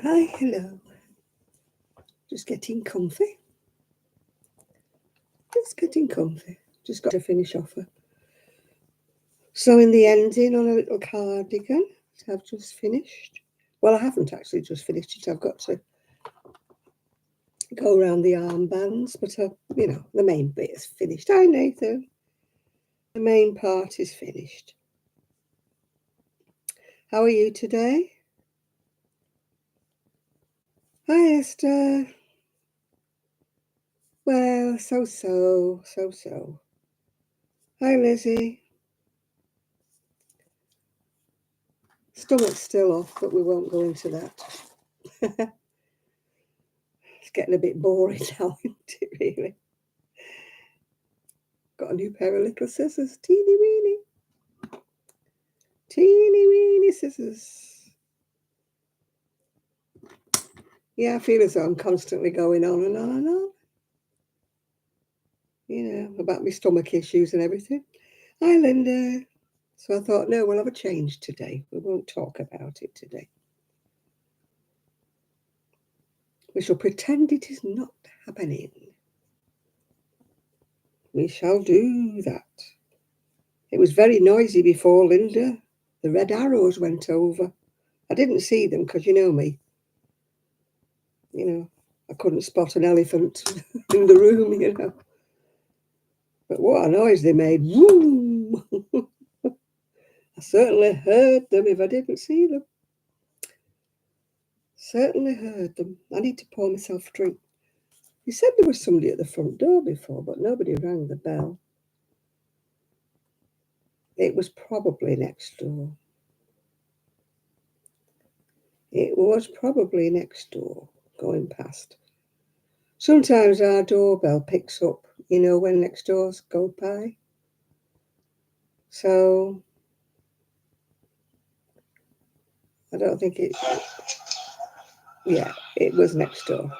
Hi, hello. Just getting comfy. Just got to finish off a sewing the ending on a little cardigan that I've just finished. Well, I haven't actually just finished it. I've got to go around the armbands, but the main bit is finished. Hi, Nathan. The main part is finished. How are you today? Hi, Esther. Well, so. Hi, Lizzie. Stomach's still off, but we won't go into that. It's getting a bit boring now, isn't it, really? Got a new pair of little scissors. Teeny weeny scissors. Yeah, I feel as though I'm constantly going on and on and on. About my stomach issues and everything. Hi, Linda. So I thought, no, we'll have a change today. We won't talk about it today. We shall pretend it is not happening. We shall do that. It was very noisy before, Linda. The red arrows went over. I didn't see them because you know me. I couldn't spot an elephant in the room, But what a noise they made. Woo! I certainly heard them if I didn't see them. Certainly heard them. I need to pour myself a drink. You said there was somebody at the front door before, but nobody rang the bell. It was probably next door. It was probably next door, going past. Sometimes our doorbell picks up, when next doors go by. So I don't think it... Yeah, it was next door.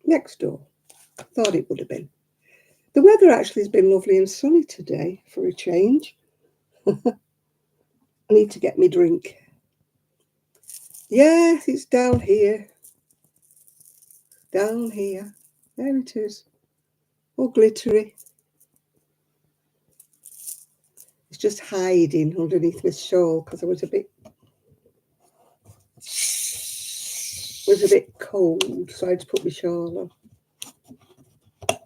Next door. Thought it would have been. The weather actually has been lovely and sunny today for a change. I need to get me drink. Yes, it's down here. Down here. There it is. All glittery. It's just hiding underneath my shawl because I was a bit cold, so I had to put my shawl on.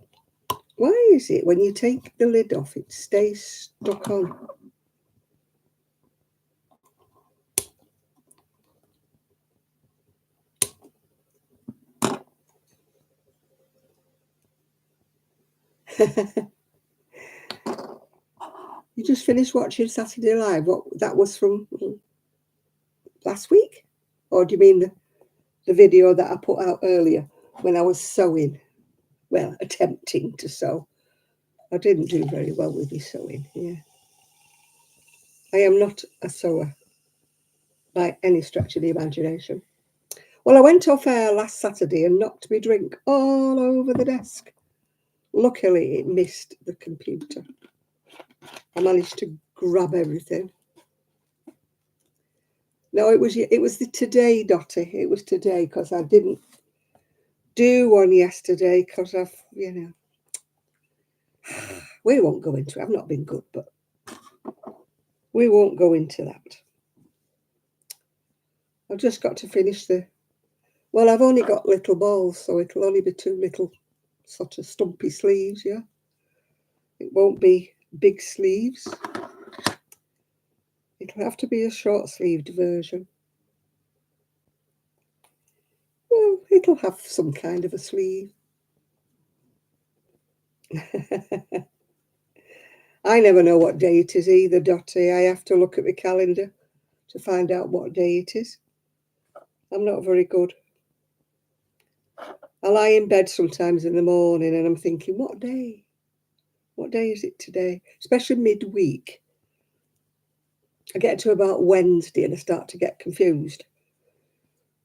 Why is it when you take the lid off, it stays stuck on? You just finished watching Saturday Live. What, that was from last week? Or do you mean the video that I put out earlier when I was sewing? Well, attempting to sew. I didn't do very well with my sewing, yeah. I am not a sewer by any stretch of the imagination. Well, I went off air last Saturday and knocked my drink all over the desk. Luckily, it missed the computer. I managed to grab everything. No, it was the today, Dottie. It was today because I didn't do one yesterday because I've, we won't go into it. I've not been good, but we won't go into that. I've just got to finish well, I've only got little balls, so it'll only be 2 little sort of stumpy sleeves, yeah. It won't be big sleeves. It'll have to be a short-sleeved version. Well, it'll have some kind of a sleeve. I never know what day it is either, Dottie. I have to look at the calendar to find out what day it is. I'm not very good. I lie in bed sometimes in the morning and I'm thinking, what day? What day is it today? Especially midweek. I get to about Wednesday and I start to get confused.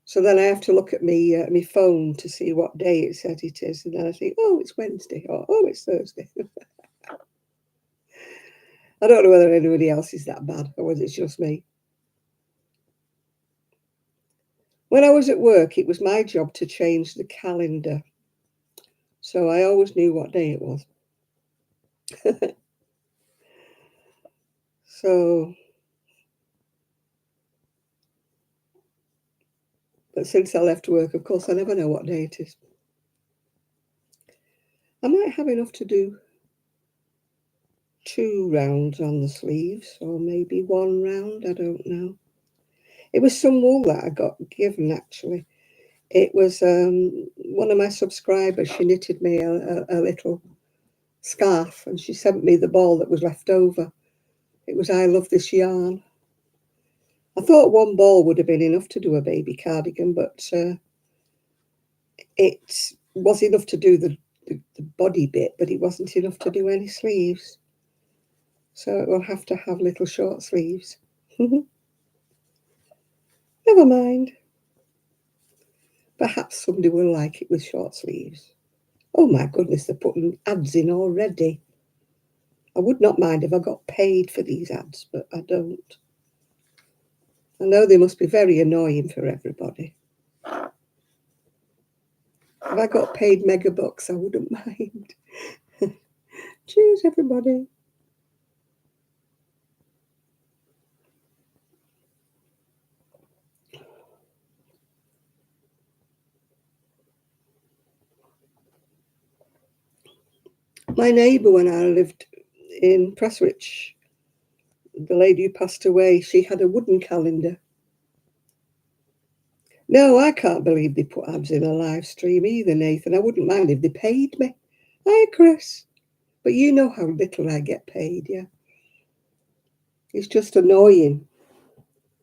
So then I have to look at my phone to see what day it says it is. And then I think, oh, it's Wednesday. Or, oh, it's Thursday. I don't know whether anybody else is that bad or whether it's just me. When I was at work, it was my job to change the calendar. So I always knew what day it was. So, but since I left work, of course, I never know what day it is. I might have enough to do 2 rounds on the sleeves, or maybe 1 round, I don't know. It was some wool that I got given, actually. It was one of my subscribers. She knitted me a little scarf, and she sent me the ball that was left over. It was I Love This Yarn. I thought 1 ball would have been enough to do a baby cardigan, but it was enough to do the body bit, but it wasn't enough to do any sleeves. So it will have to have little short sleeves. Never mind. Perhaps somebody will like it with short sleeves. Oh my goodness, they're putting ads in already. I would not mind if I got paid for these ads, but I don't. I know they must be very annoying for everybody. If I got paid megabucks, I wouldn't mind. Cheers, everybody. My neighbour, when I lived in Prestwich, the lady who passed away, she had a wooden calendar. No, I can't believe they put ads in a live stream either, Nathan. I wouldn't mind if they paid me. Hi, Chris. But you know how little I get paid, yeah? It's just annoying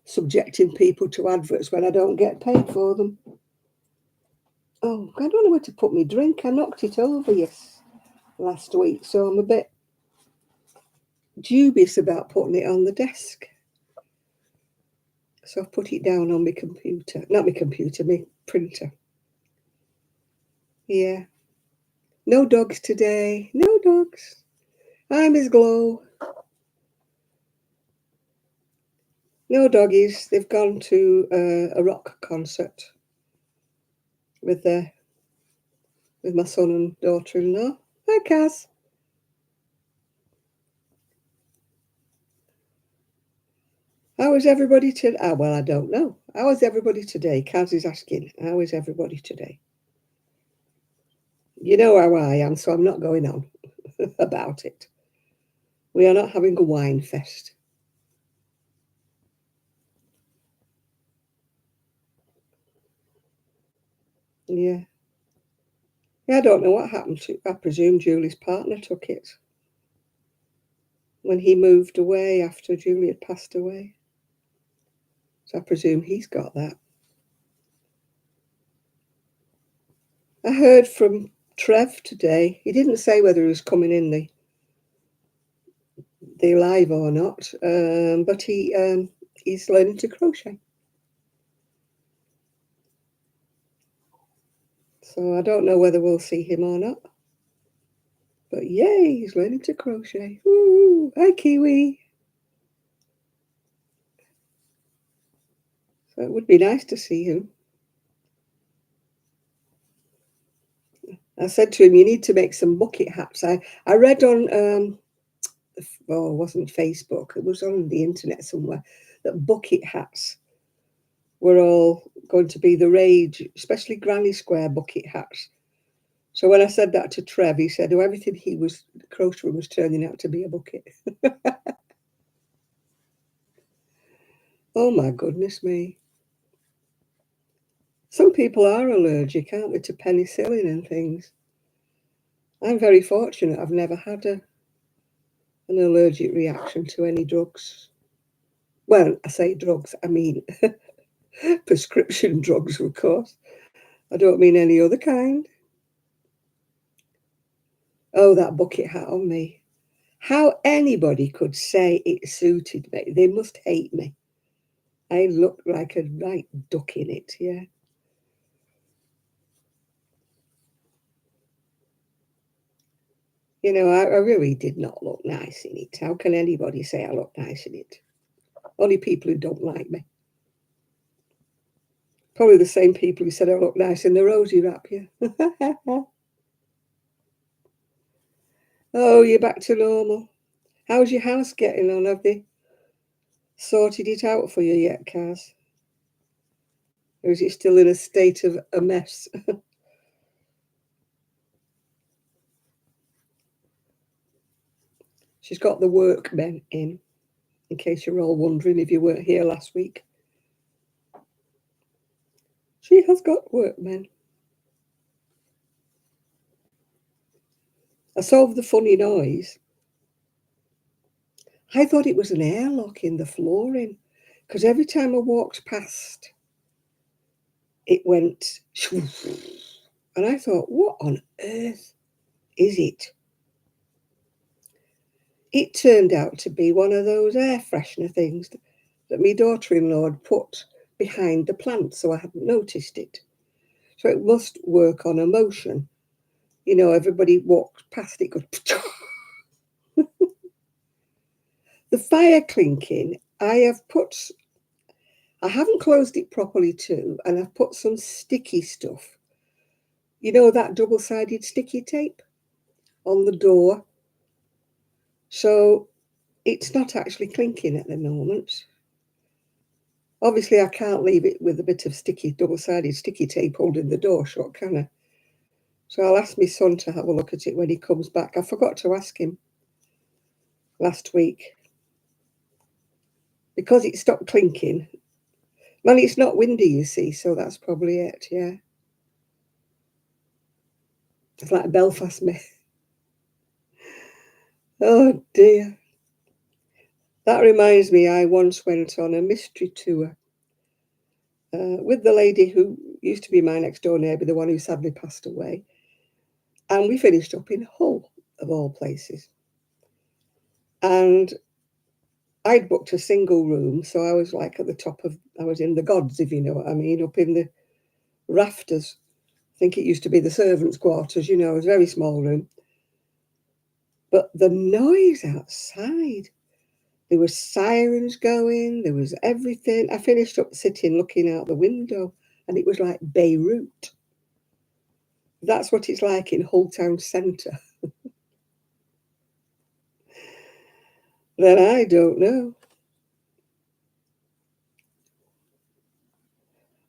subjecting people to adverts when I don't get paid for them. Oh, I don't know where to put my drink. I knocked it over last week, so I'm a bit dubious about putting it on the desk. So I've put it down on my computer. Not my computer, my printer. Yeah. No dogs today. No dogs. Hi, Miss Glow. No doggies. They've gone to a rock concert with my son and daughter-in-law. Hi, Kaz. How is everybody today? Ah, well, I don't know. How is everybody today? Kaz is asking, how is everybody today? You know how I am, so I'm not going on about it. We are not having a wine fest. Yeah. Yeah, I don't know what happened to. I presume Julie's partner took it when he moved away after Julie had passed away. So I presume he's got that. I heard from Trev today. He didn't say whether he was coming in the live or not, but he's learning to crochet. So I don't know whether we'll see him or not. But yay, he's learning to crochet. Woo! Hi, Kiwi. So it would be nice to see him. I said to him, you need to make some bucket hats. I read on, it wasn't Facebook, it was on the internet somewhere, that bucket hats were all going to be the rage, especially granny square bucket hats. So when I said that to Trev, he said, oh, everything he was crocheting was turning out to be a bucket. Oh my goodness me. Some people are allergic, aren't they, to penicillin and things. I'm very fortunate. I've never had an allergic reaction to any drugs. Well, I say drugs, I mean prescription drugs, of course. I don't mean any other kind. Oh, that bucket hat on me. How anybody could say it suited me. They must hate me. I look like a right duck in it, yeah. You know, I really did not look nice in it. How can anybody say I look nice in it? Only people who don't like me. Probably the same people who said I look nice in the rosy wrap, yeah. Oh, you're back to normal. How's your house getting on? Have they sorted it out for you yet, Kaz? Or is it still in a state of a mess? She's got the workmen in case you're all wondering if you weren't here last week. She has got workmen. I solved the funny noise. I thought it was an airlock in the flooring, because every time I walked past, it went, and I thought, what on earth is it? It turned out to be one of those air freshener things that my daughter-in-law had put behind the plant, so I hadn't noticed it. So it must work on emotion. You know, everybody walks past it, goes. The fire clinking, I haven't closed it properly too, and I've put some sticky stuff. You know, that double-sided sticky tape on the door. So it's not actually clinking at the moment. Obviously, I can't leave it with a bit of double-sided sticky tape holding the door shut, can I? So I'll ask my son to have a look at it when he comes back. I forgot to ask him last week. Because it stopped clinking. Well, it's not windy, you see, so that's probably it, yeah. It's like Belfast myth. Oh, dear. That reminds me, I once went on a mystery tour with the lady who used to be my next-door neighbour, the one who sadly passed away. And we finished up in Hull, of all places. And I'd booked a single room, so I was like at the top of, I was in the gods, if you know what I mean, up in the rafters. I think it used to be the servants' quarters, you know, it was a very small room. But the noise outside, there was sirens going, there was everything. I finished up sitting looking out the window, and it was like Beirut. That's what it's like in Hull town centre. Then I don't know.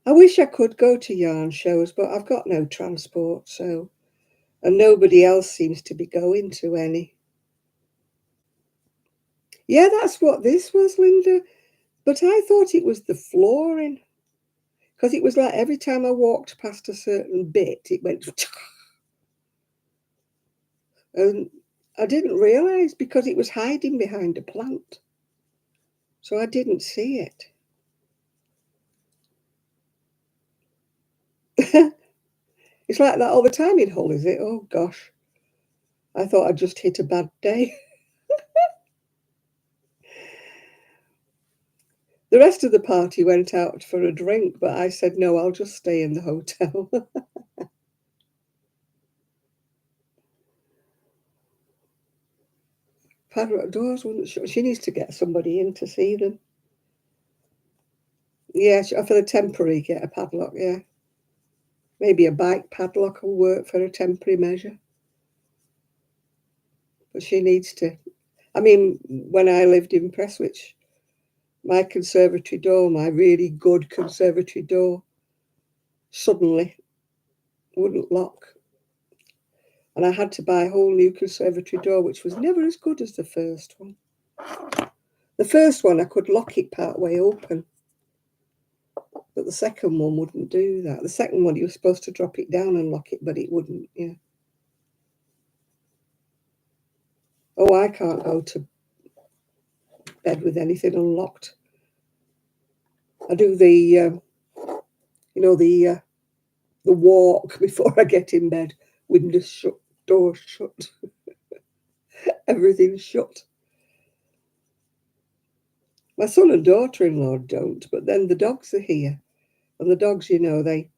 I wish I could go to yarn shows, but I've got no transport, so, and nobody else seems to be going to any. Yeah, that's what this was, Linda. But I thought it was the flooring, because it was like every time I walked past a certain bit, it went. And I didn't realise because it was hiding behind a plant. So I didn't see it. It's like that all the time in Hull, is it? Oh, gosh. I thought I'd just hit a bad day. The rest of the party went out for a drink, but I said, no, I'll just stay in the hotel. Padlock doors wouldn't shut. She needs to get somebody in to see them. Yeah, for the temporary, get a padlock, yeah. Maybe a bike padlock will work for a temporary measure. But she needs to. I mean, when I lived in Prestwich, my conservatory door, my really good conservatory door, suddenly wouldn't lock. And I had to buy a whole new conservatory door, which was never as good as the first one. The first one, I could lock it part way open. But the second one wouldn't do that. The second one, you were supposed to drop it down and lock it, but it wouldn't, yeah. Oh, I can't go to bed with anything unlocked. I do the walk before I get in bed. Windows shut, doors shut, everything's shut. My son and daughter-in-law don't, but then the dogs are here. And the dogs, you know, they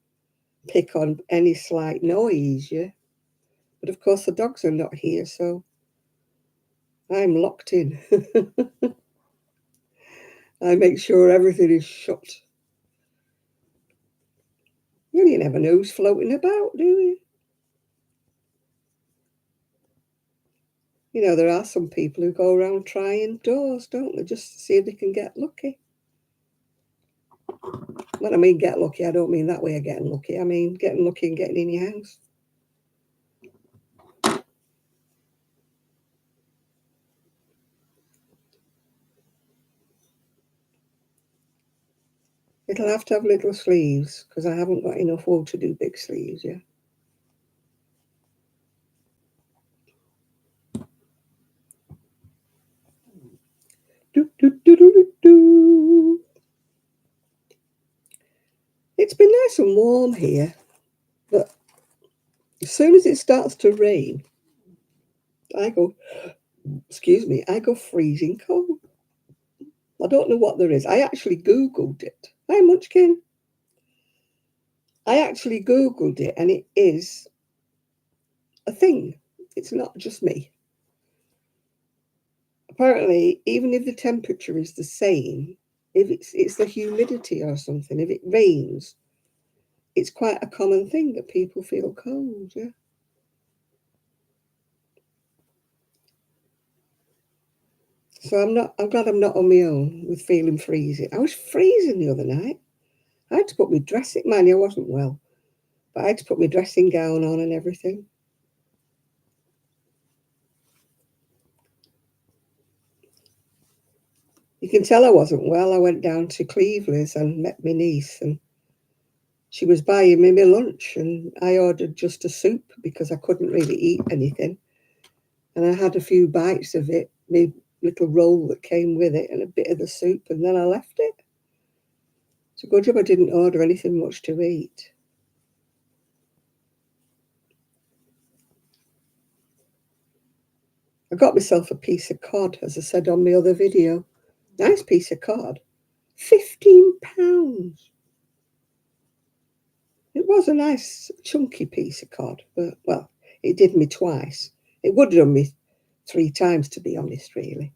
pick on any slight noise, yeah. But of course the dogs are not here, so I'm locked in. I make sure everything is shut. Well, you never know who's floating about, do you? You know, there are some people who go around trying doors, don't they, just to see if they can get lucky. When I mean get lucky, I don't mean that way of getting lucky. I mean getting lucky and getting in your house. It'll have to have little sleeves because I haven't got enough wool to do big sleeves, yeah. Do, do, do, do, do, do. It's been nice and warm here, but as soon as it starts to rain, I go freezing cold. I don't know what there is. I actually Googled it. Hi, Munchkin. I actually Googled it, and it is a thing. It's not just me. Apparently, even if the temperature is the same, if it's the humidity or something, if it rains, it's quite a common thing that people feel cold, yeah. So I'm glad I'm not on my own with feeling freezing. I was freezing the other night. I had to put my dressing, mind you, I wasn't well, but I had to put my dressing gown on and everything. You can tell I wasn't well. I went down to Cleveland's and met my niece, and she was buying me my lunch, and I ordered just a soup because I couldn't really eat anything. And I had a few bites of it, my little roll that came with it, and a bit of the soup, and then I left it. It's a good job I didn't order anything much to eat. I got myself a piece of cod, as I said on my other video. Nice piece of cod. £15. It was a nice chunky piece of cod, but, well, it did me twice. It would have done me 3 times, to be honest, really.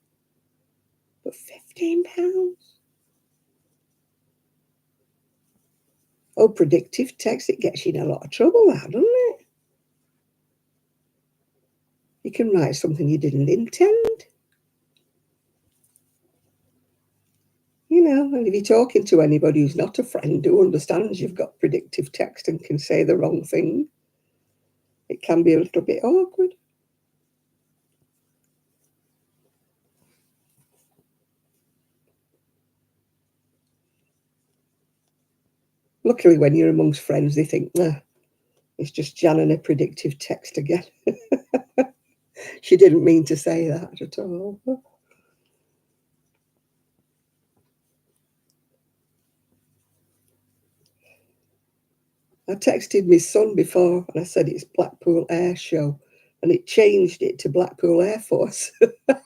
But £15? Oh, predictive text, it gets you in a lot of trouble, that, doesn't it? You can write something you didn't intend. You know, and if you're talking to anybody who's not a friend who understands you've got predictive text and can say the wrong thing, it can be a little bit awkward. Luckily, when you're amongst friends, they think, nah, it's just Jan and a predictive text again. She didn't mean to say that at all. I texted my son before and I said it's Blackpool Air Show, and it changed it to Blackpool Air Force.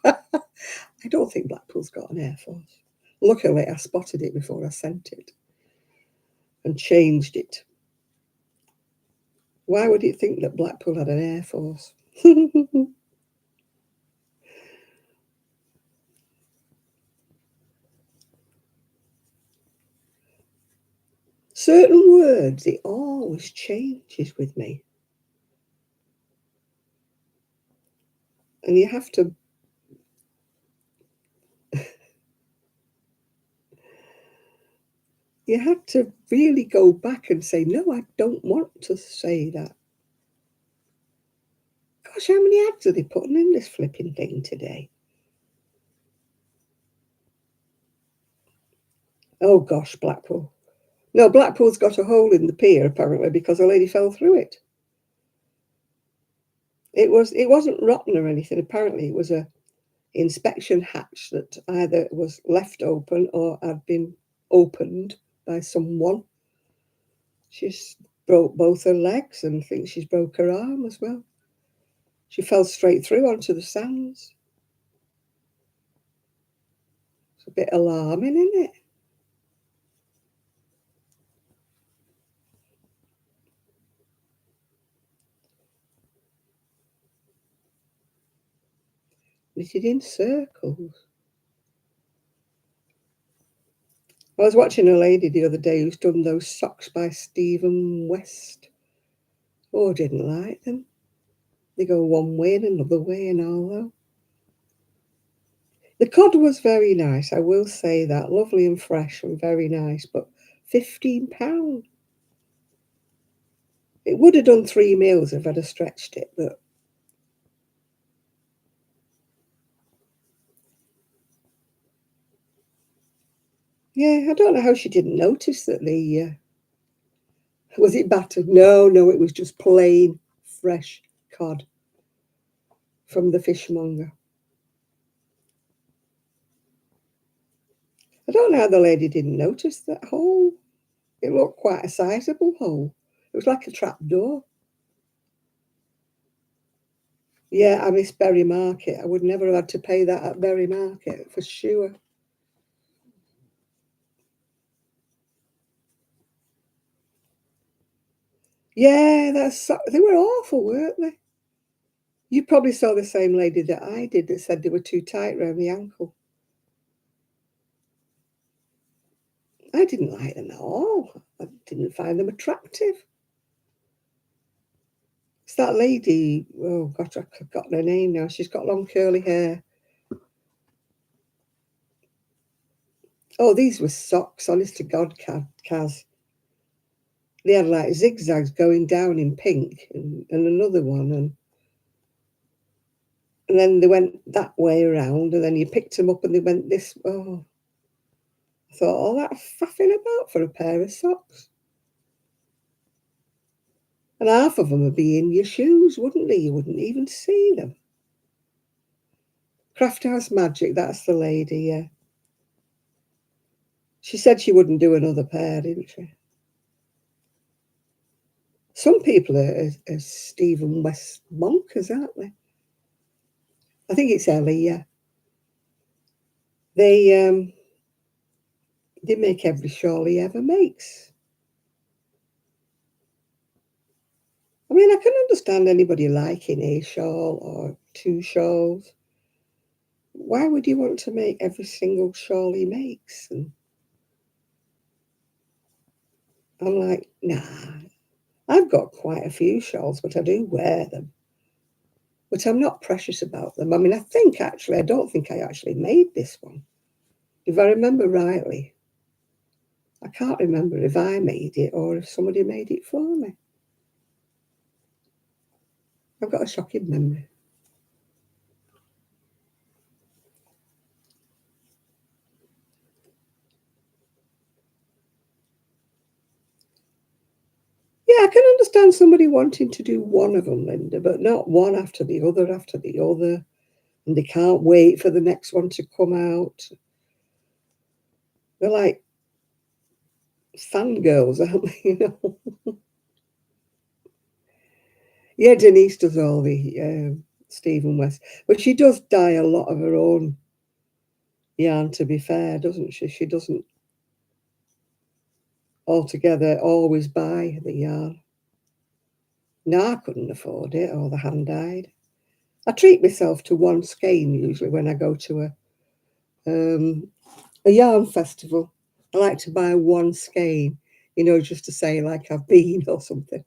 I don't think Blackpool's got an Air Force. Luckily, I spotted it before I sent it and changed it. Why would it think that Blackpool had an Air Force? Certain words, it always changes with me. And you have to really go back and say, no, I don't want to say that. Gosh, how many ads are they putting in this flipping thing today? Oh gosh, Blackpool. No, Blackpool's got a hole in the pier apparently because a lady fell through it. It wasn't rotten or anything. Apparently, it was a inspection hatch that either was left open or had been opened by someone. She's broke both her legs and thinks she's broke her arm as well. She fell straight through onto the sands. It's a bit alarming, isn't it? Knitted in circles. I was watching a lady the other day who's done those socks by Stephen West. Oh, I didn't like them. They go one way and another way and all that. The cod was very nice, I will say that. Lovely and fresh and very nice, but £15. It would have done 3 meals if I'd have stretched it, but yeah, I don't know how she didn't notice that the was it battered? No, no, it was just plain fresh cod from the fishmonger. I don't know how the lady didn't notice that hole. It looked quite a sizable hole. It was like a trap door. Yeah, I miss Berry Market. I would never have had to pay that at Berry Market for sure. Yeah, they were awful, weren't they? You probably saw the same lady that I did that said they were too tight round the ankle. I didn't like them at all. I didn't find them attractive. It's that lady, oh gosh, I've forgotten her name now. She's got long curly hair. Oh, these were socks, honest to God, Kaz. They had like zigzags going down in pink and another one. And then they went that way around, and then you picked them up and they went this. Oh, I thought, all that faffing about for a pair of socks. And half of them would be in your shoes, wouldn't they? You wouldn't even see them. Craft House Magic, that's the lady, yeah. She said she wouldn't do another pair, didn't she? Some people are Stephen West monkers, aren't they? I think it's Ellie, yeah. They they make every shawl he ever makes. I mean, I can understand anybody liking a shawl or 2 shawls. Why would you want to make every single shawl he makes? And I'm like, nah. I've got quite a few shawls, but I do wear them. But I'm not precious about them. I mean, I don't think I actually made this one. If I remember rightly, I can't remember if I made it or if somebody made it for me. I've got a shocking memory. Yeah, I can understand somebody wanting to do one of them, Linda, but not one after the other after the other. And they can't wait for the next one to come out. They're like fangirls, aren't they? Yeah, Denise does all the Stephen West, but she does dye a lot of her own yarn. To be fair, doesn't she? She doesn't altogether always buy the yarn. No, I couldn't afford it, or the hand dyed. I treat myself to one skein usually when I go to a yarn festival. I like to buy one skein, just to say like I've been or something.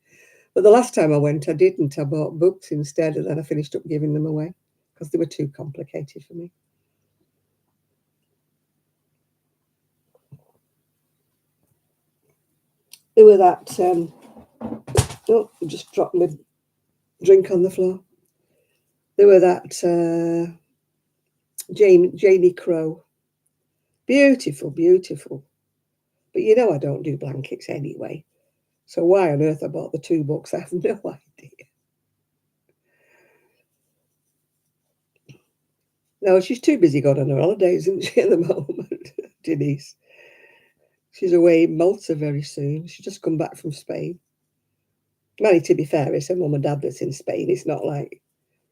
But the last time I went, I didn't. I bought books instead, and then I finished up giving them away because they were too complicated for me. They were that. Oh, I just dropped my drink on the floor. They were that Janie Crow. Beautiful, beautiful. But I don't do blankets anyway. So why on earth I bought the 2 books, I have no idea. No, she's too busy going on her holidays, isn't she, at the moment, Denise? She's away in Malta very soon. She's just come back from Spain. Well, to be fair, it's her mum and dad that's in Spain. It's not like,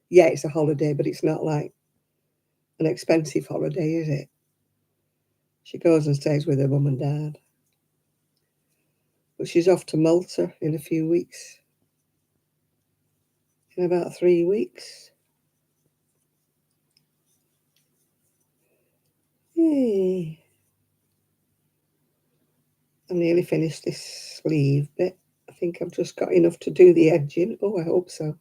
yeah, it's a holiday, but it's not like an expensive holiday, is it? She goes and stays with her mum and dad. But she's off to Malta in a few weeks. In about 3 weeks. Hey. I nearly finished this sleeve bit. I think I've just got enough to do the edging. Oh, I hope so.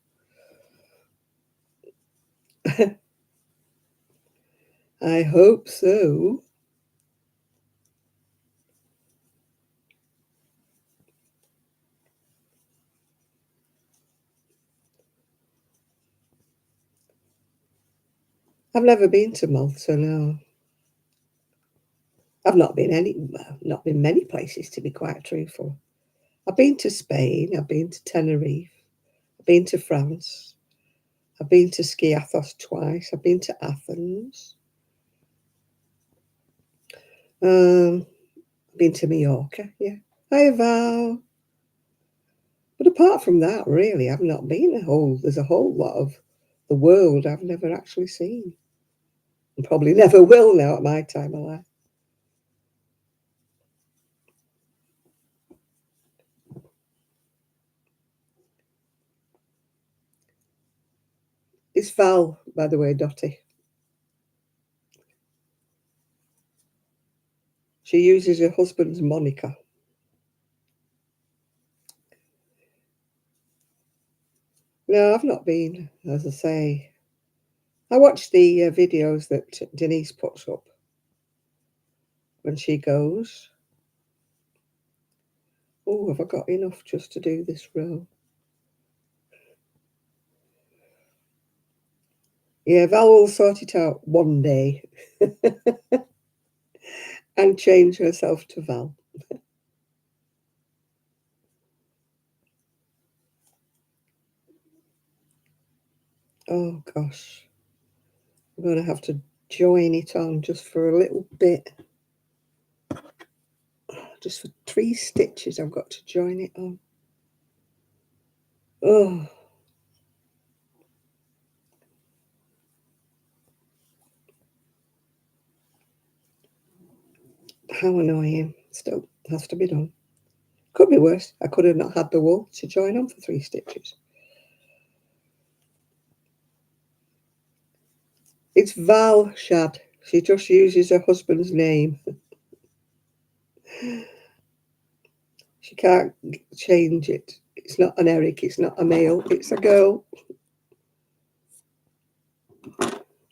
I hope so. I've never been to Malta, no. I've not been many places, to be quite truthful. I've been to Spain, I've been to Tenerife, I've been to France, I've been to Skiathos twice, I've been to Athens, I've been to Mallorca, yeah. Hi, Val. But apart from that, really, I've not been there's a whole lot of the world I've never actually seen. And probably never will now at my time of life. It's Val, by the way, Dottie. She uses her husband's moniker. No, I've not been, as I say. I watch the videos that Denise puts up when she goes. Oh, have I got enough just to do this row? Yeah, Val will sort it out one day and change herself to Val. Oh, gosh. I'm going to have to join it on just for a little bit. Just for 3 stitches, I've got to join it on. Oh. How annoying. Still has to be done. Could be worse. I could have not had the wool to join on for 3 stitches. It's Val Shad. She just uses her husband's name. She can't change it. It's not an Eric, it's not a male, it's a girl.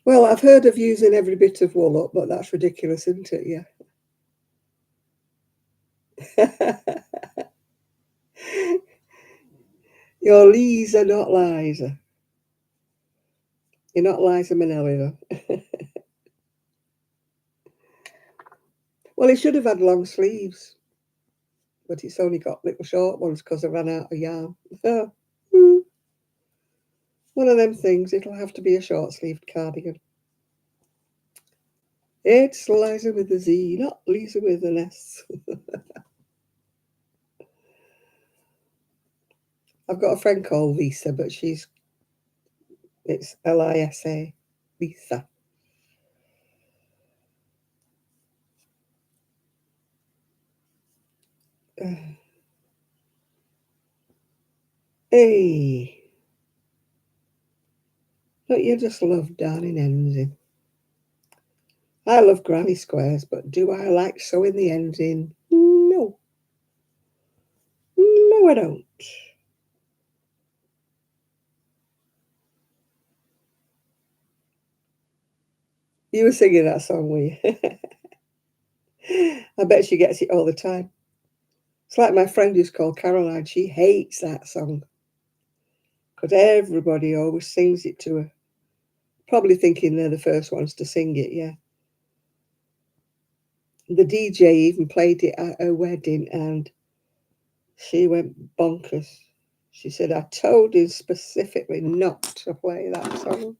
Well, I've heard of using every bit of wool up, but that's ridiculous, isn't it? Yeah. Your Lees are not Liza. You're not Liza Minnelli, though. Well, he should have had long sleeves, but it's only got little short ones because I ran out of yarn. One of them things, it'll have to be a short-sleeved cardigan. It's Liza with a Z, not Lisa with an S. I've got a friend called Lisa, but it's Lisa, Lisa. Hey, don't you just love darning ends in? I love granny squares, but do I like sewing the ends in? No. No, I don't. You were singing that song, were you? I bet she gets it all the time. It's like my friend who's called Caroline. She hates that song because everybody always sings it to her. Probably thinking they're the first ones to sing it, yeah. The DJ even played it at her wedding and she went bonkers. She said, I told you specifically not to play that song.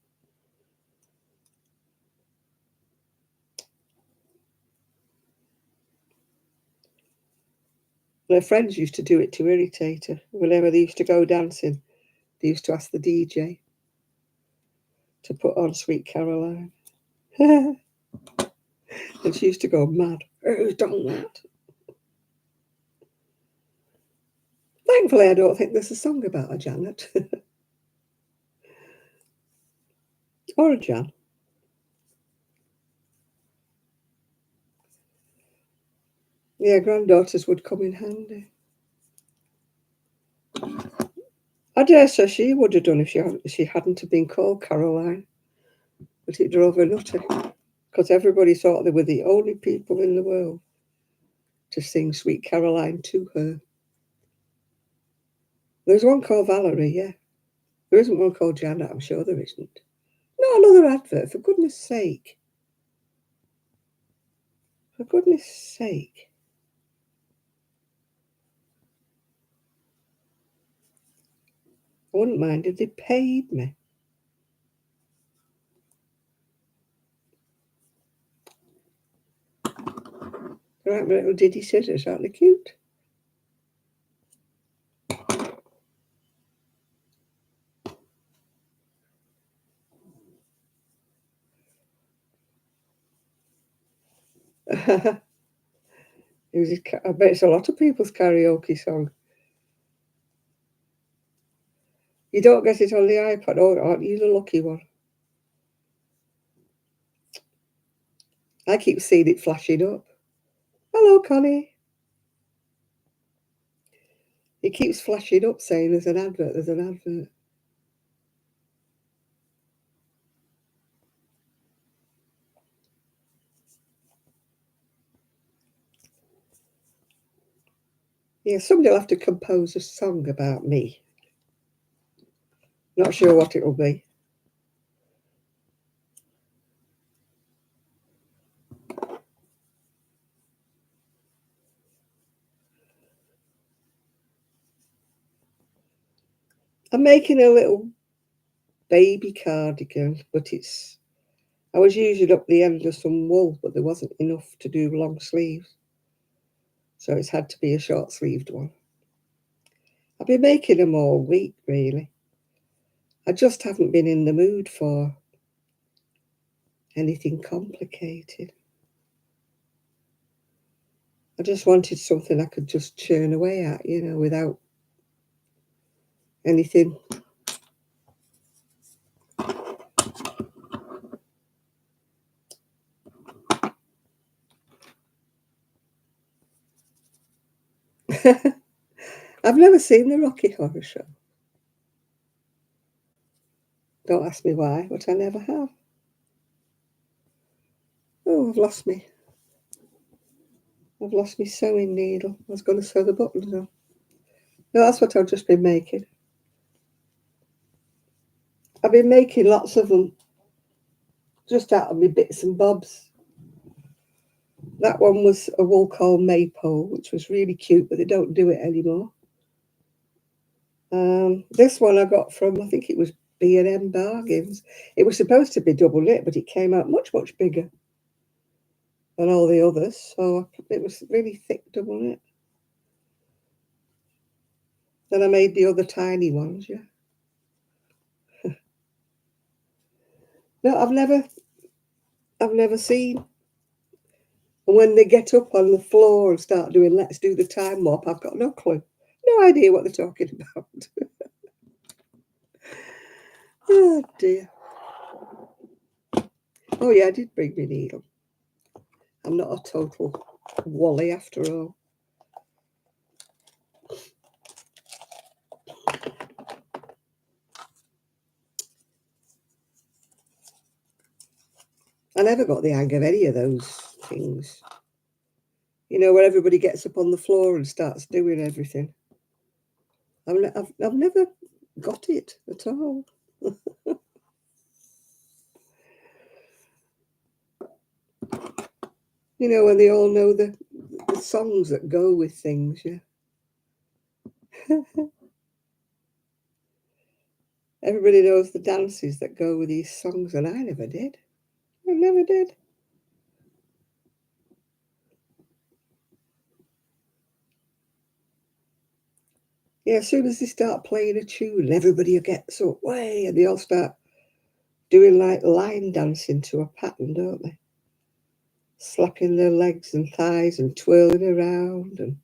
Her friends used to do it to irritate her. Whenever they used to go dancing, they used to ask the DJ to put on Sweet Caroline. And she used to go mad. Who's done that? Thankfully, I don't think there's a song about a Janet. Or a Jan. Yeah, granddaughters would come in handy. I dare say she would have done if she hadn't have been called Caroline. But it drove her nutty, because everybody thought they were the only people in the world to sing Sweet Caroline to her. There's one called Valerie, yeah. There isn't one called Janet, I'm sure there isn't. Not another advert, for goodness sake. For goodness sake. I wouldn't mind if they paid me. Right, little diddy scissors, aren't they cute? I bet it's a lot of people's karaoke song. You don't get it on the iPad, aren't you the lucky one? I keep seeing it flashing up. Hello, Connie. It keeps flashing up saying there's an advert, there's an advert. Yeah, somebody will have to compose a song about me. Not sure what it'll be. I'm making a little baby cardigan, but I was using up the end of some wool, but there wasn't enough to do long sleeves. So it's had to be a short sleeved one. I've been making them all week, really. I just haven't been in the mood for anything complicated. I just wanted something I could just churn away at, without anything. I've never seen the Rocky Horror Show. Don't ask me why, but I never have. Oh, I've lost me sewing needle. I was going to sew the buttons on. No, that's what I've just been making. I've been making lots of them just out of my bits and bobs. That one was a wool called Maypole, which was really cute, but they don't do it anymore. This one I got from, I think it was B&M Bargains. It was supposed to be double knit, but it came out much, much bigger than all the others. So it was really thick double knit. Then I made the other tiny ones, yeah. No, I've never seen. And when they get up on the floor and start doing let's do the time warp, I've got no clue. No idea what they're talking about. Oh dear. Oh yeah, I did bring my needle. I'm not a total wally after all. I never got the hang of any of those things. Where everybody gets up on the floor and starts doing everything. I've never got it at all. When they all know the songs that go with things, yeah. Everybody knows the dances that go with these songs, and I never did. I never did. Yeah, as soon as they start playing a tune, everybody gets up, way, and they all start doing like line dancing to a pattern, don't they? Slapping their legs and thighs and twirling around, and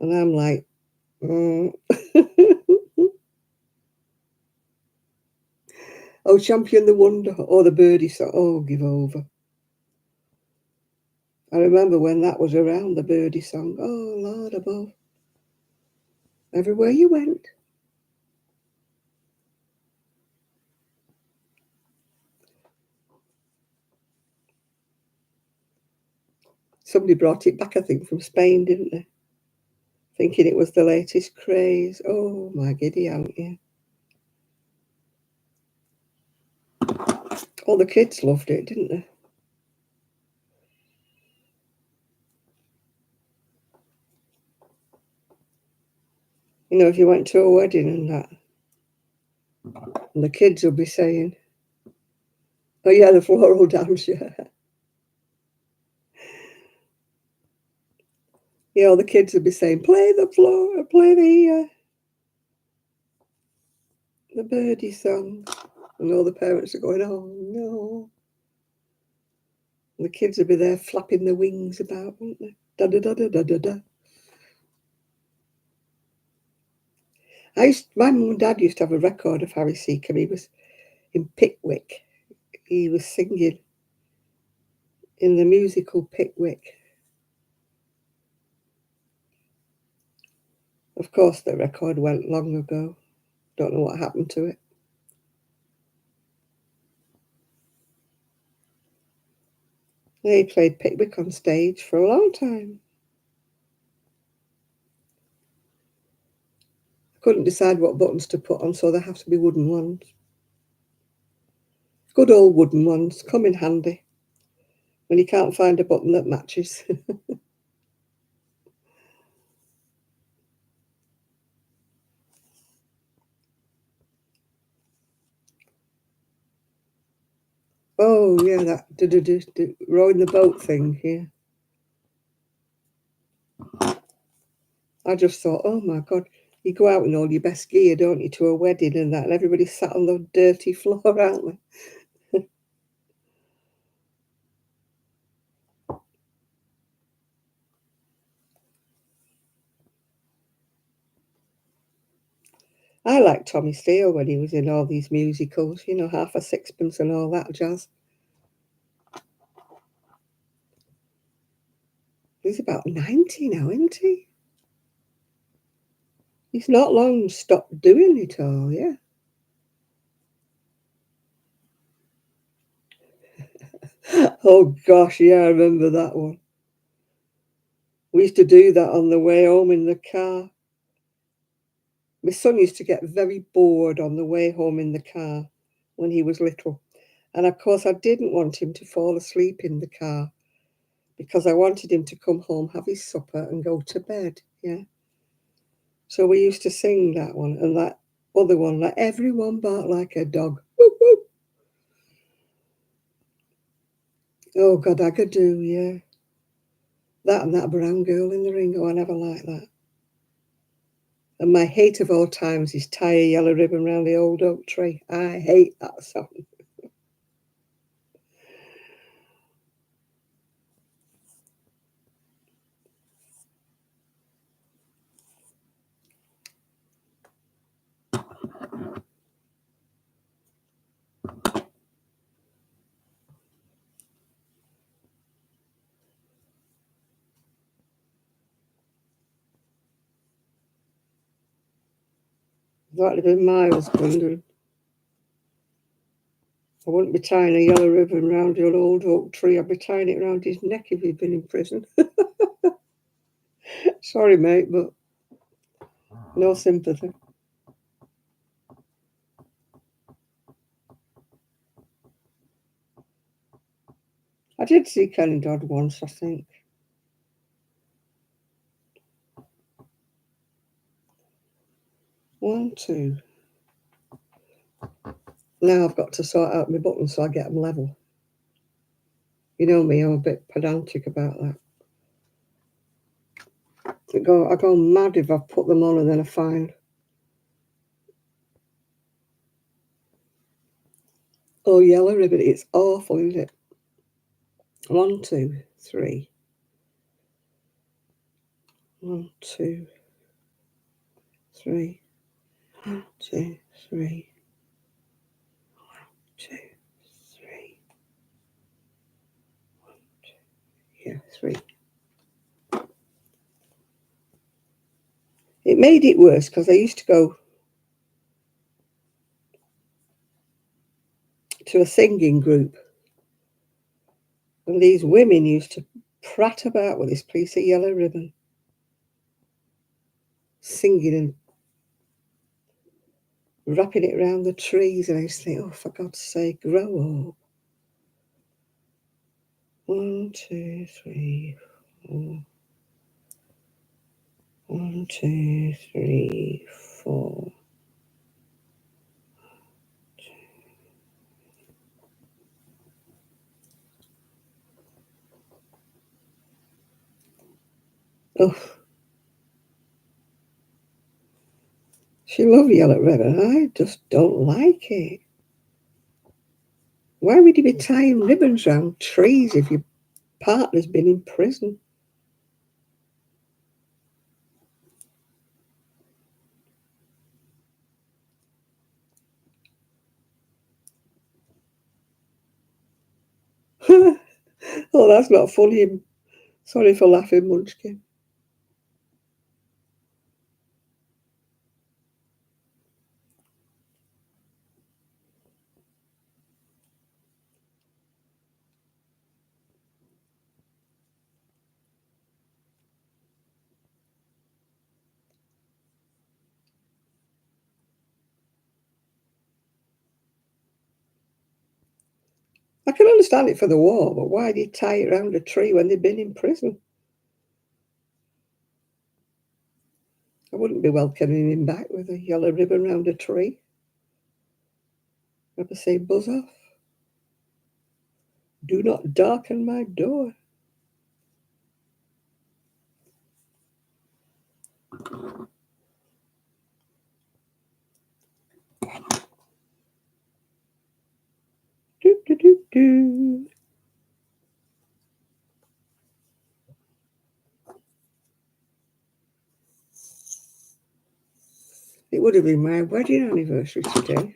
I'm like, oh, Champion the Wonder, or the Birdie song. Oh, give over. I remember when that was around, the birdie song. Oh, Lord above, everywhere you went. Somebody brought it back, I think, from Spain, didn't they? Thinking it was the latest craze. Oh, my giddy aunt, yeah. All the kids loved it, didn't they? You know, if you went to a wedding and that, and the kids would be saying, oh, yeah, the floral dance, yeah. Yeah, all the kids would be saying, play the floor, play the birdie song. And all the parents are going, oh, no. And the kids would be there flapping their wings about, wouldn't they? Da-da-da-da-da-da-da. My mum and dad used to have a record of Harry Seacombe. He was in Pickwick. He was singing in the musical Pickwick. Of course, the record went long ago. Don't know what happened to it. They played Pickwick on stage for a long time. I couldn't decide what buttons to put on, so they have to be wooden ones. Good old wooden ones come in handy when you can't find a button that matches. Oh, yeah, that rowing the boat thing, yeah. I just thought, oh my God, you go out in all your best gear, don't you, to a wedding and that, and everybody's sat on the dirty floor, aren't they? I liked Tommy Steele when he was in all these musicals, you know, Half a Sixpence and all that jazz. He's about 90 now, isn't he? He's not long stopped doing it all, yeah. Oh gosh, yeah, I remember that one. We used to do that on the way home in the car. My son used to get very bored on the way home in the car when he was little. And of course, I didn't want him to fall asleep in the car because I wanted him to come home, have his supper, and go to bed. Yeah. So we used to sing that one and that other one, like everyone barked like a dog. Whoop, whoop. Oh, God, I could do, yeah. That and that brown girl in the ring. Oh, I never liked that. And my hate of all times is tie a yellow ribbon round the old oak tree. I hate that song. That'd have been my husband. And I wouldn't be tying a yellow ribbon round your old oak tree. I'd be tying it round his neck if he'd been in prison. Sorry, mate, but no sympathy. I did see Kenny Dodd once, I think. One, two. Now I've got to sort out my buttons so I get them level. You know me, I'm a bit pedantic about that. I go mad if I put them on and then I find, oh, yellow ribbon. It's awful, isn't it? 1, 2, 3. 1, 2, 3. 1, 2, 3. 1, 2, 3. 1, 2. Yeah, 3. It made it worse because I used to go to a singing group, and these women used to prat about with this piece of yellow ribbon, singing and wrapping it around the trees, and I used to think, oh, for God's sake, grow up. 1, 2, 3, 4. 1, 2, 3, 4. Oh, she loved yellow ribbon. I just don't like it. Why would you be tying ribbons around trees if your partner's been in prison? Oh, that's not funny. Sorry for laughing, Munchkin. I can understand it for the war, but why do you tie it around a tree when they've been in prison? I wouldn't be welcoming him back with a yellow ribbon round a tree. I'd say, buzz off. Do not darken my door. Do, do, do, do. It would have been my wedding anniversary today.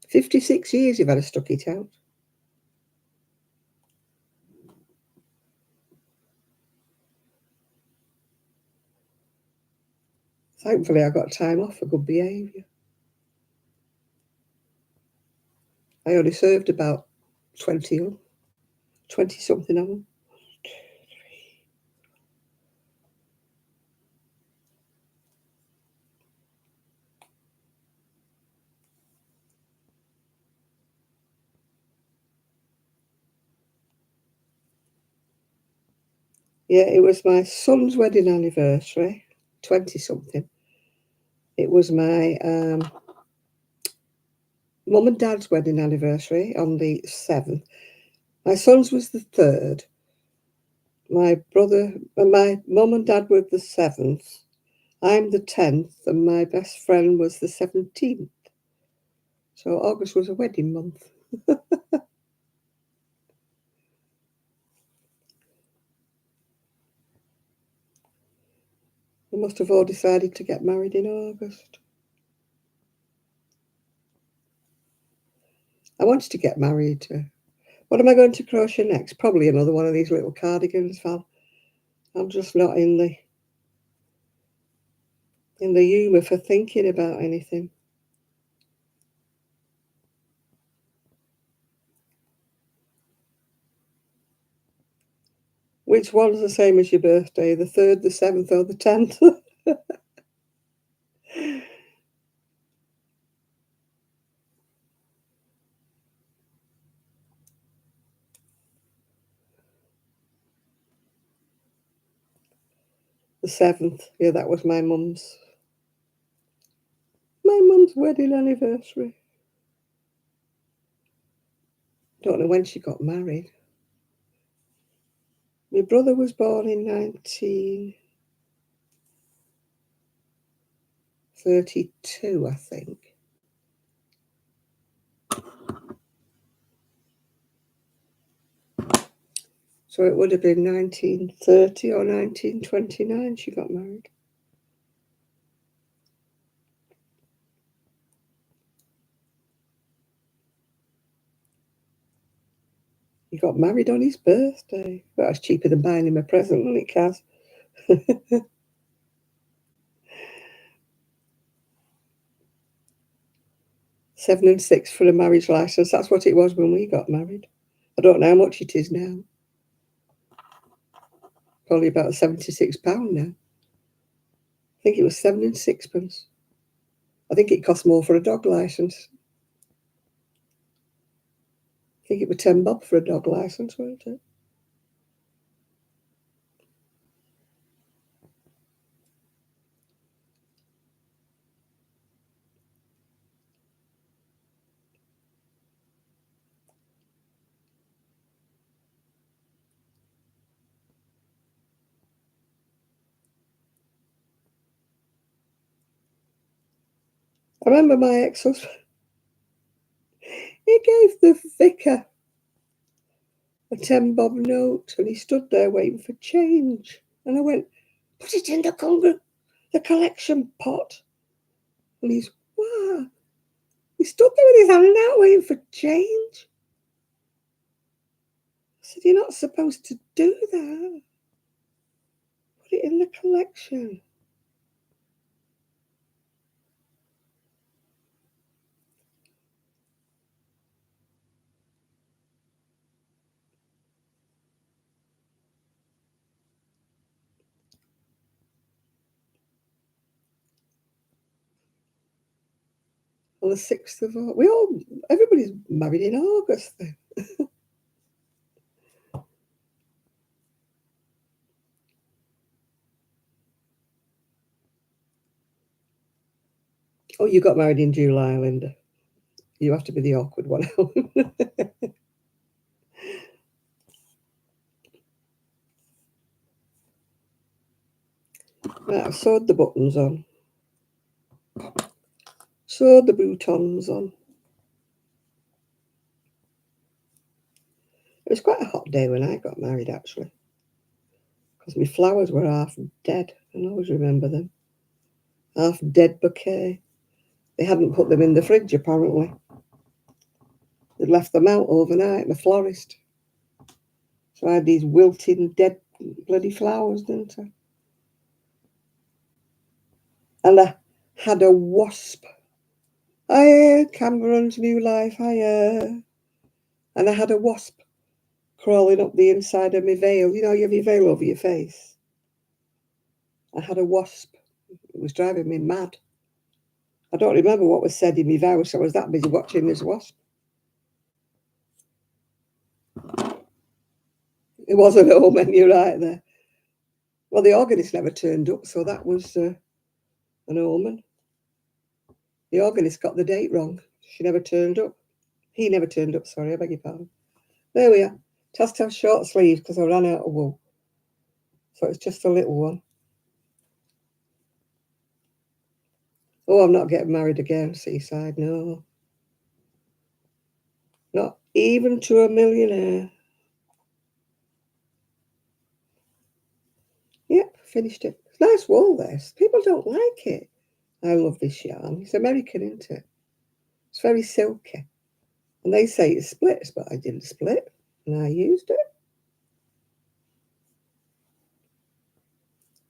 56 years if I'd have stuck it out. Thankfully, I got time off for good behaviour. I only served about 20 something of them. Yeah, it was my son's wedding anniversary, 20 something. It was my mum and dad's wedding anniversary on the 7th. My son's was the 3rd. My brother and my mum and dad were the 7th. I'm the 10th, and my best friend was the 17th. So August was a wedding month. We must have all decided to get married in August. I wanted to get married. What am I going to crochet next? Probably another one of these little cardigans, Val. I'm just not in the humour for thinking about anything. Which one's the same as your birthday? The 3rd, the 7th, or the 10th? The 7th. Yeah, that was my mum's wedding anniversary. Don't know when she got married. My brother was born in 1932, I think. So it would have been 1930 or 1929 she got married. He got married on his birthday. Well, that's cheaper than buying him a present, isn't it, Kaz? 7 and 6 for a marriage licence. That's what it was when we got married. I don't know how much it is now. Probably about £76 now. I think it was 7 and 6pence. I think it cost more for a dog licence. I think it was 10 bob for a dog licence, wasn't it? I remember my ex-husband, he gave the vicar a 10 bob note and he stood there waiting for change. And I went, put it in the collection pot. And he's, wow. He stood there with his hand out waiting for change. I said, you're not supposed to do that. Put it in the collection. On the 6th of August. Everybody's married in August then. Oh, you got married in July, Linda. You have to be the awkward one. Right, I've sewed the buttons on. Sewed the boutons on. It was quite a hot day when I got married, actually. Because my flowers were half dead. I always remember them. Half dead bouquet. They hadn't put them in the fridge, apparently. They'd left them out overnight, the florist. So I had these wilting, dead bloody flowers, didn't I? And I had a wasp. Hiya, Cameron's new life, hiya. And I had a wasp crawling up the inside of my veil. You know, you have your veil over your face. I had a wasp. It was driving me mad. I don't remember what was said in my vows, so I was that busy watching this wasp. It wasn't home, and you're right there. Well, the organist never turned up, so that was an omen. The organist got the date wrong. She never turned up. He never turned up, sorry, I beg your pardon. There we are. It has to have short sleeves because I ran out of wool. So it's just a little one. Oh, I'm not getting married again, Seaside, no. Not even to a millionaire. Yep, finished it. It's nice wool, this. People don't like it. I love this yarn. It's American, isn't it? It's very silky. And they say it splits, but I didn't split. And I used it.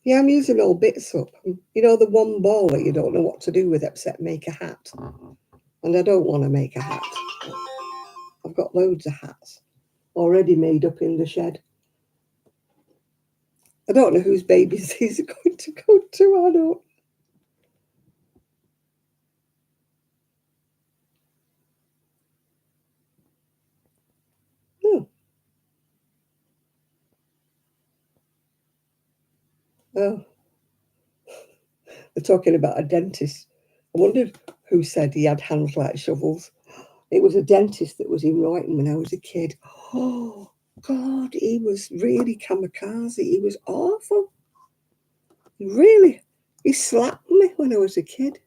Yeah, I'm using all bits up. You know, the one ball that you don't know what to do with except make a hat. And I don't want to make a hat. I've got loads of hats already made up in the shed. I don't know whose babies these are going to go to. I don't. Oh. Oh. They're talking about a dentist. I wondered who said he had hands like shovels. It was a dentist that was in Royton when I was a kid. Oh, God, he was really kamikaze. He was awful. Really. He slapped me when I was a kid.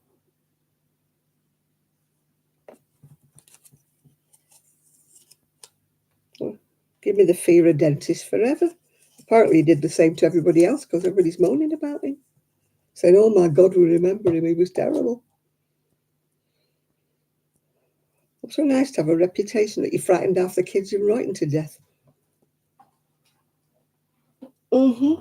Oh, give me the fear of dentists forever. Apparently he did the same to everybody else because everybody's moaning about him. Saying, oh my God, we remember him. He was terrible. It's so nice to have a reputation that you frightened half the kids in Royton to death. Mm-hmm.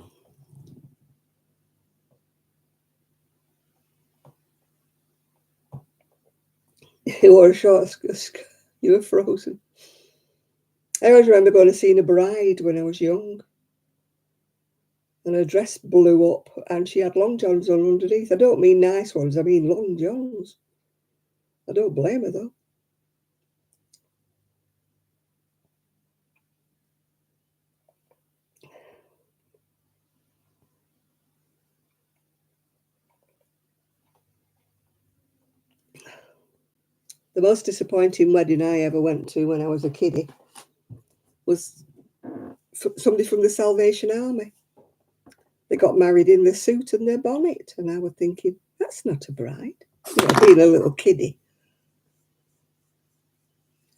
You wore a short skirt. You were frozen. I always remember going to see a bride when I was young, and her dress blew up, and she had long johns on underneath. I don't mean nice ones, I mean long johns. I don't blame her, though. The most disappointing wedding I ever went to when I was a kiddie was somebody from the Salvation Army. They got married in their suit and their bonnet, and I was thinking, that's not a bride. You know, being a little kiddie,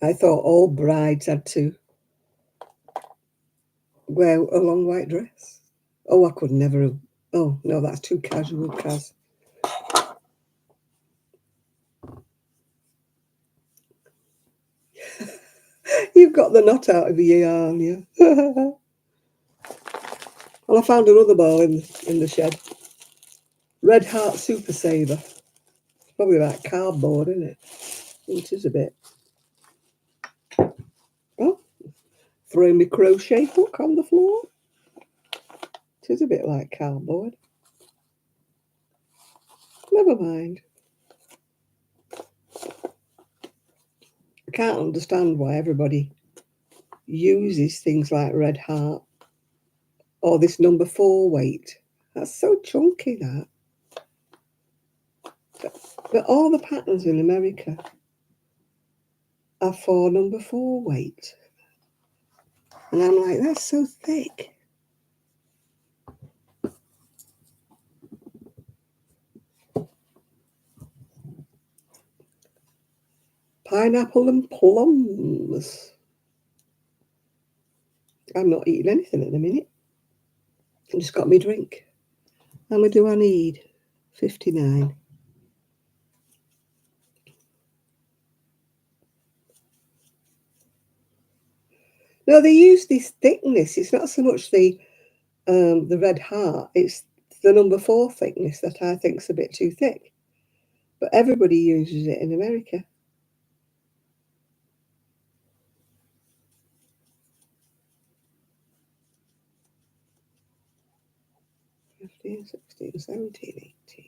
I thought all brides had to wear a long white dress. Oh, I could never have. Oh, no, that's too casual, Kaz. You've got the knot out of your yarn, yeah. Well, I found another ball in the shed. Red Heart Super Saver. It's probably like cardboard, isn't it? It is a bit. Oh, throwing my crochet hook on the floor. It is a bit like cardboard. Never mind. I can't understand why everybody uses things like Red Heart or this number 4 weight. That's so chunky, that. But all the patterns in America are for number 4 weight. And I'm like, that's so thick. Pineapple and plums. I'm not eating anything at the minute. I just got my drink. How much do I need? 59. No, they use this thickness. It's not so much the Red Heart. It's the number 4 thickness that I think's a bit too thick. But everybody uses it in America. '15, '16, '17, '18.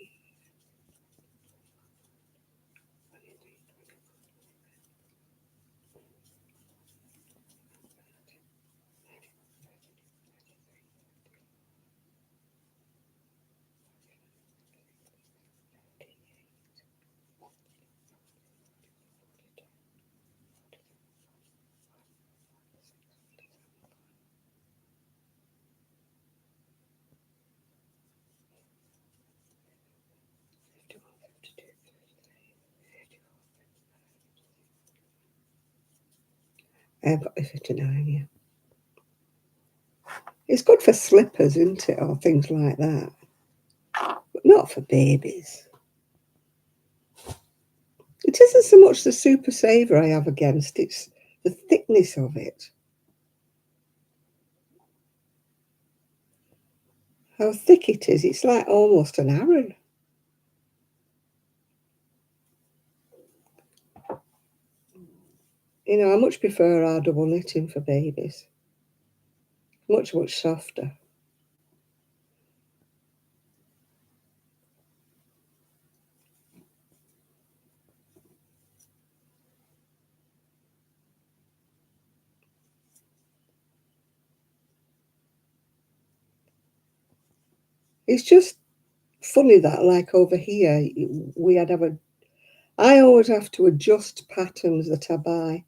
I've got the 59, yeah. It's good for slippers, isn't it, or things like that. But not for babies. It isn't so much the Super Saver I have against, it's the thickness of it. How thick it is, it's like almost an Aran. You know, I much prefer our double knitting for babies. Much, much softer. It's just funny that, like over here, I always have to adjust patterns that I buy,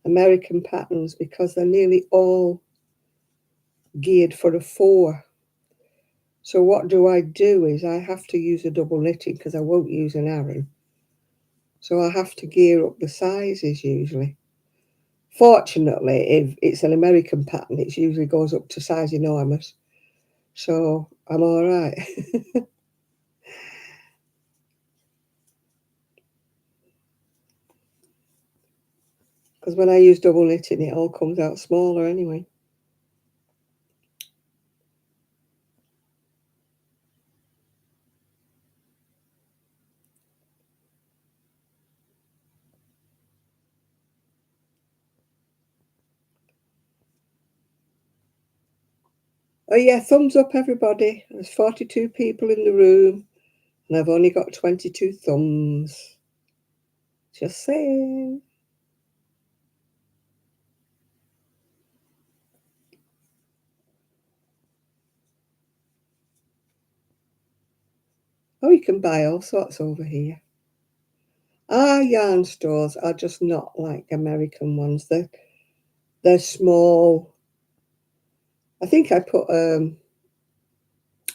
American patterns, because they're nearly all geared for a 4. So what do? Is I have to use a double knitting because I won't use an Aran. So I have to gear up the sizes usually. Fortunately, if it's an American pattern, it usually goes up to size enormous. So I'm all right. Because when I use double knitting, it all comes out smaller anyway. Oh yeah, thumbs up everybody. There's 42 people in the room and I've only got 22 thumbs. Just saying. Oh, you can buy all sorts over here. Our yarn stores are just not like American ones. They're small. I think I put a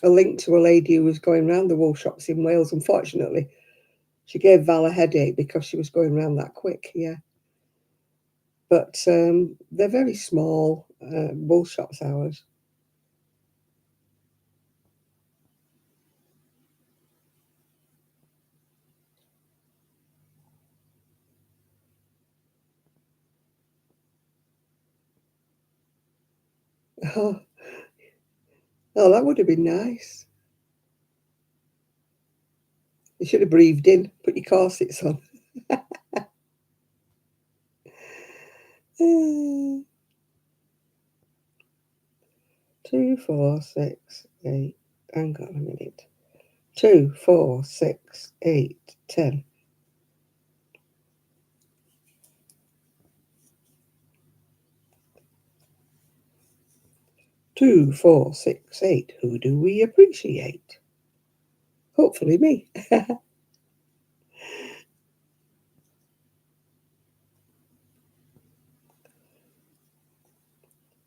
link to a lady who was going around the wool shops in Wales. Unfortunately, she gave Val a headache because she was going around that quick, yeah. But they're very small wool shops, ours. Oh, oh, that would have been nice. You should have breathed in, put your corsets on. 2, 4, 6, 8. Hang on a minute. 2, 4, 6, 8, 10. 2, 4, 6, 8. Who do we appreciate? Hopefully me. I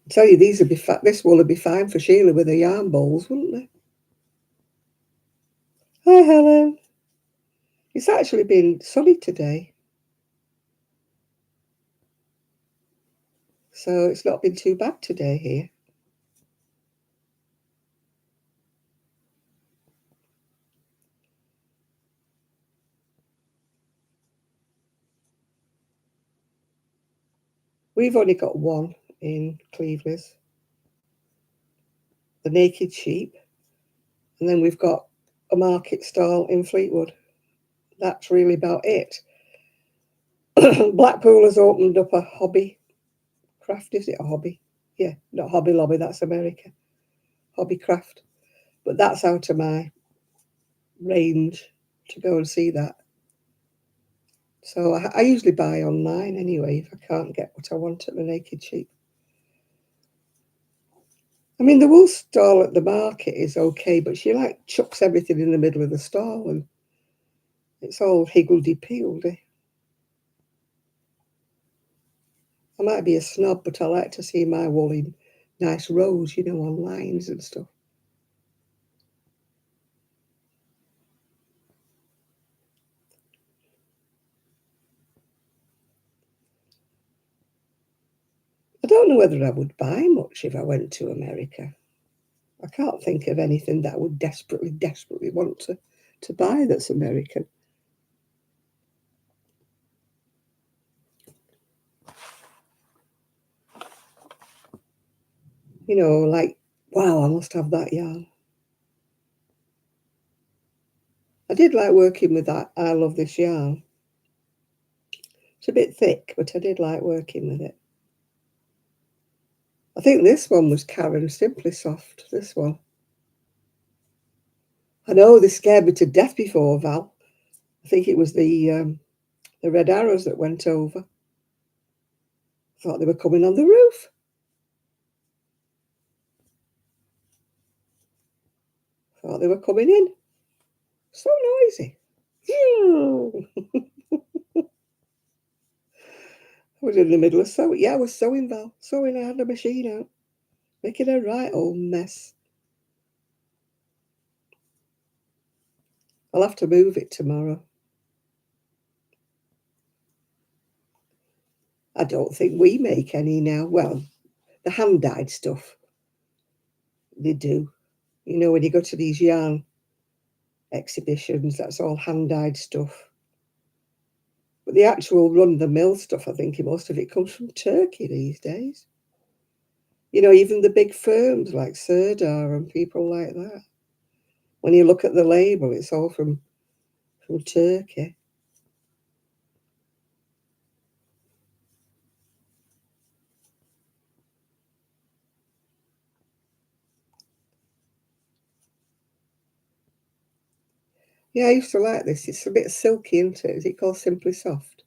tell you, these would be this wool would be fine for Sheila with her yarn bowls, wouldn't they? Hi, Helen. It's actually been sunny today, so it's not been too bad today here. We've only got one in Cleveland, the Naked Sheep, and then we've got a market stall in Fleetwood. That's really about it. Blackpool has opened up a hobby craft. Is it a hobby? Yeah, not Hobby Lobby, that's America. Hobby craft. But that's out of my range to go and see that. So I usually buy online anyway if I can't get what I want at the Naked Sheep. I mean, the wool stall at the market is okay, but she like chucks everything in the middle of the stall and it's all higgledy-piggledy. I might be a snob, but I like to see my wool in nice rows, on lines and stuff. I don't know whether I would buy much if I went to America. I can't think of anything that I would desperately, desperately want to buy that's American. Like, wow, I must have that yarn. I did like working with that I Love This yarn. It's a bit thick, but I did like working with it. I think this one was Karen Simply Soft, this one. I know they scared me to death before, Val. I think it was the red arrows that went over. I thought they were coming on the roof. I thought they were coming in. So noisy. I was in the middle of sewing. Yeah, I was sewing, Val. Sewing, I had the machine out. Making a right old mess. I'll have to move it tomorrow. I don't think we make any now. Well, the hand-dyed stuff, they do. When you go to these yarn exhibitions, that's all hand-dyed stuff. But the actual run-of-the-mill stuff, I think most of it comes from Turkey these days. Even the big firms like Serdar and people like that. When you look at the label, it's all from Turkey. Yeah, I used to like this. It's a bit silky, isn't it? Is it called Simply Soft?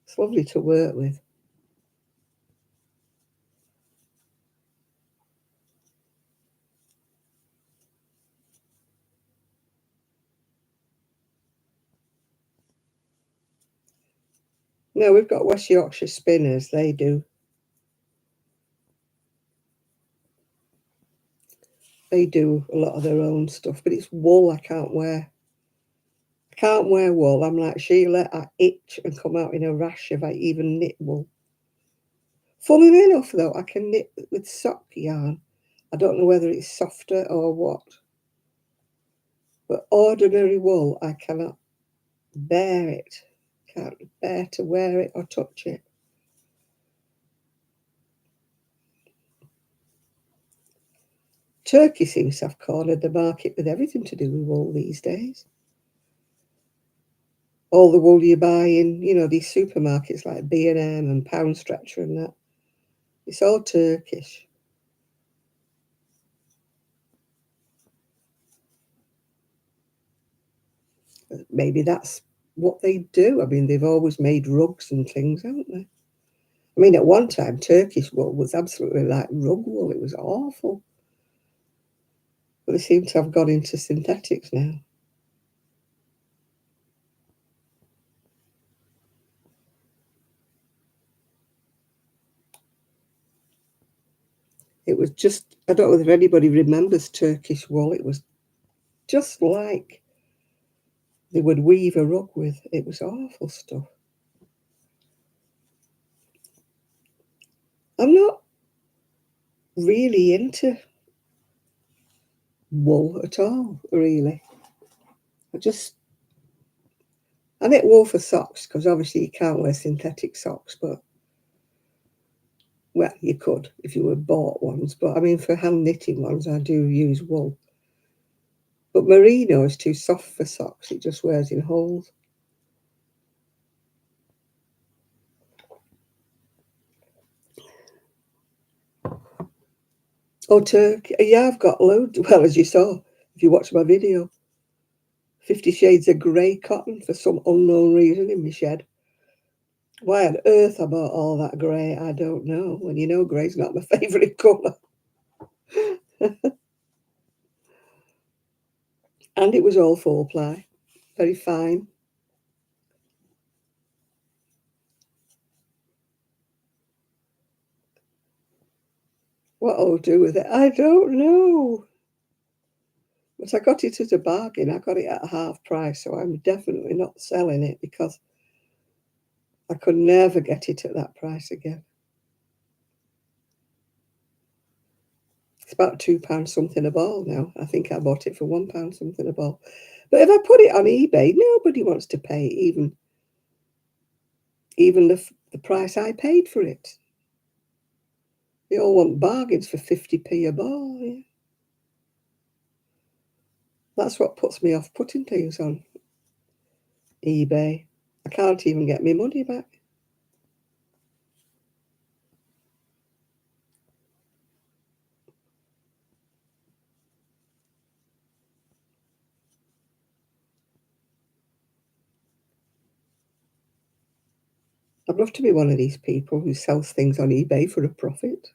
It's lovely to work with. No, we've got West Yorkshire spinners. They do a lot of their own stuff, but it's wool I can't wear. I can't wear wool. I'm like Sheila, I itch and come out in a rash if I even knit wool. Funnily enough, though, I can knit with sock yarn. I don't know whether it's softer or what, but ordinary wool, I cannot bear it. Can't bear to wear it or touch it. Turkey seems to have cornered the market with everything to do with wool these days. All the wool you buy in, these supermarkets like B&M and Pound Stretcher and that, it's all Turkish. Maybe that's what they do. I mean, they've always made rugs and things, haven't they? I mean, at one time, Turkish wool was absolutely like rug wool. It was awful. But they seem to have gone into synthetics now. It was just, I don't know if anybody remembers Turkish wool. It was just like they would weave a rug with. It was awful stuff. I'm not really into wool at all, really. I knit wool for socks because obviously you can't wear synthetic socks, but well, you could if you were bought ones. But I mean, for hand knitting ones, I do use wool. But merino is too soft for socks. It just wears in holes. Oh, Turkey. Yeah, I've got loads. Well, as you saw, if you watched my video, 50 shades of grey cotton for some unknown reason in my shed. Why on earth I bought all that grey, I don't know. When you know grey's not my favourite colour. And it was all 4-ply. Very fine. What I'll do with it, I don't know. But I got it at a bargain. I got it at half price, so I'm definitely not selling it because I could never get it at that price again. It's about £2 something a ball now. I think I bought it for £1 something a ball. But if I put it on eBay, nobody wants to pay even the price I paid for it. They all want bargains for 50p a ball. Yeah. That's what puts me off putting things on eBay. I can't even get my money back. I'd love to be one of these people who sells things on eBay for a profit.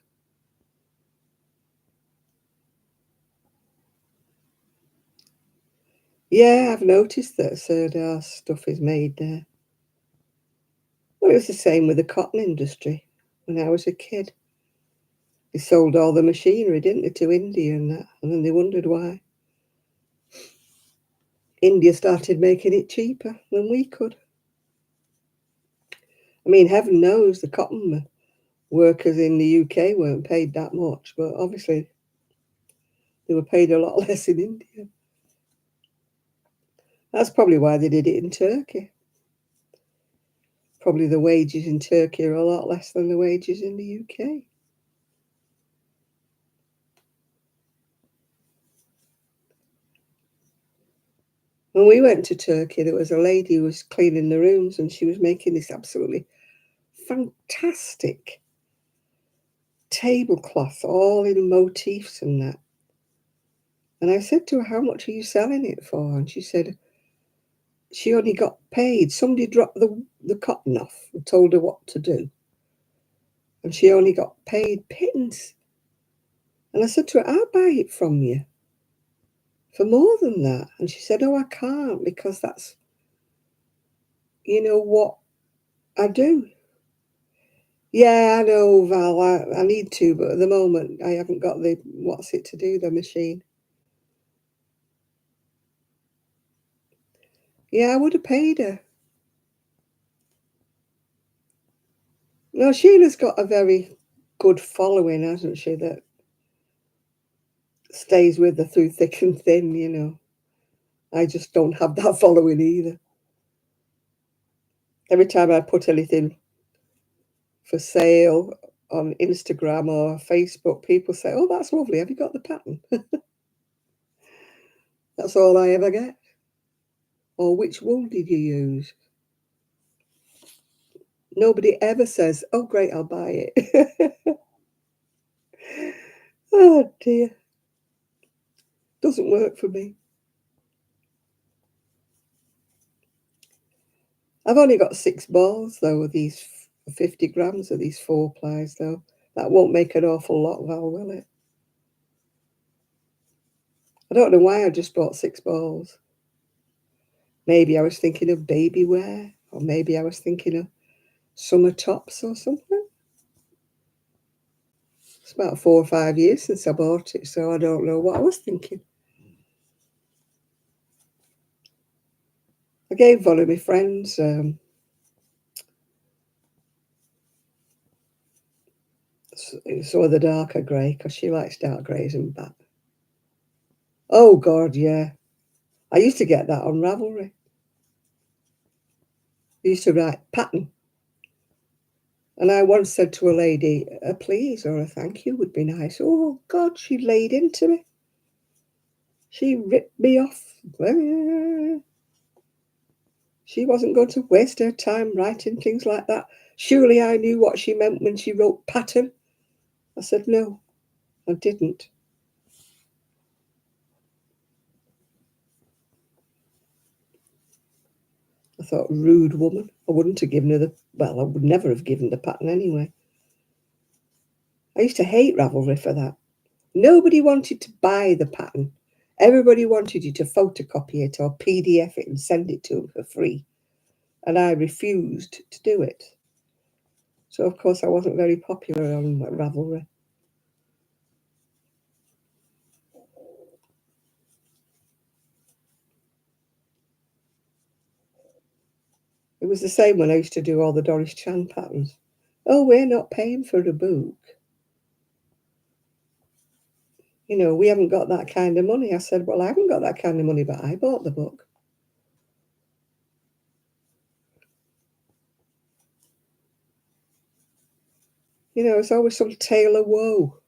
Yeah, I've noticed that Serdar stuff is made there. Well, it was the same with the cotton industry when I was a kid. They sold all the machinery, didn't they, to India and that, and then they wondered why. India started making it cheaper than we could. I mean, heaven knows the cotton workers in the UK weren't paid that much, but obviously they were paid a lot less in India. That's probably why they did it in Turkey. Probably the wages in Turkey are a lot less than the wages in the UK. When we went to Turkey, there was a lady who was cleaning the rooms and she was making this absolutely fantastic tablecloth, all in motifs and that. And I said to her, how much are you selling it for? And she said she only got paid. Somebody dropped the cotton off and told her what to do. And she only got paid pittance. And I said to her, I'll buy it from you for more than that. And she said, oh, I can't because that's, what I do. Yeah, I know, Val, I need to, but at the moment I haven't got the machine. Yeah, I would have paid her. No, Sheila's got a very good following, hasn't she, that stays with her through thick and thin. I just don't have that following either. Every time I put anything for sale on Instagram or Facebook, people say, oh, that's lovely. Have you got the pattern? That's all I ever get. Or which wool did you use? Nobody ever says, oh, great, I'll buy it. Oh, dear. Doesn't work for me. I've only got 6 balls, though, of these 50 grams of these 4 plies, though. That won't make an awful lot, Val, will it? I don't know why I just bought 6 balls. Maybe I was thinking of baby wear, or maybe I was thinking of summer tops or something. It's about 4 or 5 years since I bought it, so I don't know what I was thinking. I gave one of my friends some of the darker grey, because she likes dark greys and black. Oh, God, yeah. I used to get that on Ravelry. I used to write pattern. And I once said to a lady, a please or a thank you would be nice. Oh, God, she laid into me. She ripped me off. She wasn't going to waste her time writing things like that. Surely I knew what she meant when she wrote pattern. I said, no, I didn't. I thought, rude woman. I wouldn't have given her I would never have given the pattern anyway. I used to hate Ravelry for that. Nobody wanted to buy the pattern. Everybody wanted you to photocopy it or PDF it and send it to them for free. And I refused to do it. So, of course, I wasn't very popular on Ravelry. It was the same when I used to do all the Doris Chan patterns. Oh, we're not paying for a book. We haven't got that kind of money. I said, well, I haven't got that kind of money, but I bought the book. It's always some tale of woe.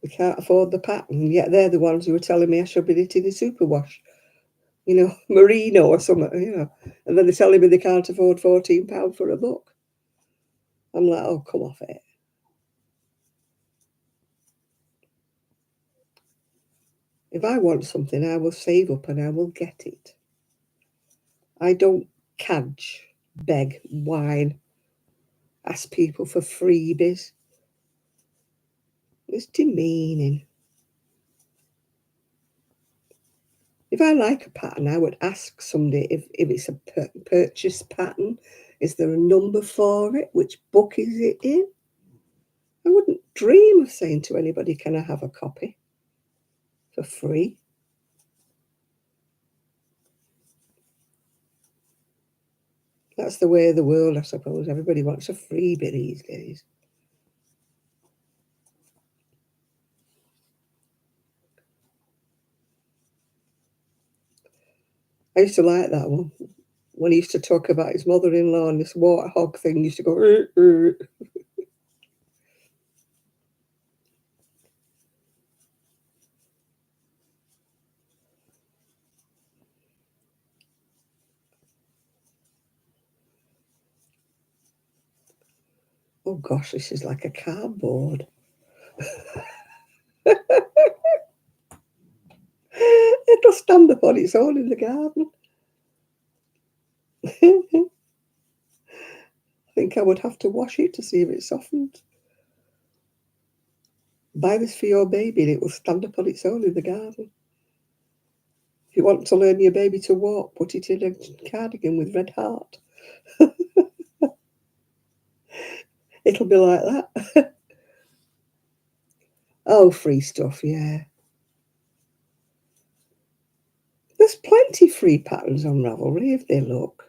We can't afford the pattern, yet they're the ones who are telling me I should be knitting a superwash. Merino or something, and then they're telling me they can't afford £14 for a book. I'm like, oh, come off it. If I want something, I will save up and I will get it. I don't cadge, beg, whine, ask people for freebies. It's demeaning. If I like a pattern, I would ask somebody if it's a purchase pattern. Is there a number for it? Which book is it in? I wouldn't dream of saying to anybody, can I have a copy for free? That's the way of the world, I suppose. Everybody wants a freebie these days. I used to like that one. When he used to talk about his mother-in-law and this warthog thing, used to go, oh gosh, this is like a cardboard. It'll stand up on its own in the garden. I think I would have to wash it to see if it's softened. Buy this for your baby and it will stand up on its own in the garden. If you want to learn your baby to walk, put it in a cardigan with red heart. It'll be like that. Oh, free stuff, yeah. There's plenty free patterns on Ravelry if they look.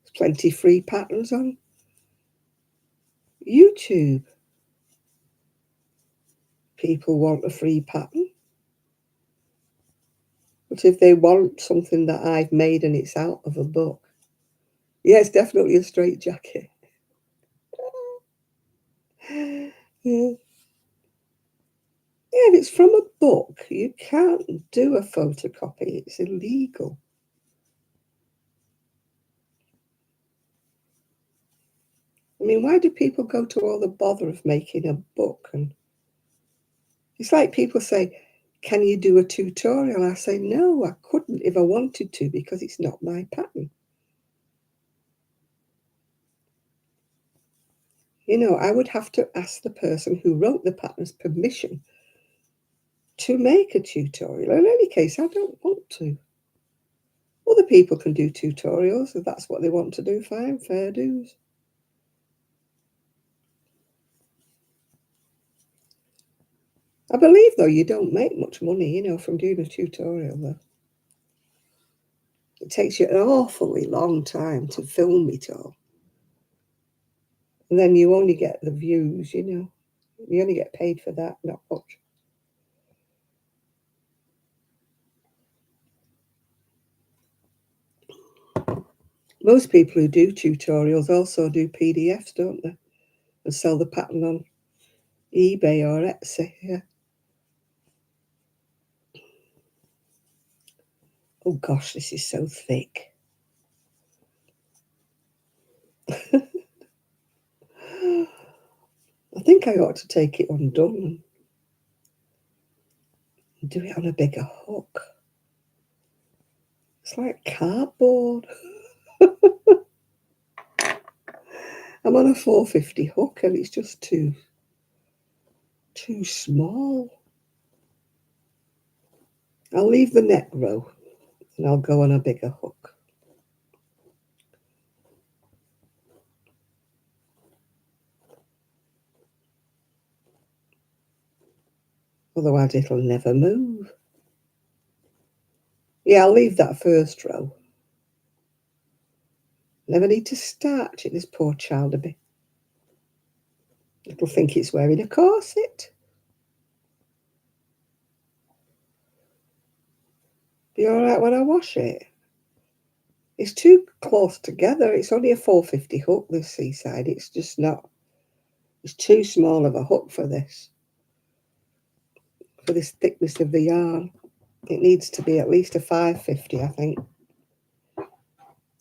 There's plenty free patterns on YouTube. People want a free pattern. But if they want something that I've made and it's out of a book, yeah, it's definitely a straitjacket. Yeah. Yeah, if it's from a book, you can't do a photocopy. It's illegal. I mean, why do people go to all the bother of making a book? And it's like people say, can you do a tutorial? I say, no, I couldn't if I wanted to because it's not my pattern. You know, I would have to ask the person who wrote the pattern's permission to make a tutorial. In any case, I don't want to. Other people can do tutorials if that's what they want to do. Fine, fair dues. I believe, though, you don't make much money, you know, from doing a tutorial, though. It takes you an awfully long time to film it all. And then you only get the views, you know. You only get paid for that, not much. Most people who do tutorials also do PDFs, don't they? And sell the pattern on eBay or Etsy, yeah. Oh gosh, this is so thick. I think I ought to take it undone and do it on a bigger hook. It's like cardboard. I'm on a 450 hook and it's just too small. I'll leave the neck row and I'll go on a bigger hook. Otherwise it'll never move. Yeah, I'll leave that first row. Never need to starch it, this poor child a bit. It'll think it's wearing a corset. Be alright when I wash it. It's too close together. It's only a 450 hook, this Seaside. It's just not. It's too small of a hook for this. For this thickness of the yarn. It needs to be at least a 550, I think.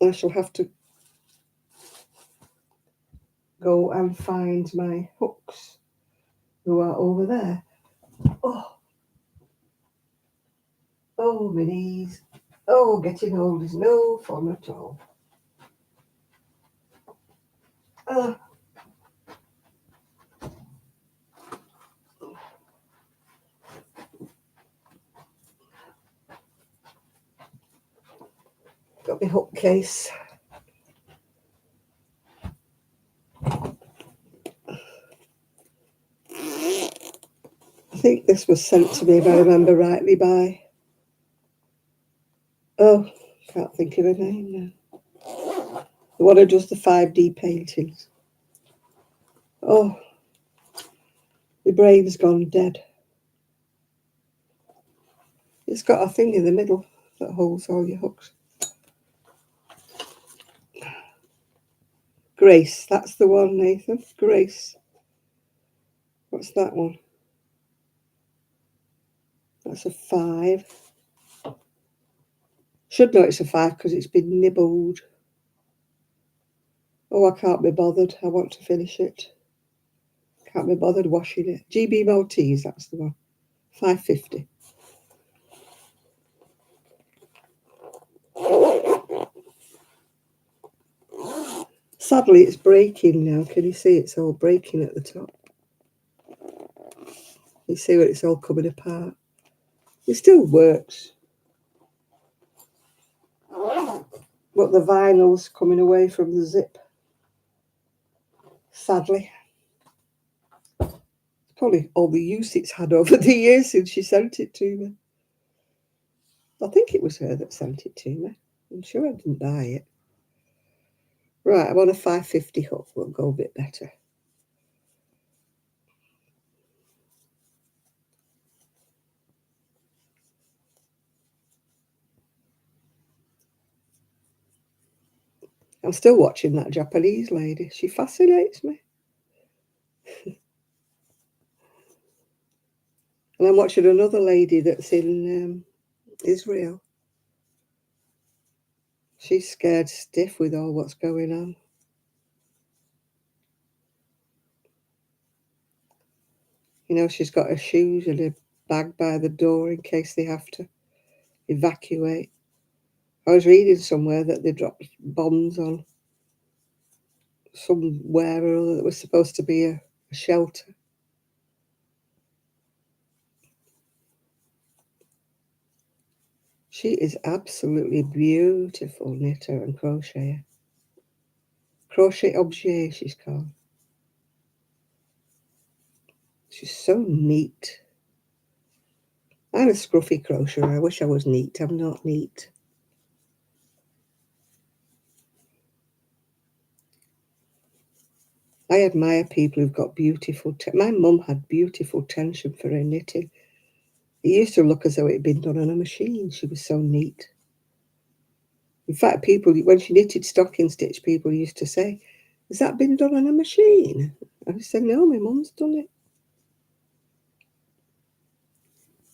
I shall have to go and find my hooks who are over there. Oh, my knees. Oh, getting old is no fun at all. Got my hook case. I think this was sent to me, if I remember rightly, by... Oh, can't think of her name now. The one who does the 5D paintings. Oh, my brain's gone dead. It's got a thing in the middle that holds all your hooks. Grace, that's the one, Nathan. Grace. What's that one? That's a 5. Should know it's a 5 because it's been nibbled. Oh, I can't be bothered. I want to finish it. Can't be bothered washing it. GB Maltese, that's the one. 550. Sadly, it's breaking now. Can you see it's all breaking at the top? You see where it's all coming apart. It still works. But the vinyl's coming away from the zip. Sadly. It's probably all the use it's had over the years since she sent it to me. I think it was her that sent it to me. I'm sure I didn't buy it. Right, I'm on a 550 hook. We'll go a bit better. I'm still watching that Japanese lady. She fascinates me. And I'm watching another lady that's in Israel. She's scared stiff with all what's going on. You know, she's got her shoes and her bag by the door in case they have to evacuate. I was reading somewhere that they dropped bombs on somewhere or other that was supposed to be a shelter. She is absolutely beautiful knitter and crocheter. Crochet objet, she's called. She's so neat. I'm a scruffy crocheter. I wish I was neat. I'm not neat. I admire people who've got beautiful... My mum had beautiful tension for her knitting. It used to look as though it had been done on a machine. She was so neat. In fact, people, when she knitted stocking stitch, people used to say, has that been done on a machine? I said, no, my mum's done it.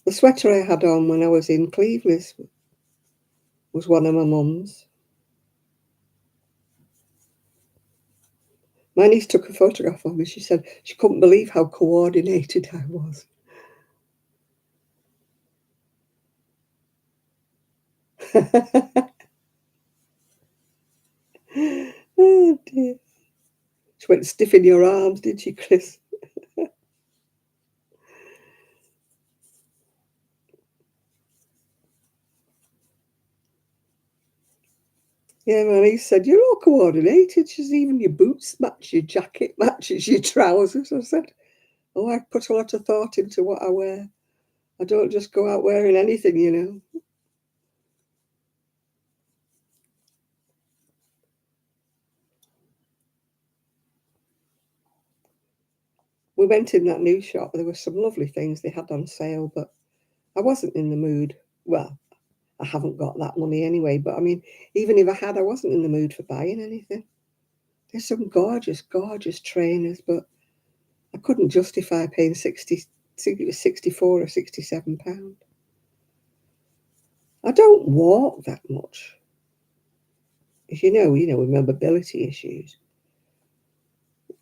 The sweater I had on when I was in Cleveland was one of my mum's. My niece took a photograph of me. She said she couldn't believe how coordinated I was. Oh dear. She went stiff in your arms, did she, Chris? Yeah, my niece said, you're all coordinated. She said, even your boots match, your jacket matches, your trousers. I said, oh, I put a lot of thought into what I wear. I don't just go out wearing anything, you know. We went in that new shop. There were some lovely things they had on sale, but I wasn't in the mood. Well, I haven't got that money anyway, but I mean, even if I had, I wasn't in the mood for buying anything. There's some gorgeous, gorgeous trainers, but I couldn't justify paying 64 or 67 pounds. I don't walk that much. As you know, with my mobility issues.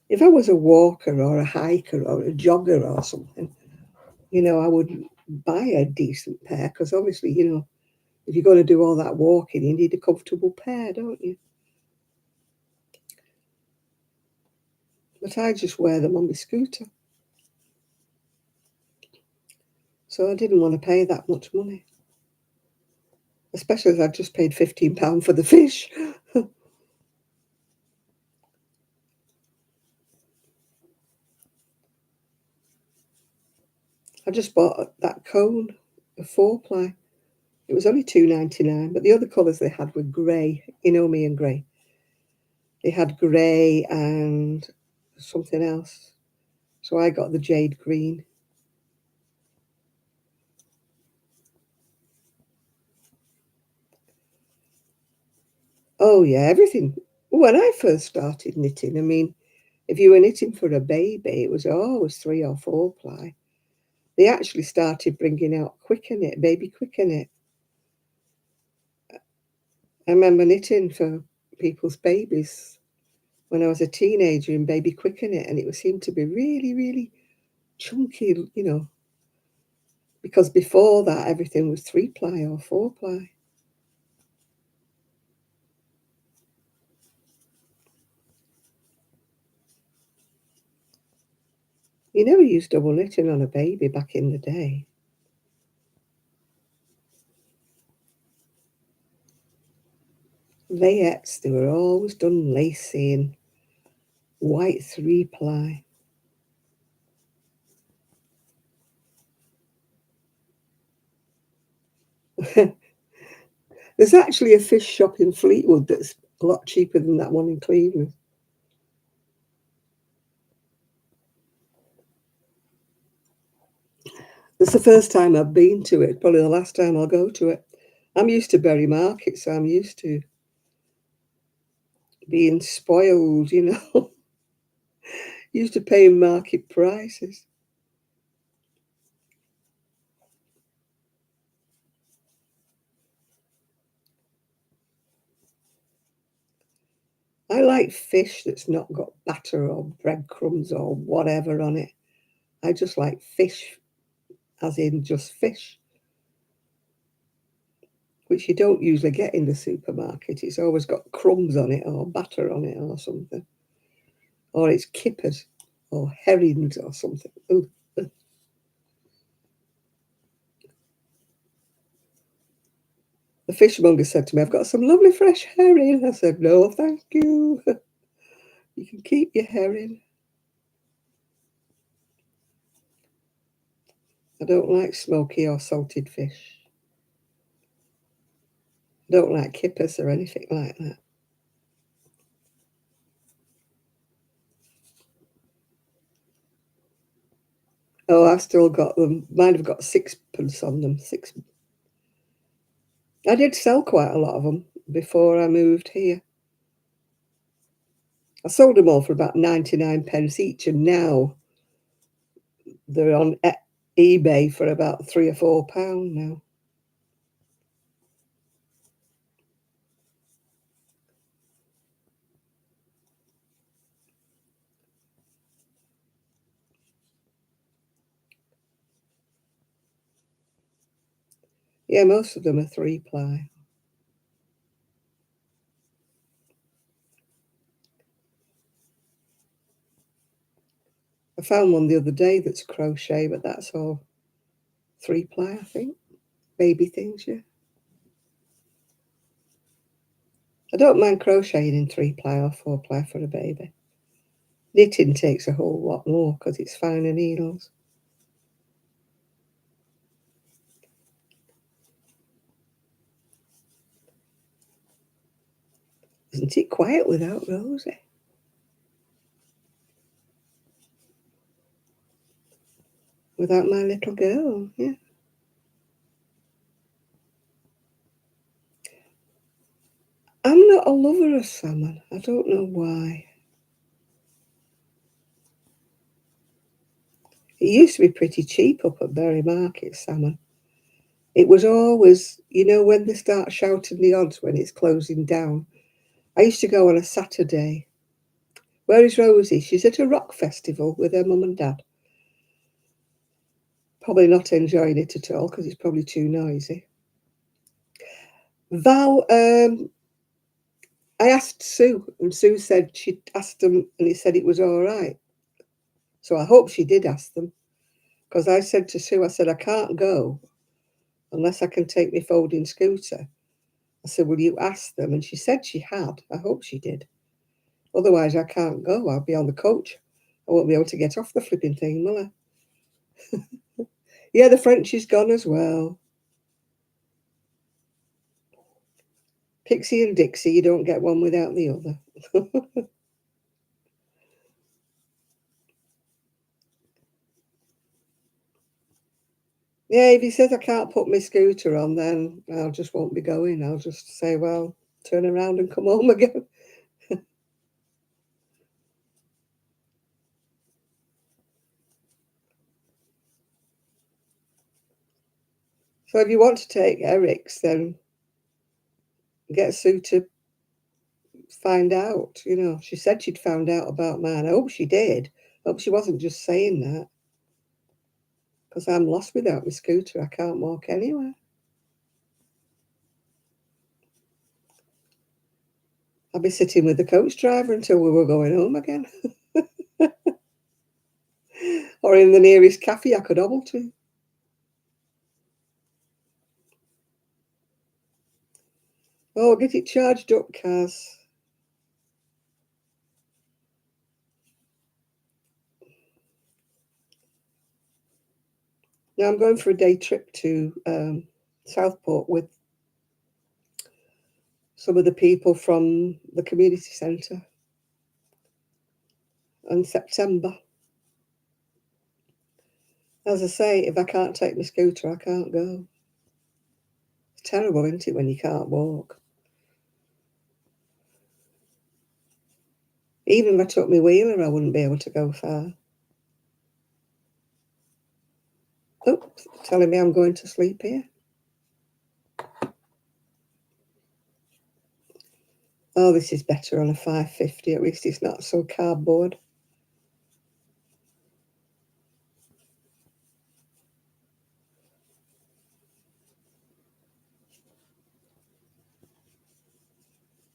If I was a walker or a hiker or a jogger or something, I would buy a decent pair because obviously, if you're going to do all that walking, you need a comfortable pair, don't you? But I just wear them on my scooter. So I didn't want to pay that much money. Especially as I'd just paid £15 for the fish. I just bought that cone of 4-ply. It was only £2.99, but the other colours they had were grey. You know me and grey. They had grey and something else. So I got the jade green. Oh, yeah, everything. When I first started knitting, I mean, if you were knitting for a baby, it was always 3 or 4-ply. They actually started bringing out quicker knit, baby quicker knit. I remember knitting for people's babies when I was a teenager in baby quicker knit, and it seemed to be really, really chunky, because before that, everything was 3-ply or 4-ply. You never used double knitting on a baby back in the day. Layettes, they were always done lacy and white 3-ply. There's actually a fish shop in Fleetwood that's a lot cheaper than that one in Cleveland. It's the first time I've been to it, probably the last time I'll go to it. I'm used to Bury Market, so I'm used to being spoiled, you know, used to paying market prices. I like fish that's not got batter or breadcrumbs or whatever on it. I just like fish, as in just fish, which you don't usually get in the supermarket. It's always got crumbs on it or batter on it or something. Or it's kippers or herrings or something. Ooh. The fishmonger said to me, I've got some lovely fresh herring. I said, no, thank you. You can keep your herring. I don't like smoky or salted fish. I don't like kippers or anything like that. Oh, I've still got them. Mine have got sixpence on them. Six. I did sell quite a lot of them before I moved here. I sold them all for about 99 pence each, and now they're on eBay for about £3 or £4 now. Yeah, most of them are 3-ply. I found one the other day that's crochet, but that's all 3-ply, I think. Baby things, yeah. I don't mind crocheting in 3-ply or 4-ply for a baby. Knitting takes a whole lot more because it's finer needles. Isn't it quiet without Rosie? Without my little girl, yeah. I'm not a lover of salmon. I don't know why. It used to be pretty cheap up at Bury Market, salmon. It was always, you know, when they start shouting the odds when it's closing down. I used to go on a Saturday. Where is Rosie? She's at a rock festival with her mum and dad. Probably not enjoying it at all because it's probably too noisy. Val, I asked Sue, and Sue said she'd asked them and he said it was all right. So I hope she did ask them because I said to Sue, I said, I can't go unless I can take my folding scooter. I said, will you ask them? And she said she had. I hope she did. Otherwise, I can't go. I'll be on the coach. I won't be able to get off the flipping thing, will I? Yeah, the French is gone as well. Pixie and Dixie, you don't get one without the other. Yeah, if he says I can't put my scooter on, then I just won't be going. I'll just say, well, turn around and come home again. So if you want to take Eric's, then get Sue to find out. You know, she said she'd found out about mine. I hope she did. I hope she wasn't just saying that. Because I'm lost without my scooter. I can't walk anywhere. I'll be sitting with the coach driver until we were going home again. or in the nearest cafe I could hobble to. Oh, get it charged up, Kaz. Now I'm going for a day trip to Southport with some of the people from the community centre in September. As I say, if I can't take my scooter, I can't go. It's terrible, isn't it, when you can't walk? Even if I took my wheeler, I wouldn't be able to go far. Oh, telling me I'm going to sleep here. Oh, this is better on a 550. At least it's not so cardboard.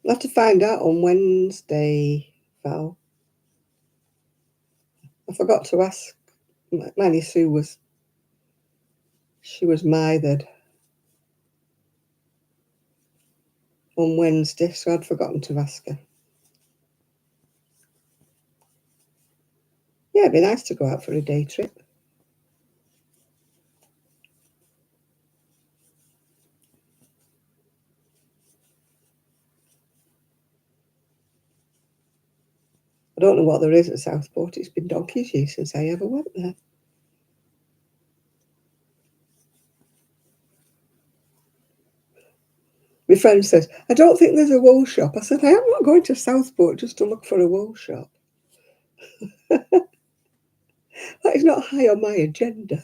I'll have to find out on Wednesday, Val. I forgot to ask. Manny Sue was mithered on Wednesday, so I'd forgotten to ask her. Yeah, it'd be nice to go out for a day trip. I don't know what there is at Southport. It's been donkey's years since I ever went there. My friend says, I don't think there's a wool shop. I said, I am not going to Southport just to look for a wool shop. That is not high on my agenda.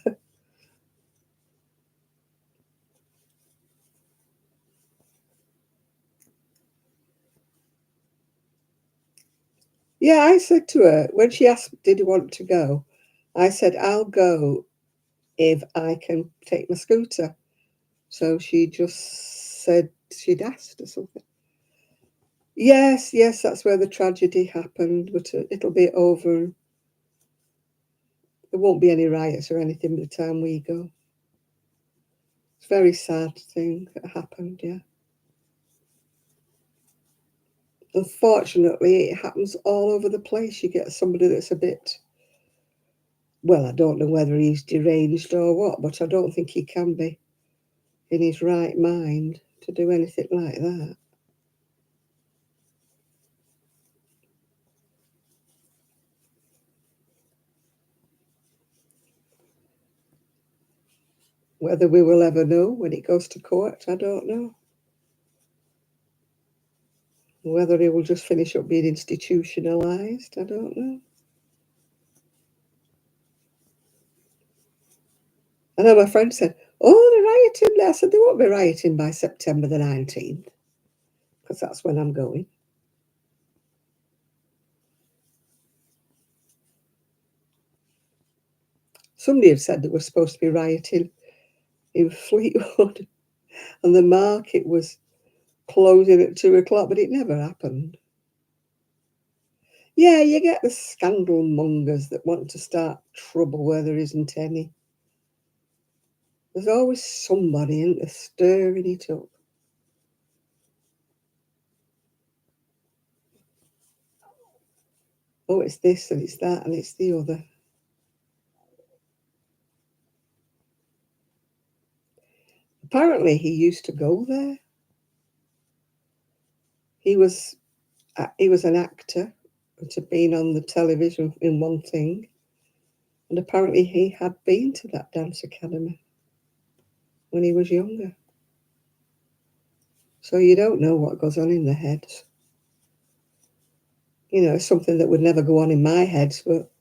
Yeah, I said to her, when she asked, did you want to go? I said, I'll go if I can take my scooter. So she just said she'd asked or something. Yes, that's where the tragedy happened, but it'll be over. There won't be any riots or anything by the time we go. It's a very sad thing that happened, yeah. Unfortunately, it happens all over the place. You get somebody that's a bit, well, I don't know whether he's deranged or what, but I don't think he can be in his right mind to do anything like that. Whether we will ever know when it goes to court, I don't know. Whether he will just finish up being institutionalised, I don't know. I know my friend said, oh, they're rioting there. I said, they won't be rioting by September the 19th, because that's when I'm going. Somebody had said that we're supposed to be rioting in Fleetwood, and the market was closing at 2 o'clock, but it never happened. Yeah, you get the scandal mongers that want to start trouble where there isn't any. There's always somebody in there stirring it up. Oh, it's this and it's that and it's the other. Apparently, he used to go there. He was an actor, which had been on the television in one thing, and apparently he had been to that dance academy when he was younger. So you don't know what goes on in their heads. You know, something that would never go on in my head, but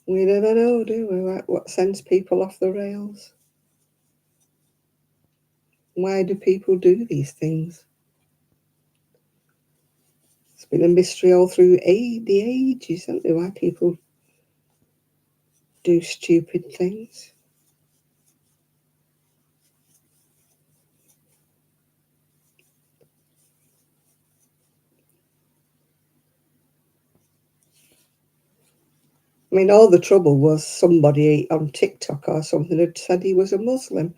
we never know, do we, what sends people off the rails? Why do people do these things? It's been a mystery all through the ages, hasn't it, why people do stupid things. I mean, all the trouble was somebody on TikTok or something had said he was a Muslim,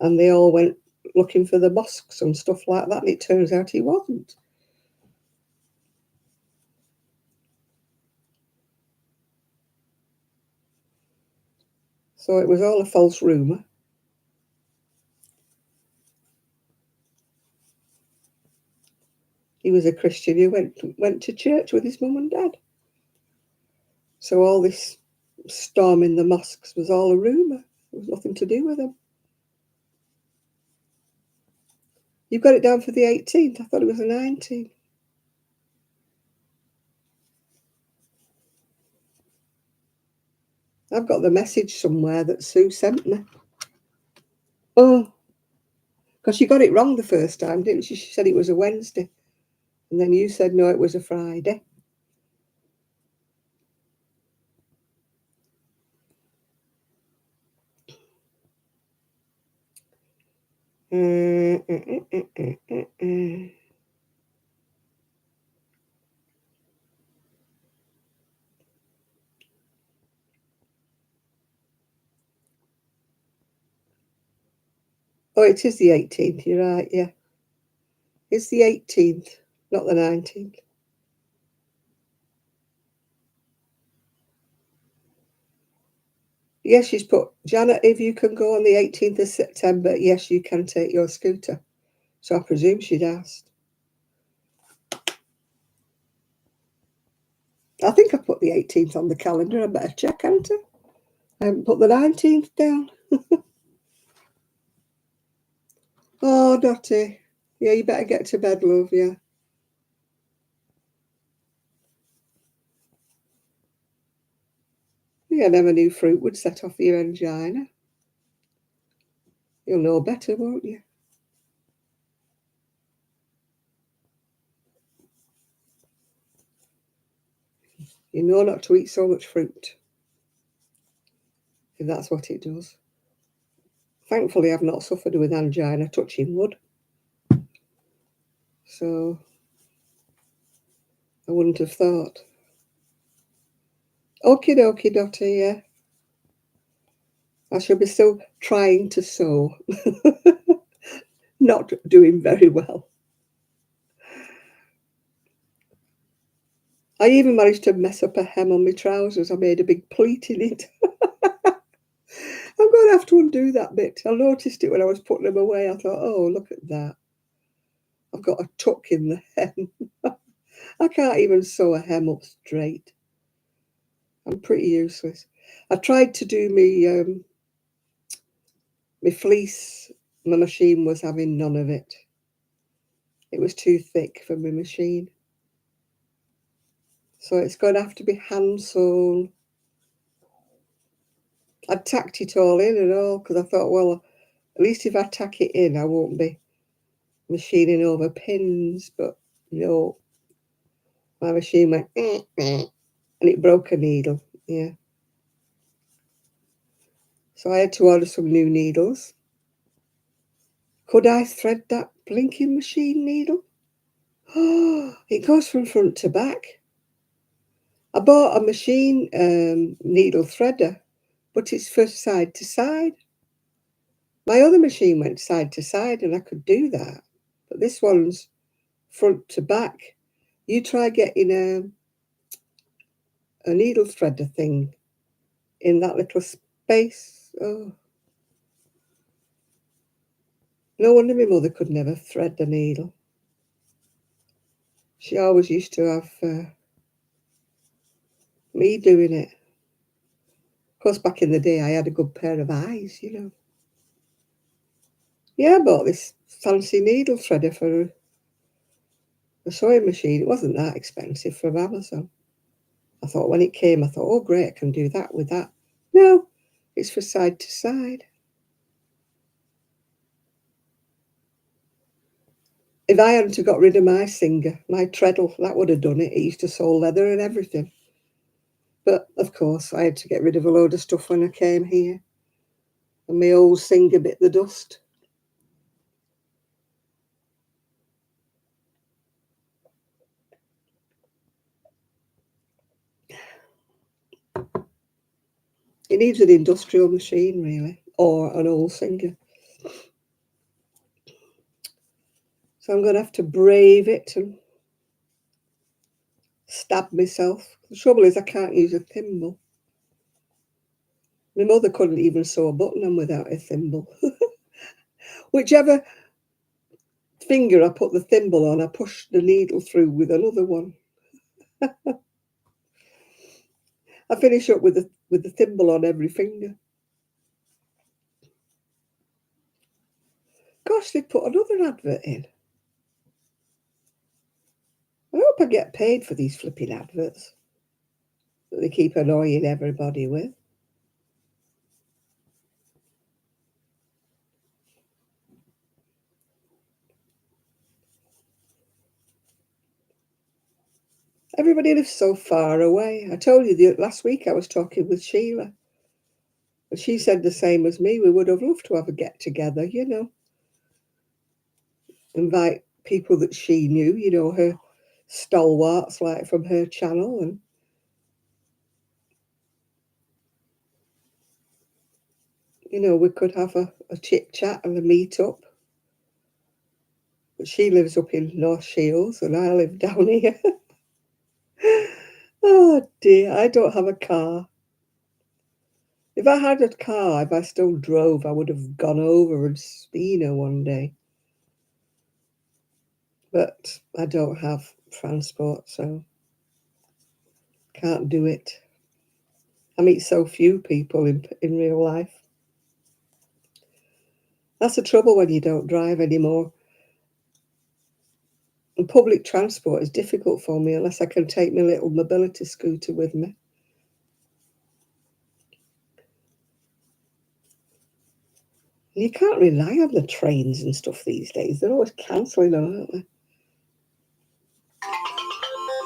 and they all went looking for the mosques and stuff like that, and it turns out he wasn't. So it was all a false rumour. He was a Christian who went to church with his mum and dad. So all this storming the mosques was all a rumour. It was nothing to do with him. You've got it down for the 18th. I thought it was the 19th. I've got the message somewhere that Sue sent me. Oh, because she got it wrong the first time, didn't she? She said it was a Wednesday. And then you said, no, it was a Friday. Oh, it is the 18th. You're right, yeah. It's the 18th, not the 19th. Yes, she's put, Janet, if you can go on the 18th of September, yes, you can take your scooter. So I presume she'd asked. I think I put the 18th on the calendar. I better check, haven't I? I haven't put the 19th down. Oh, Dottie. Yeah, you better get to bed, love, yeah. Yeah, I never knew fruit would set off your angina. You'll know better, won't you? You know not to eat so much fruit, if that's what it does. Thankfully, I've not suffered with angina, touching wood. So I wouldn't have thought. Okie dokie, Dottie, yeah. I shall be still trying to sew. Not doing very well. I even managed to mess up a hem on my trousers. I made a big pleat in it. I'm going to have to undo that bit. I noticed it when I was putting them away. I thought, oh, look at that. I've got a tuck in the hem. I can't even sew a hem up straight. I'm pretty useless. I tried to do my fleece. My machine was having none of it. It was too thick for my machine. So it's going to have to be hand sewn. I'd tacked it all in and all because I thought, well, at least if I tack it in, I won't be machining over pins. But no, my machine went and it broke a needle. Yeah. So I had to order some new needles. Could I thread that blinking machine needle? Oh, it goes from front to back. I bought a machine needle threader, but it's for side to side. My other machine went side to side and I could do that. But this one's front to back. You try getting a needle threader thing in that little space. Oh, no wonder my mother could never thread the needle. She always used to have me doing it. Of course, back in the day, I had a good pair of eyes, you know. Yeah, I bought this fancy needle threader for a sewing machine. It wasn't that expensive from Amazon. I thought when it came, I thought, oh, great, I can do that with that. No, it's for side to side. If I hadn't got rid of my Singer, my treadle, that would have done it. It used to sew leather and everything. But, of course, I had to get rid of a load of stuff when I came here. And my old Singer bit the dust. It needs an industrial machine, really, or an old singer. So I'm going to have to brave it and stab myself. The trouble is I can't use a thimble. My mother couldn't even sew a button on without a thimble. Whichever finger I put the thimble on, I pushed the needle through with another one. I finish up with the thimble on every finger. Gosh, they put another advert in. I hope I get paid for these flipping adverts that they keep annoying everybody with. Everybody lives so far away. I told you last week I was talking with Sheila. And she said the same as me. We would have loved to have a get together, invite people that she knew, her stalwarts like from her channel, and we could have a chit chat and a meet up. But she lives up in North Shields and I live down here. Oh dear, I don't have a car. If I had a car, if I still drove, I would have gone over and seen her one day. But I don't have transport, so can't do it. I meet so few people in real life. That's the trouble when you don't drive anymore. And public transport is difficult for me unless I can take my little mobility scooter with me. You can't rely on the trains and stuff these days. They're always cancelling them, aren't they?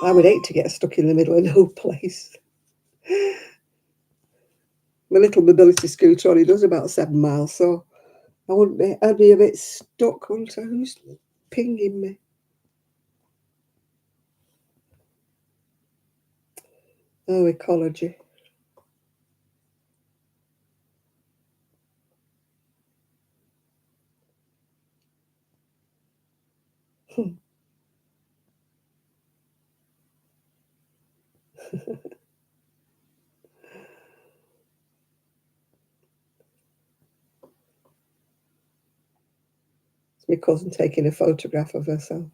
I would hate to get stuck in the middle of no place. My little mobility scooter only does about 7 miles, so I'd be a bit stuck, wouldn't I? Who's pinging me? Oh, ecology. It's my cousin taking a photograph of herself.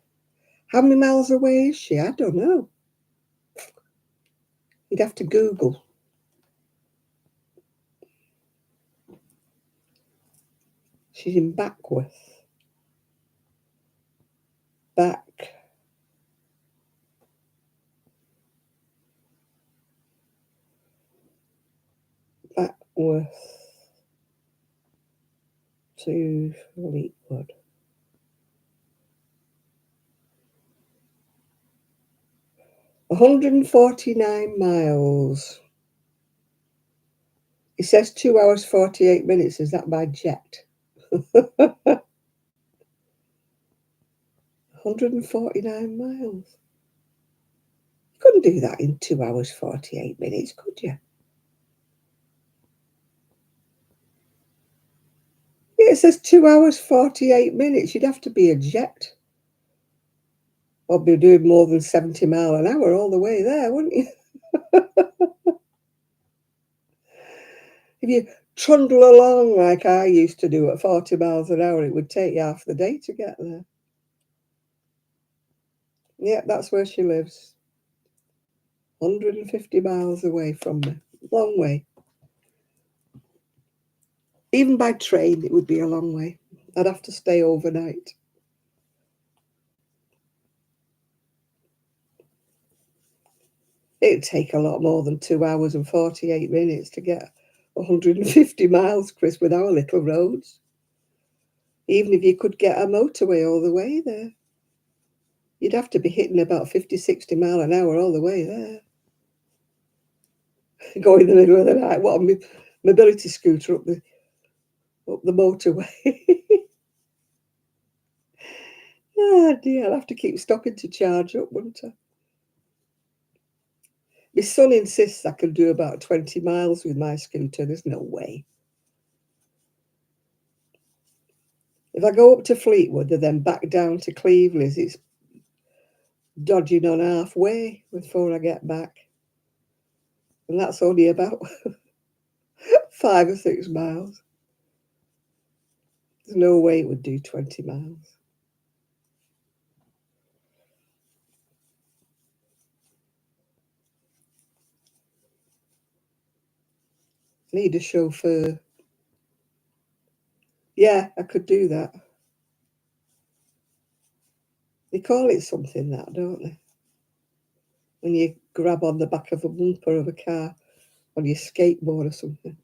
How many miles away is she? I don't know. You'd have to Google. She's in Backworth. Backworth to Fleetwood. 149 miles. It says 2 hours 48 minutes. Is that by jet? 149 miles. You couldn't do that in 2 hours 48 minutes, could you? Yeah, it says 2 hours 48 minutes. You'd have to be a jet. Or be doing more than 70 miles an hour all the way there, wouldn't you? If you trundle along like I used to do at 40 miles an hour, it would take you half the day to get there. Yeah, that's where she lives. 150 miles away from me. Long way. Even by train, it would be a long way. I'd have to stay overnight. It'd take a lot more than 2 hours and 48 minutes to get 150 miles, Chris, with our little roads. Even if you could get a motorway all the way there, you'd have to be hitting about 50, 60 mile an hour all the way there. Go in the middle of the night. What a mobility scooter up the motorway. Oh dear, I'll have to keep stopping to charge up, wouldn't I? My son insists I can do about 20 miles with my scooter. There's no way. If I go up to Fleetwood and then back down to Cleveland's, it's dodging on halfway before I get back. And that's only about 5 or 6 miles. There's no way it would do 20 miles. Need a chauffeur. Yeah, I could do that. They call it something that, don't they? When you grab on the back of a bumper of a car on your skateboard or something.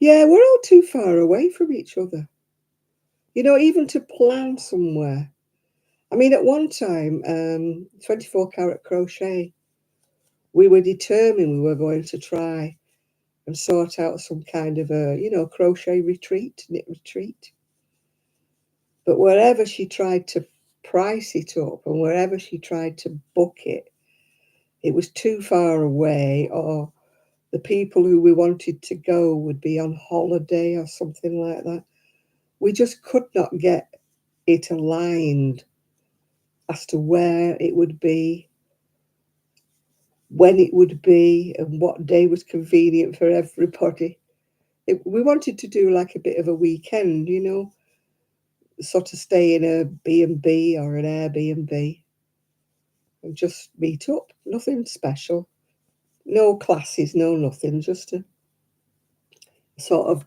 Yeah, we're all too far away from each other. You know, even to plan somewhere. I mean, at one time, 24 karat crochet, we were determined we were going to try and sort out some kind of a, crochet retreat, knit retreat. But wherever she tried to price it up and wherever she tried to book it, it was too far away, or the people who we wanted to go would be on holiday or something like that. We just could not get it aligned as to where it would be, when it would be, and what day was convenient for everybody. We wanted to do like a bit of a weekend, sort of stay in a B&B or an Airbnb and just meet up. Nothing special. No classes, no nothing. Just a sort of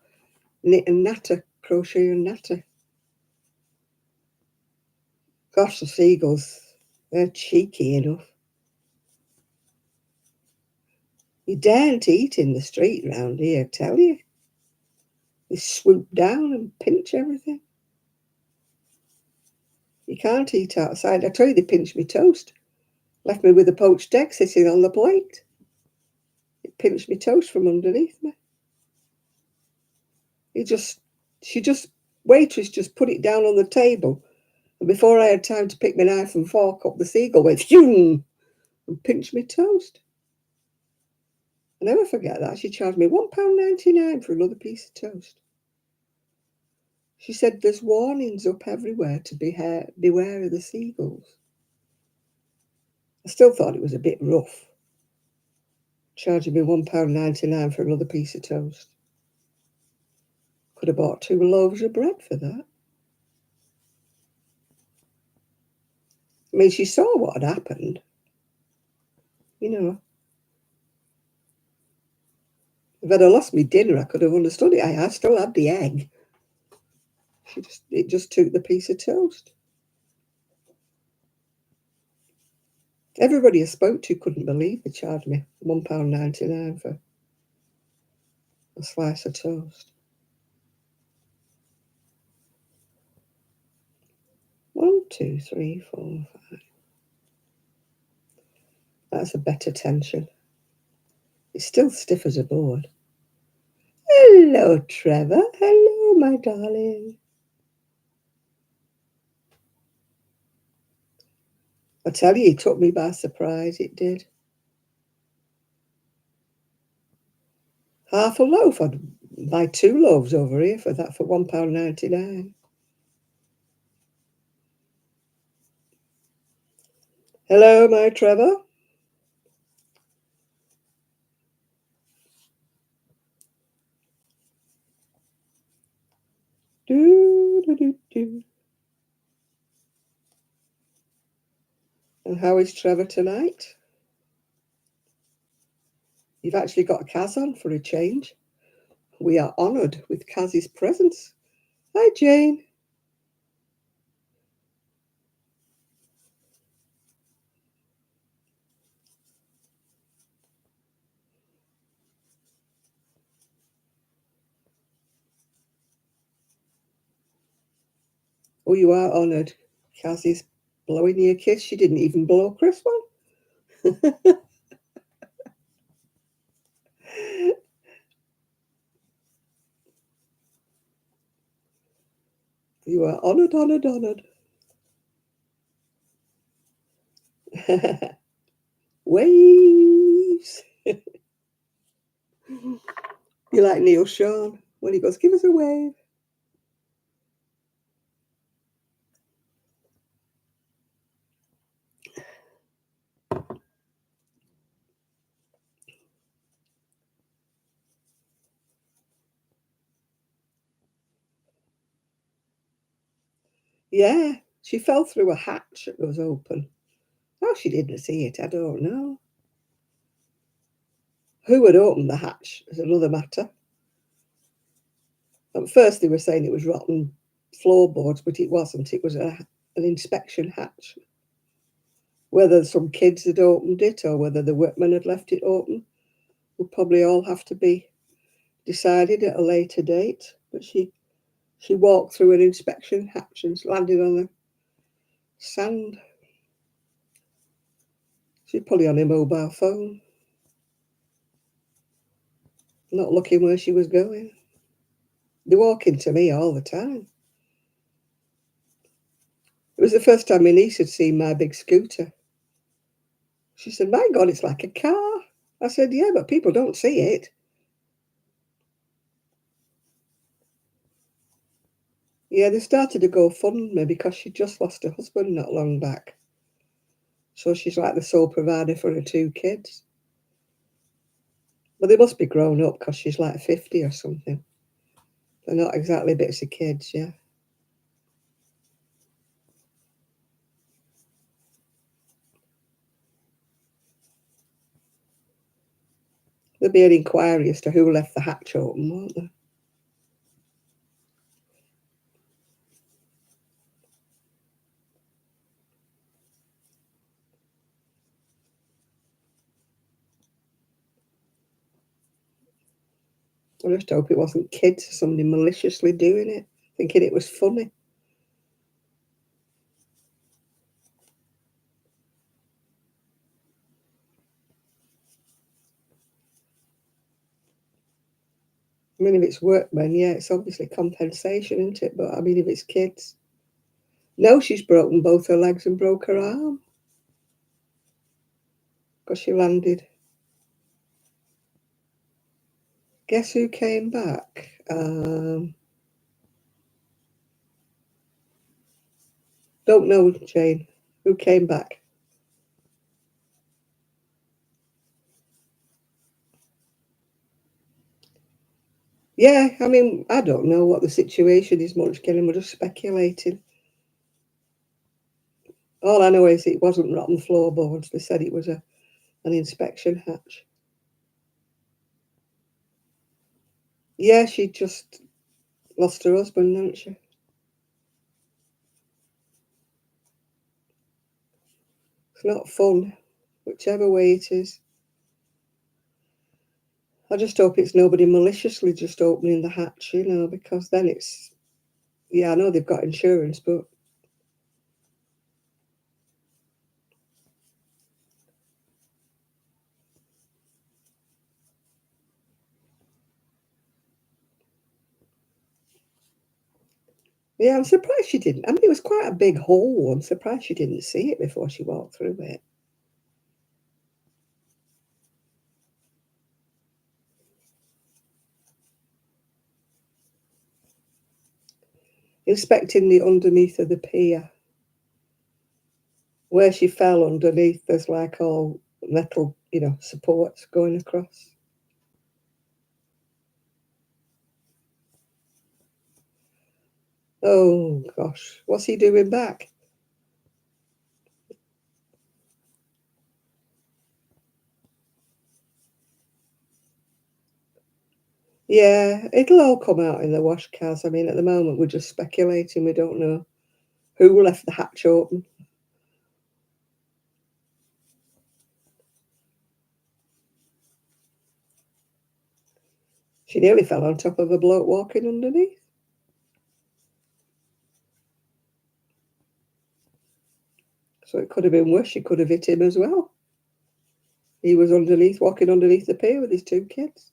knit and natter, crochet and natter. Gosh, the seagulls, they're cheeky enough. You daren't eat in the street round here, I tell you. They swoop down and pinch everything. You can't eat outside. I tell you, they pinched me toast. Left me with a poached egg sitting on the plate. It pinched me toast from underneath me. Waitress just put it down on the table. And before I had time to pick my knife and fork up, the seagull went, phew, and pinched me toast. I'll never forget that. She charged me £1.99 for another piece of toast. She said there's warnings up everywhere to beware of the seagulls. I still thought it was a bit rough, charging me £1.99 for another piece of toast. Could have bought 2 loaves of bread for that. I mean, she saw what had happened. If I'd have lost my dinner, I could have understood it. I still had the egg. It just took the piece of toast. Everybody I spoke to couldn't believe they charged me £1.99 for a slice of toast. 1, 2, 3, 4, 5. That's a better tension. It's still stiff as a board. Hello, Trevor. Hello, my darling. I tell you, it took me by surprise. It did. Half a loaf. I'd buy 2 loaves over here for £1.99. Hello, my Trevor. Do, do, do, do. And how is Trevor tonight? You've actually got Kaz on for a change. We are honoured with Kaz's presence. Hi, Jane. Oh, you are honoured. Kaz is blowing you a kiss. She didn't even blow Chris one. You are honoured, honoured, honoured. Waves. You like Neil Sean when he goes, give us a wave. Yeah, she fell through a hatch that was open. How she didn't see it, I don't know. Who had opened the hatch is another matter. At first they were saying it was rotten floorboards, but it wasn't. It was an inspection hatch. Whether some kids had opened it or whether the workmen had left it open will probably all have to be decided at a later date. But she walked through an inspection hatch and landed on the sand. She's probably on her mobile phone, not looking where she was going. They walk into me all the time. It was the first time my niece had seen my big scooter. She said, my God, it's like a car. I said, yeah, but people don't see it. Yeah, they started to GoFundMe because she just lost her husband not long back. So she's like the sole provider for her 2 kids. But they must be grown up because she's like 50 or something. They're not exactly bits of kids, yeah. There'll be an inquiry as to who left the hatch open, won't there? I just hope it wasn't kids or somebody maliciously doing it, thinking it was funny. I mean, if it's workmen, yeah, it's obviously compensation, isn't it? But I mean, if it's kids. No, she's broken both her legs and broke her arm because she landed. Guess who came back? Don't know, Jane. Who came back? Yeah, I mean, I don't know what the situation is much, Gillian. We're just speculating. All I know is it wasn't rotten floorboards. They said it was an inspection hatch. Yeah, she just lost her husband, didn't she? It's not fun, whichever way it is. I just hope it's nobody maliciously just opening the hatch, because then it's, yeah, I know they've got insurance, but yeah, I'm surprised she didn't. I mean, it was quite a big hole. I'm surprised she didn't see it before she walked through it. Inspecting the underneath of the pier. Where she fell underneath, there's like all metal, supports going across. Oh, gosh. What's he doing back? Yeah, it'll all come out in the wash, Kaz. I mean, at the moment, we're just speculating. We don't know who left the hatch open. She nearly fell on top of a bloke walking underneath. So it could have been worse. She could have hit him as well. He was underneath, walking underneath the pier with his 2 kids.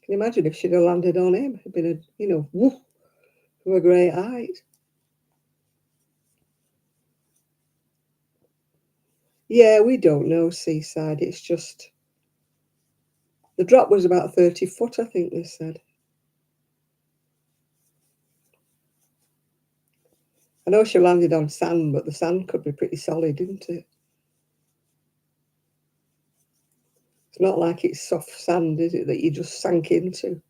Can you imagine if she'd have landed on him? It'd been woof, to a great height. Yeah, we don't know Seaside. It's just the drop was about 30 foot, I think they said. I know she landed on sand, but the sand could be pretty solid, didn't it? It's not like it's soft sand, is it, that you just sank into?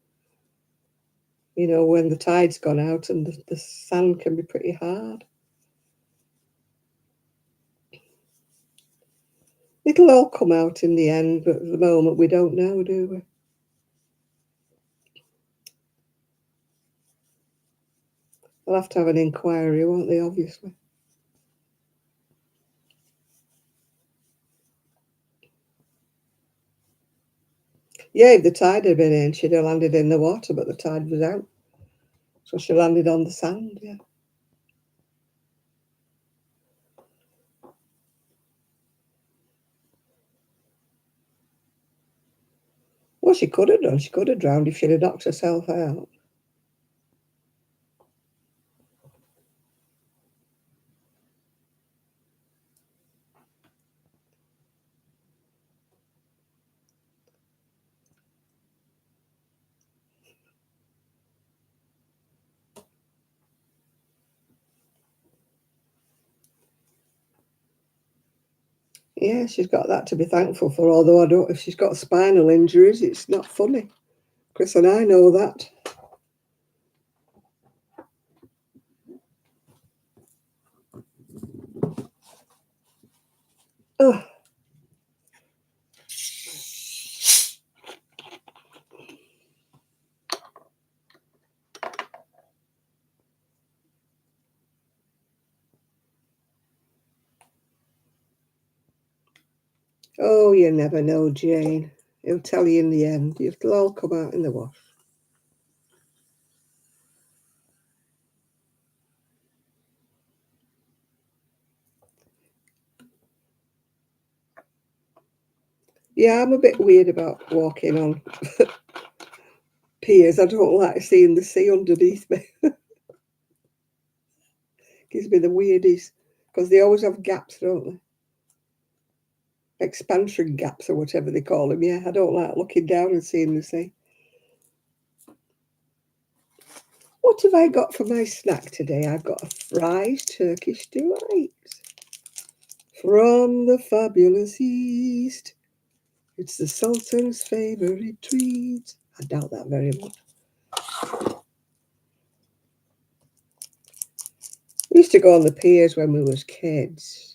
You know, when the tide's gone out and the sand can be pretty hard. It'll all come out in the end, but at the moment we don't know, do we? They'll have to have an inquiry, won't they, obviously? Yeah, if the tide had been in, she'd have landed in the water, but the tide was out. So she landed on the sand, yeah. Well, she could have done. She could have drowned if she'd have knocked herself out. Yeah, she's got that to be thankful for, although I don't, if she's got spinal injuries, it's not funny. Chris and I know that. Oh. Oh, you never know, Jane. He'll tell you in the end. It'll all come out in the wash. Yeah, I'm a bit weird about walking on piers. I don't like seeing the sea underneath me. Gives me the weirdest, because they always have gaps, don't they? Expansion gaps or whatever they call them. Yeah, I don't like looking down and seeing the sea. What have I got for my snack today? I've got a fried Turkish delight from the fabulous East. It's the Sultan's favourite treat. I doubt that very much. We used to go on the piers when we was kids.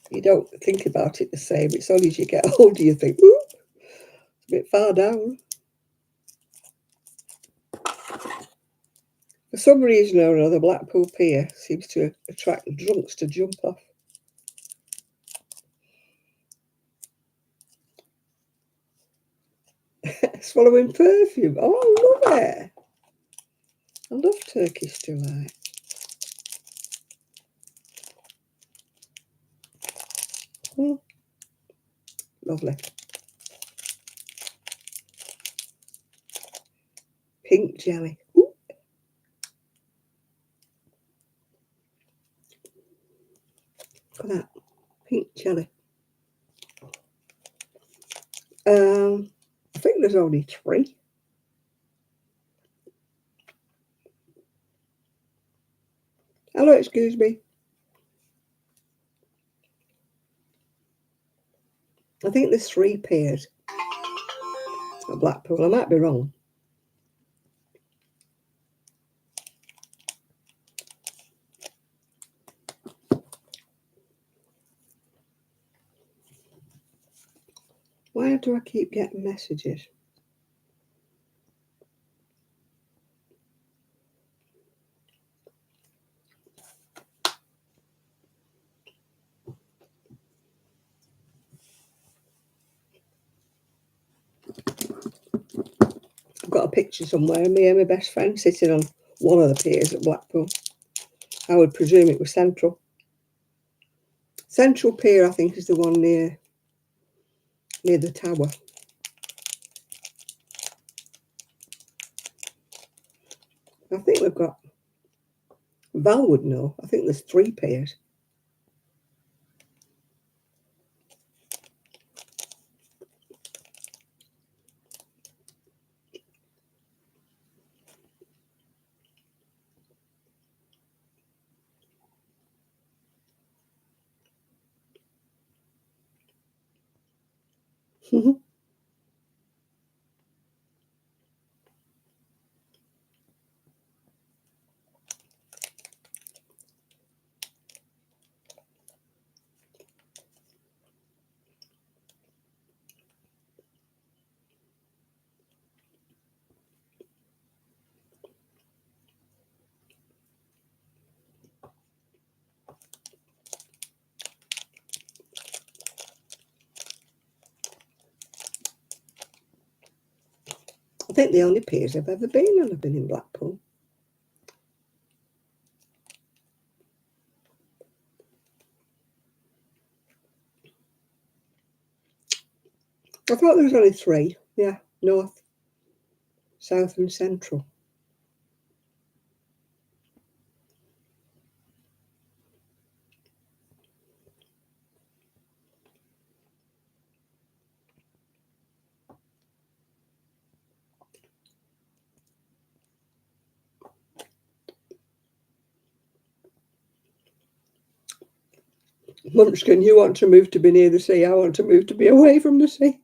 You don't think about it the same. It's only as you get older you think, ooh, it's a bit far down. For some reason or another, Blackpool Pier seems to attract drunks to jump off. Swallowing perfume. Oh, I love it. I love Turkish delight. Oh, lovely. Pink jelly. Ooh. Look at that. Pink jelly. I think there's only 3. Hello, excuse me. I think there's 3 piers at Blackpool. I might be wrong. Why do I keep getting messages? I've got a picture somewhere of me and my best friend sitting on one of the piers at Blackpool. I would presume it was Central. Central Pier, I think, is the one near the tower. I think we've got, Val would know, I think there's 3 pairs. I think the only piers I've ever been on have been in Blackpool. I thought there was only 3. Yeah, north, south and central. Munchkin, you want to move to be near the sea. I want to move to be away from the sea.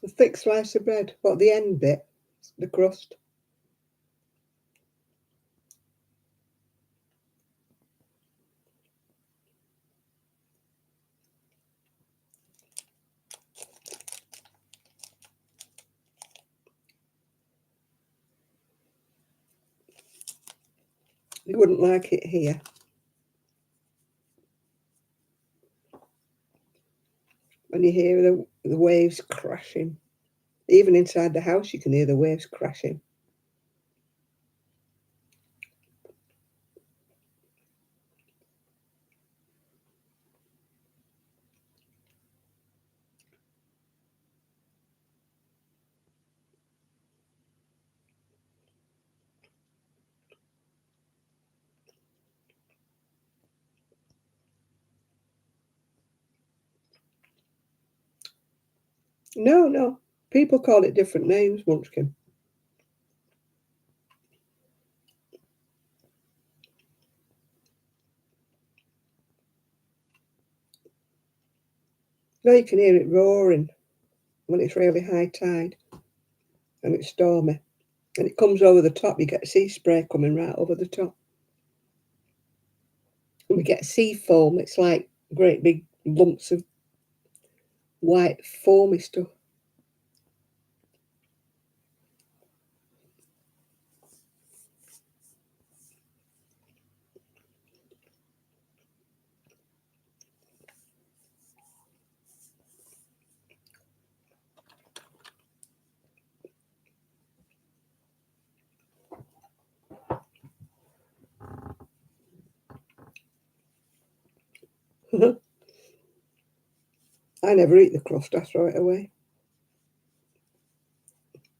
A thick slice of bread. What, the end bit? The crust? You wouldn't like it here. When you hear the waves crashing. Even inside the house, you can hear the waves crashing. No, no. People call it different names, Munchkin. No, you can hear it roaring when it's really high tide and it's stormy. And it comes over the top. You get sea spray coming right over the top. And we get sea foam. It's like great big lumps of white foamy stuff. I never eat the crust. I throw it away.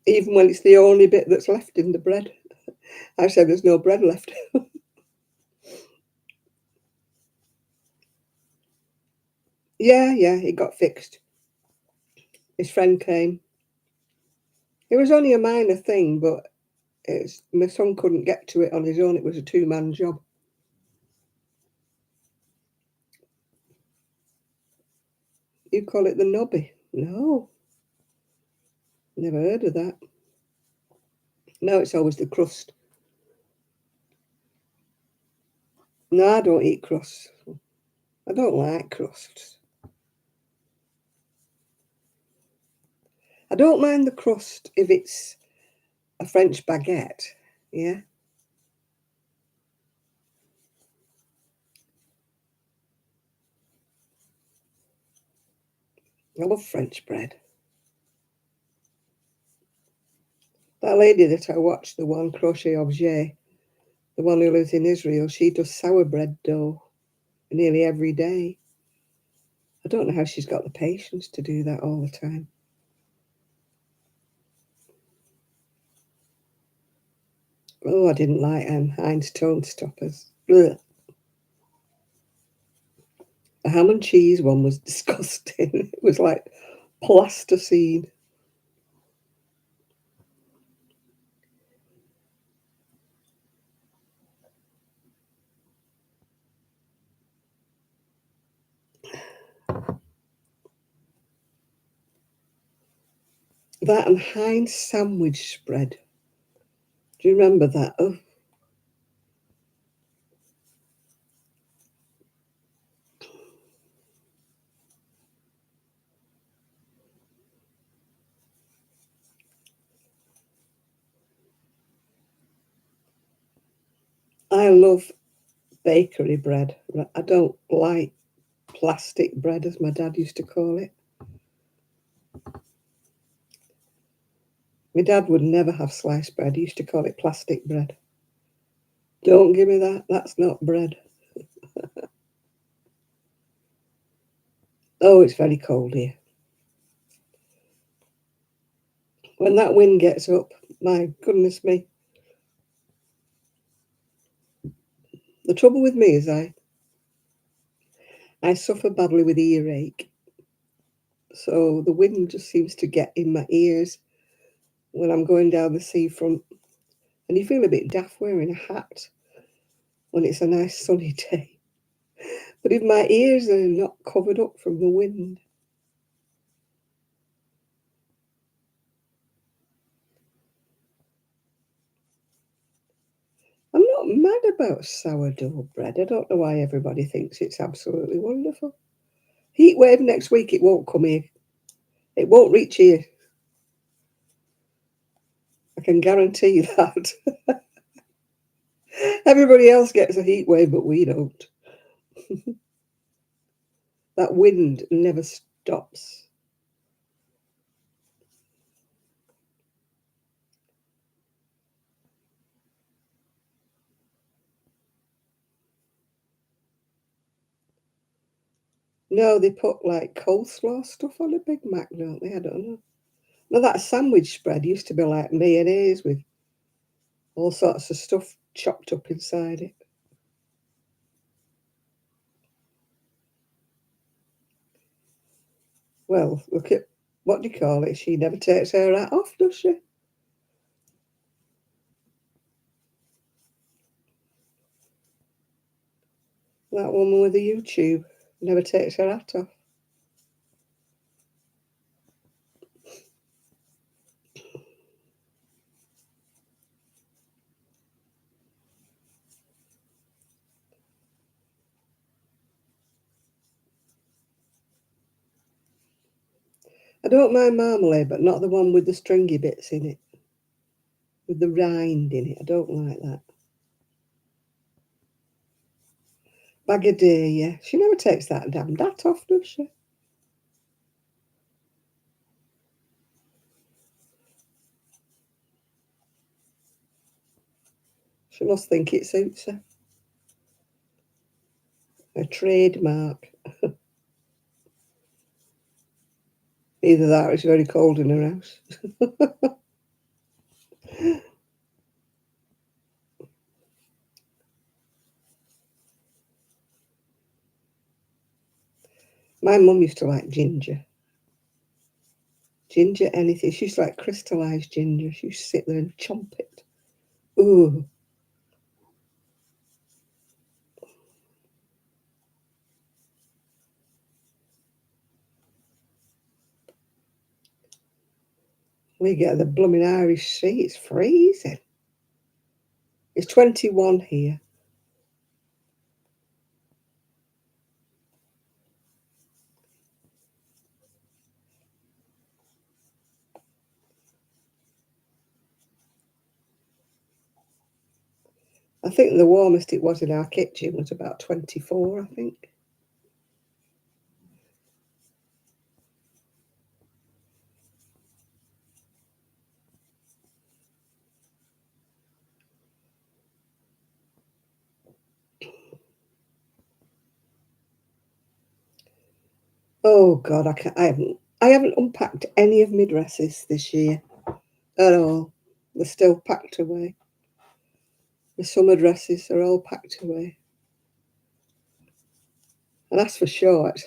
Even when it's the only bit that's left in the bread. I said there's no bread left. Yeah, it got fixed. His friend came. It was only a minor thing, but my son couldn't get to it on his own. It was a 2-man job. You call it the nobby? No, never heard of that. No, it's always the crust. No, I don't eat crust. I don't like crust. I don't mind the crust if it's a French baguette, yeah? I love French bread. That lady that I watched, the one crochet objet, the one who lives in Israel, she does sour bread dough nearly every day. I don't know how she's got the patience to do that all the time. Oh, I didn't like Heinz Tone Stoppers. Ugh. The ham and cheese one was disgusting. It was like plasticine. That and Heinz sandwich spread. Do you remember that? Oh, I love bakery bread. I don't like plastic bread, as my dad used to call it. My dad would never have sliced bread. He used to call it plastic bread. Don't give me that. That's not bread. Oh, it's very cold here. When that wind gets up, my goodness me. The trouble with me is I suffer badly with earache. So the wind just seems to get in my ears when I'm going down the seafront. And you feel a bit daft wearing a hat when it's a nice sunny day. But if my ears are not covered up from the wind, I'm not mad about sourdough bread. I don't know why everybody thinks it's absolutely wonderful. Heat wave next week, it won't come here. It won't reach here. I can guarantee you that. Everybody else gets a heat wave, but we don't. That wind never stops. No, they put like coleslaw stuff on a Big Mac, don't they? I don't know. Now that sandwich spread used to be like mayonnaise with all sorts of stuff chopped up inside it. Well, look at what do you call it? She never takes her hat off, does she? That woman with the YouTube never takes her hat off. I don't mind marmalade, but not the one with the stringy bits in it, with the rind in it. I don't like that. Bag a day, yeah. She never takes that damn hat off, does she? She must think it suits her. A trademark. Either that or it's very cold in her house. My mum used to like ginger. Ginger anything. She used to like crystallised ginger. She used to sit there and chomp it. Ooh. We get the blooming Irish Sea. It's freezing. It's 21 here. I think the warmest it was in our kitchen was about 24, I think. Oh God, I haven't unpacked any of my dresses this year at all. They're still packed away. The summer dresses are all packed away. And that's for short.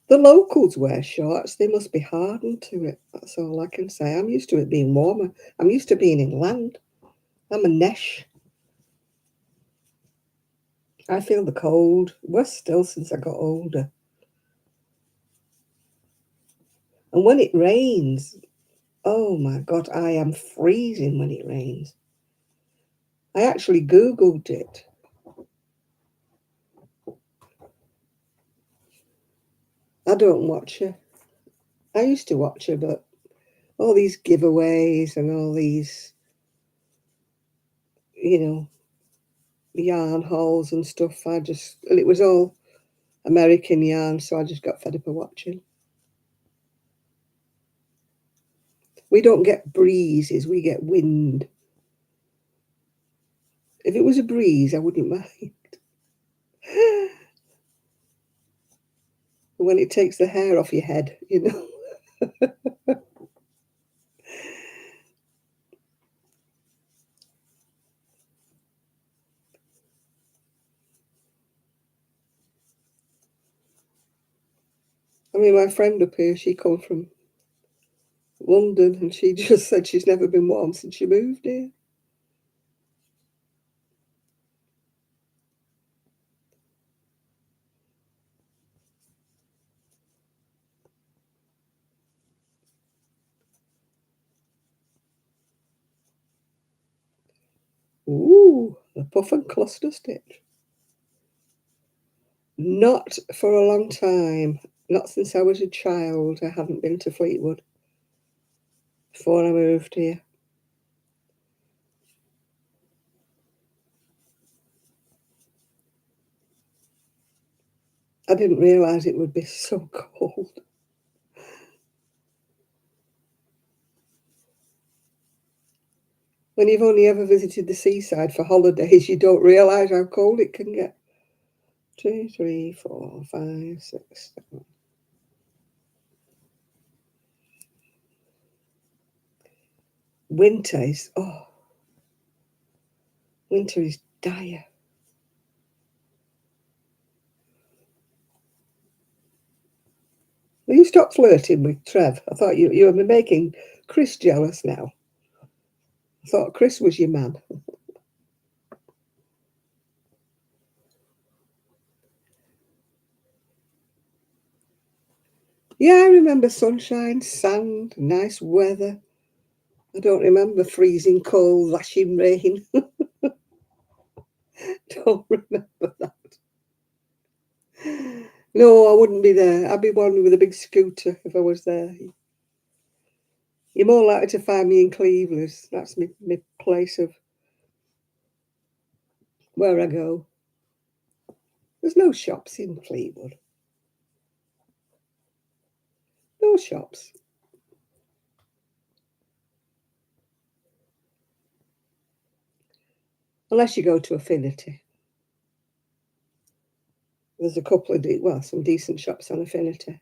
The locals wear shorts. They must be hardened to it. That's all I can say. I'm used to it being warmer. I'm used to being inland. I'm a nesh. I feel the cold. Worse still since I got older. And when it rains, oh my God, I am freezing when it rains. I actually Googled it. I don't watch her. I used to watch her, but all these giveaways and all these, you know, yarn hauls and stuff, and it was all American yarn, so I just got fed up of watching. We don't get breezes, we get wind. If it was a breeze, I wouldn't mind. When it takes the hair off your head, you know. I mean, my friend up here, she come from London, and she just said she's never been warm since she moved here. Ooh, the puff and cluster stitch. Not for a long time. Not since I was a child. I haven't been to Fleetwood before I moved here. I didn't realise it would be so cold. When you've only ever visited the seaside for holidays, you don't realise how cold it can get. 2, 3, 4, 5, 6, 7. Winter is dire. Will you stop flirting with Trev? I thought you were making Chris jealous now. I thought Chris was your man. Yeah, I remember sunshine, sand, nice weather. I don't remember freezing cold, lashing rain. Don't remember that. No, I wouldn't be there. I'd be one with a big scooter if I was there. You're more likely to find me in Cleveland. That's my place of where I go. There's no shops in Fleetwood. No shops. Unless you go to Affinity. There's a couple of, some decent shops on Affinity.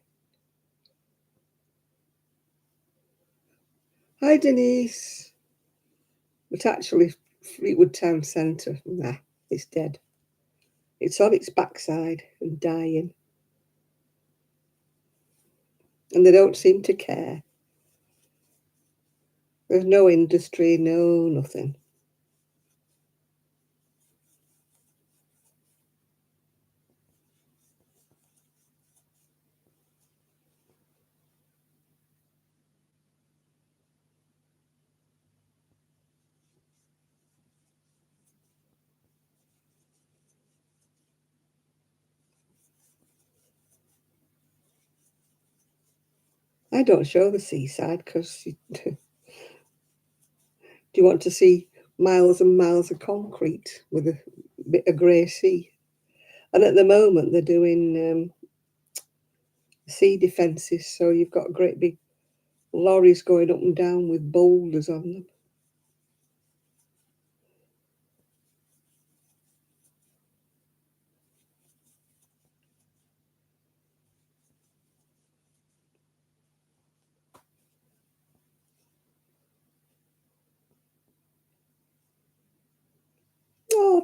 Hi, Denise. But actually, Fleetwood Town Centre, nah, it's dead. It's on its backside and dying. And they don't seem to care. There's no industry, no nothing. I don't show the seaside because do you want to see miles and miles of concrete with a bit of grey sea? And at the moment, they're doing sea defences, so you've got great big lorries going up and down with boulders on them.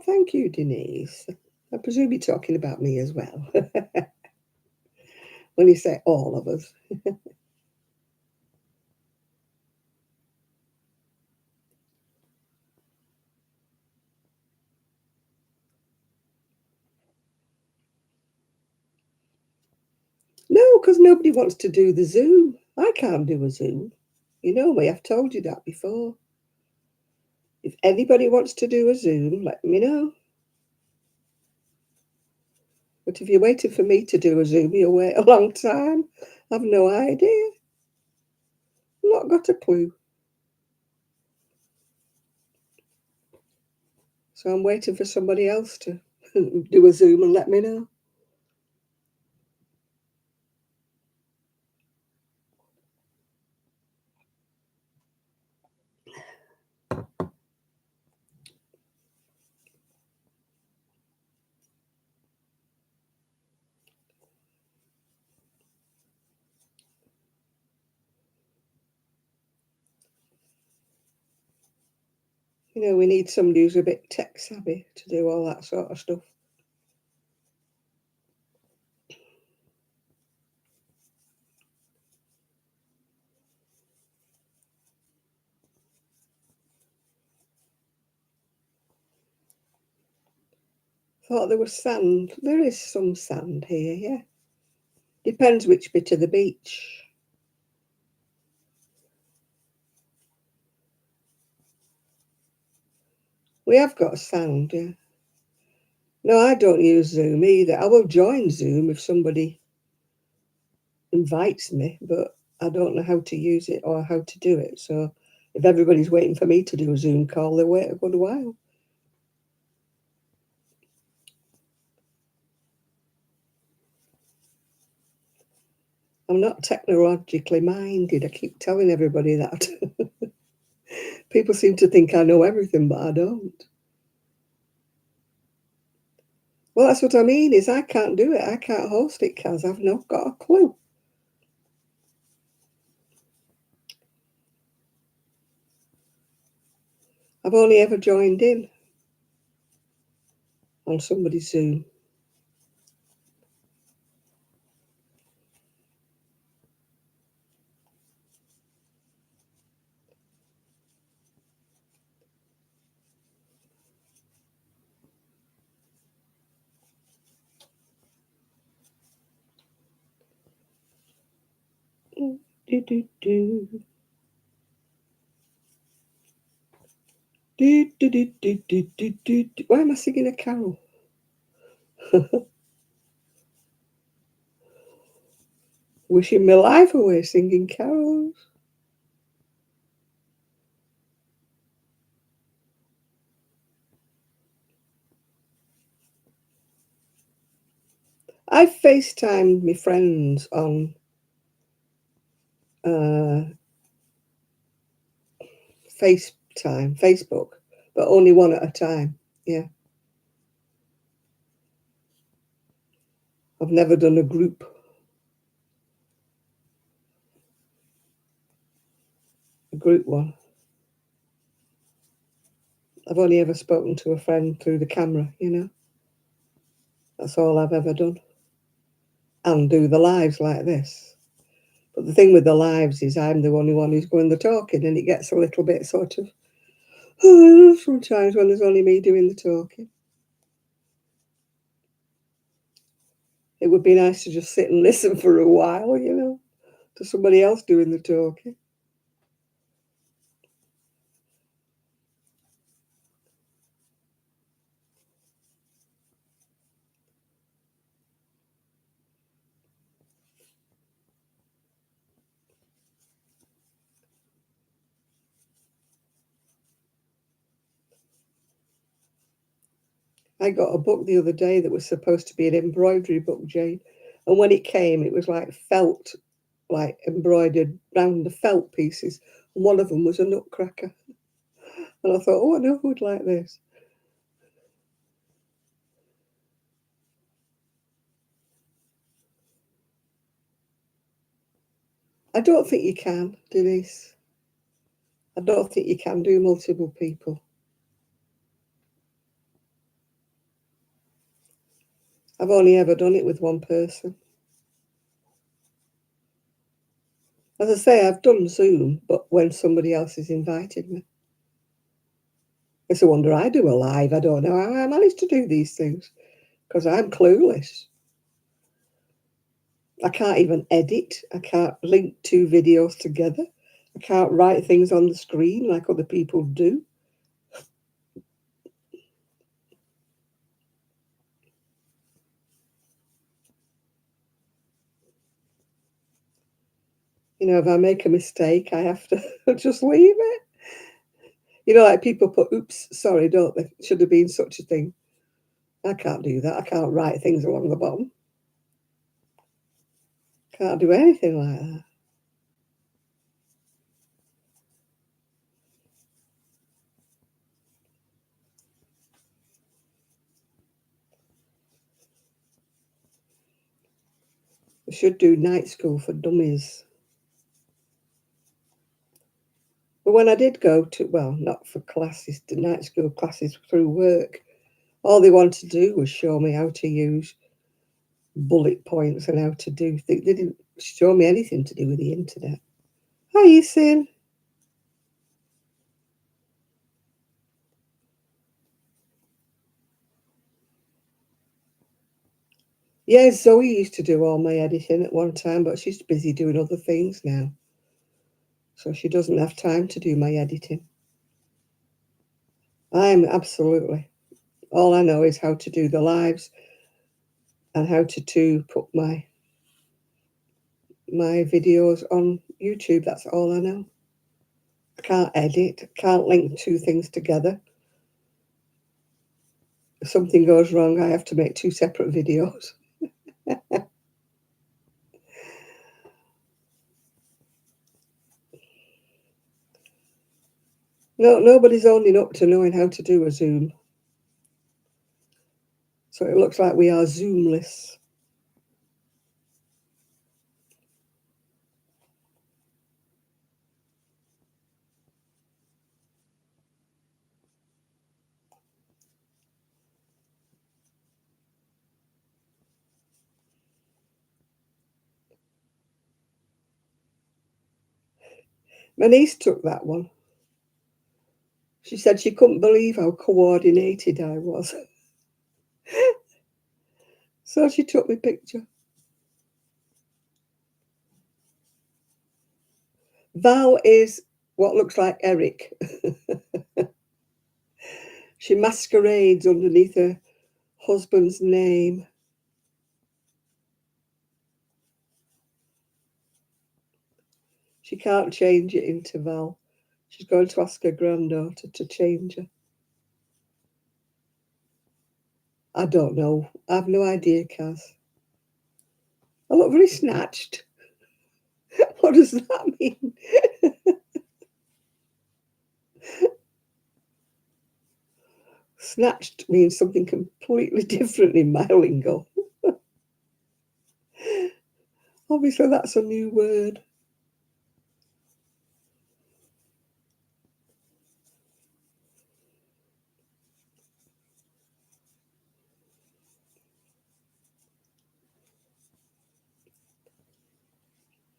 thank you, Denise. I presume you're talking about me as well. When you say all of us. No, because nobody wants to do the Zoom. I can't do a Zoom. You know me, I've told you that before. If anybody wants to do a Zoom, let me know. But if you're waiting for me to do a Zoom, you'll wait a long time. I've no idea. Not got a clue. So I'm waiting for somebody else to do a Zoom and let me know. You know, we need somebody who's a bit tech savvy to do all that sort of stuff. Thought there was sand. There is some sand here, yeah. Depends which bit of the beach. We have got sand, yeah. No, I don't use Zoom either. I will join Zoom if somebody invites me, but I don't know how to use it or how to do it. So if everybody's waiting for me to do a Zoom call, they'll wait a good while. I'm not technologically minded. I keep telling everybody that. People seem to think I know everything, but I don't. Well, that's what I mean, is I can't do it. I can't host it, Kaz. I've not got a clue. I've only ever joined in on somebody's Zoom. Do, do, do. Do, do, do, do, do, do, do. Why am I singing a carol? Wishing my life away singing carols. I FaceTimed my friends on Facebook, but only one at a time. Yeah. I've never done a group one. I've only ever spoken to a friend through the camera, you know. That's all I've ever done. And do the lives like this. But the thing with the lives is I'm the only one who's going the talking, and it gets a little bit sort of sometimes when there's only me doing the talking. It would be nice to just sit and listen for a while, you know, to somebody else doing the talking. I got a book the other day that was supposed to be an embroidery book, Jane. And when it came, it was like felt, like embroidered round the felt pieces. And one of them was a nutcracker. And I thought, oh, I know who would like this. I don't think you can, Denise. I don't think you can do multiple people. I've only ever done it with one person. As I say, I've done Zoom, but when somebody else has invited me. It's a wonder I do a live. I don't know how I manage to do these things because I'm clueless. I can't even edit. I can't link two videos together. I can't write things on the screen like other people do. You know, if I make a mistake, I have to just leave it. You know, like people put, oops, sorry, don't they? Should have been such a thing. I can't do that. I can't write things along the bottom. Can't do anything like that. I should do night school for dummies. But when I did go to, well, not for classes, to night school classes through work, all they wanted to do was show me how to use bullet points and how to do things. They didn't show me anything to do with the internet. How are you, Sin? Yeah, Zoe used to do all my editing at one time, but she's busy doing other things now. So she doesn't have time to do my editing. I'm absolutely. All I know is how to do the lives and how to put my videos on YouTube. That's all I know. I can't edit, can't link two things together. If something goes wrong, I have to make two separate videos. No, nobody's owning up to knowing how to do a Zoom. So it looks like we are Zoomless. My niece took that one. She said she couldn't believe how coordinated I was. So she took my picture. Val is what looks like Eric. She masquerades underneath her husband's name. She can't change it into Val. She's going to ask her granddaughter to change her. I don't know. I've no idea, Kaz. I look very snatched. What does that mean? Snatched means something completely different in my lingo. Obviously, that's a new word.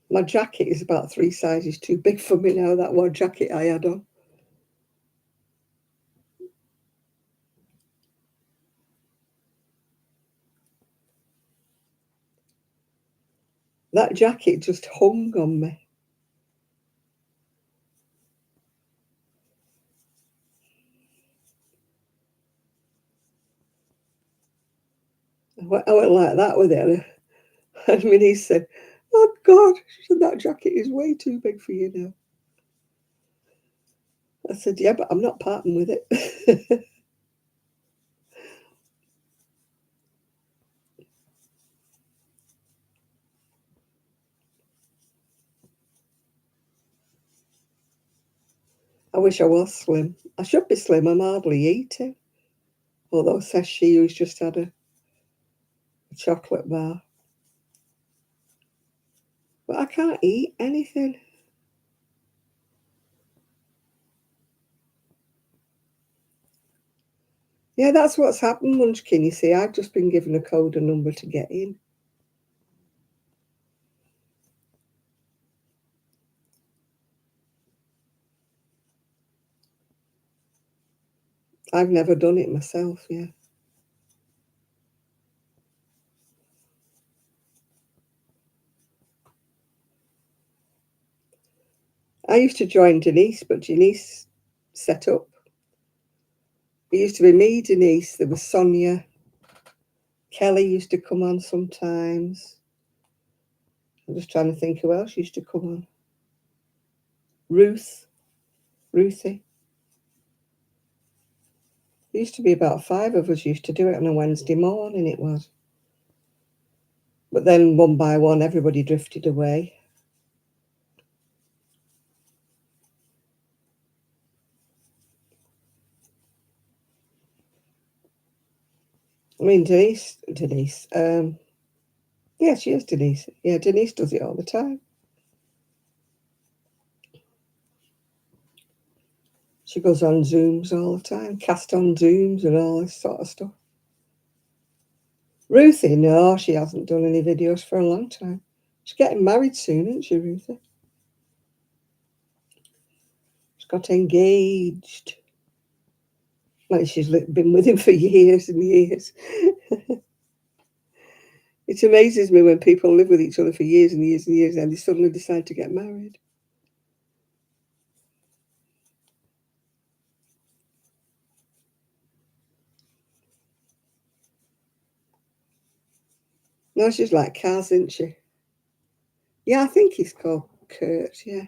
My jacket is about 3 sizes too big for me now, that one jacket I had on. That jacket just hung on me. I went like that with it. And my niece said, oh, God, she said, that jacket is way too big for you now. I said, yeah, but I'm not parting with it. I wish I was slim. I should be slim. I'm hardly eating. Although says she who's just had a chocolate bar. But I can't eat anything. Yeah, that's what's happened, Munchkin. You see, I've just been given a code and number to get in. I've never done it myself, yeah. I used to join Denise, but Denise set up. It used to be me, Denise, there was Sonia, Kelly used to come on sometimes. I'm just trying to think who else used to come on. Ruthie. There used to be about 5 of us used to do it on a Wednesday morning, it was. But then one by one, everybody drifted away. I mean, Denise, yeah, she is Denise. Yeah, Denise does it all the time. She goes on Zooms all the time, cast on Zooms and all this sort of stuff. Ruthie, no, she hasn't done any videos for a long time. She's getting married soon, isn't she, Ruthie? She's got engaged. Like she's been with him for years and years. It amazes me when people live with each other for years and years and years and they suddenly decide to get married. No, she's like Kaz, isn't she? Yeah, I think he's called Kurt, yeah.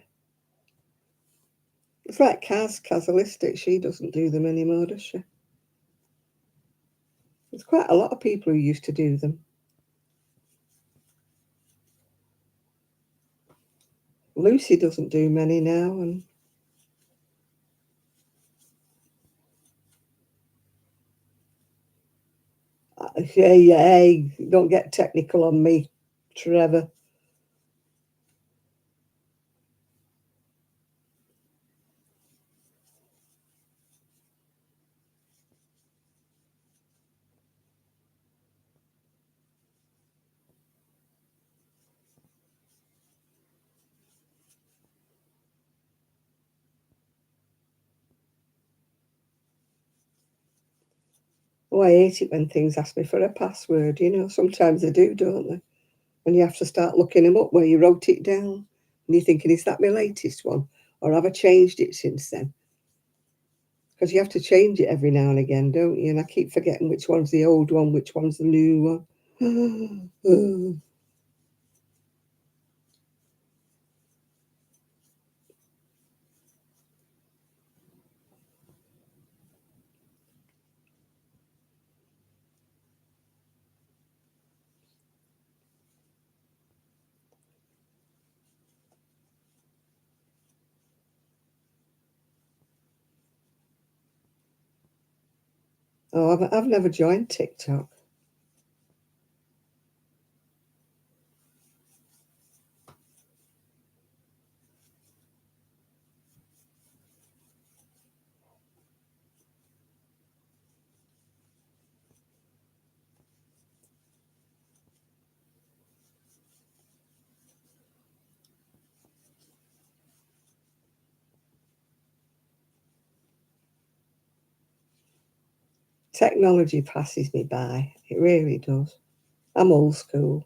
It's like Casualistic. She doesn't do them anymore, does she? There's quite a lot of people who used to do them. Lucy doesn't do many now, and hey, don't get technical on me, Trevor. Oh, I hate it when things ask me for a password. You know, sometimes they do, don't they? And you have to start looking them up where you wrote it down. And you're thinking, is that my latest one? Or have I changed it since then? Because you have to change it every now and again, don't you? And I keep forgetting which one's the old one, which one's the new one. Oh, I've never joined TikTok. Technology passes me by. It really does. I'm old school.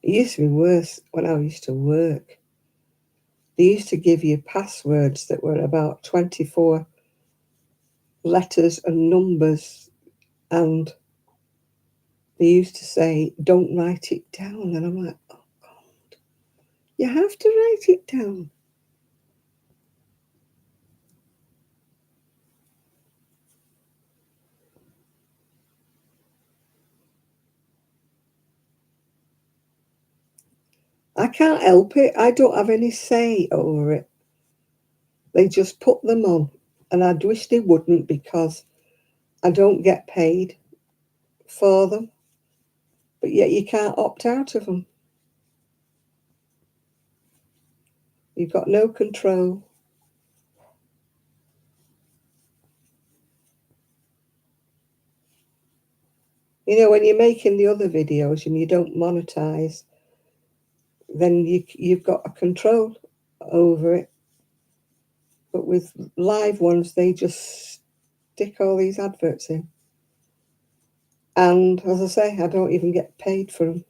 It used to be worse when I used to work. They used to give you passwords that were about 24 letters and numbers, and they used to say, don't write it down. And I'm like, oh, God, you have to write it down. I can't help it. I don't have any say over it. They just put them on. And I'd wish they wouldn't, because I don't get paid for them. But yet you can't opt out of them. You've got no control. You know, when you're making the other videos and you don't monetize, then you've got a control over it. But with live ones, they just stick all these adverts in. And as I say, I don't even get paid for them.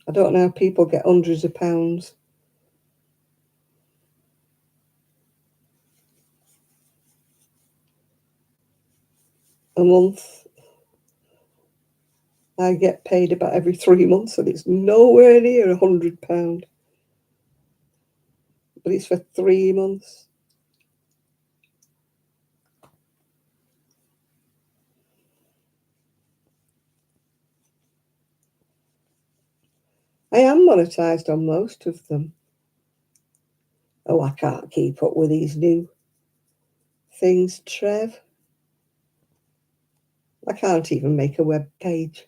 I don't know how people get hundreds of pounds. A month. I get paid about every 3 months, and it's nowhere near £100. But it's for 3 months. I am monetized on most of them. Oh, I can't keep up with these new things, Trev. I can't even make a web page.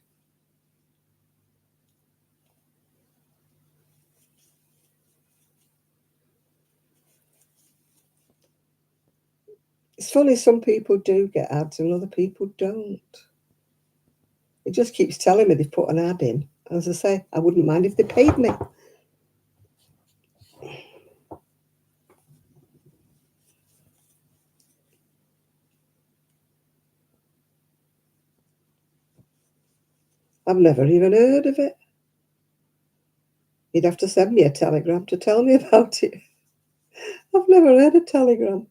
It's funny, some people do get ads and other people don't. It just keeps telling me they've put an ad in. As I say, I wouldn't mind if they paid me. I've never even heard of it. You'd have to send me a telegram to tell me about it. I've never heard a telegram.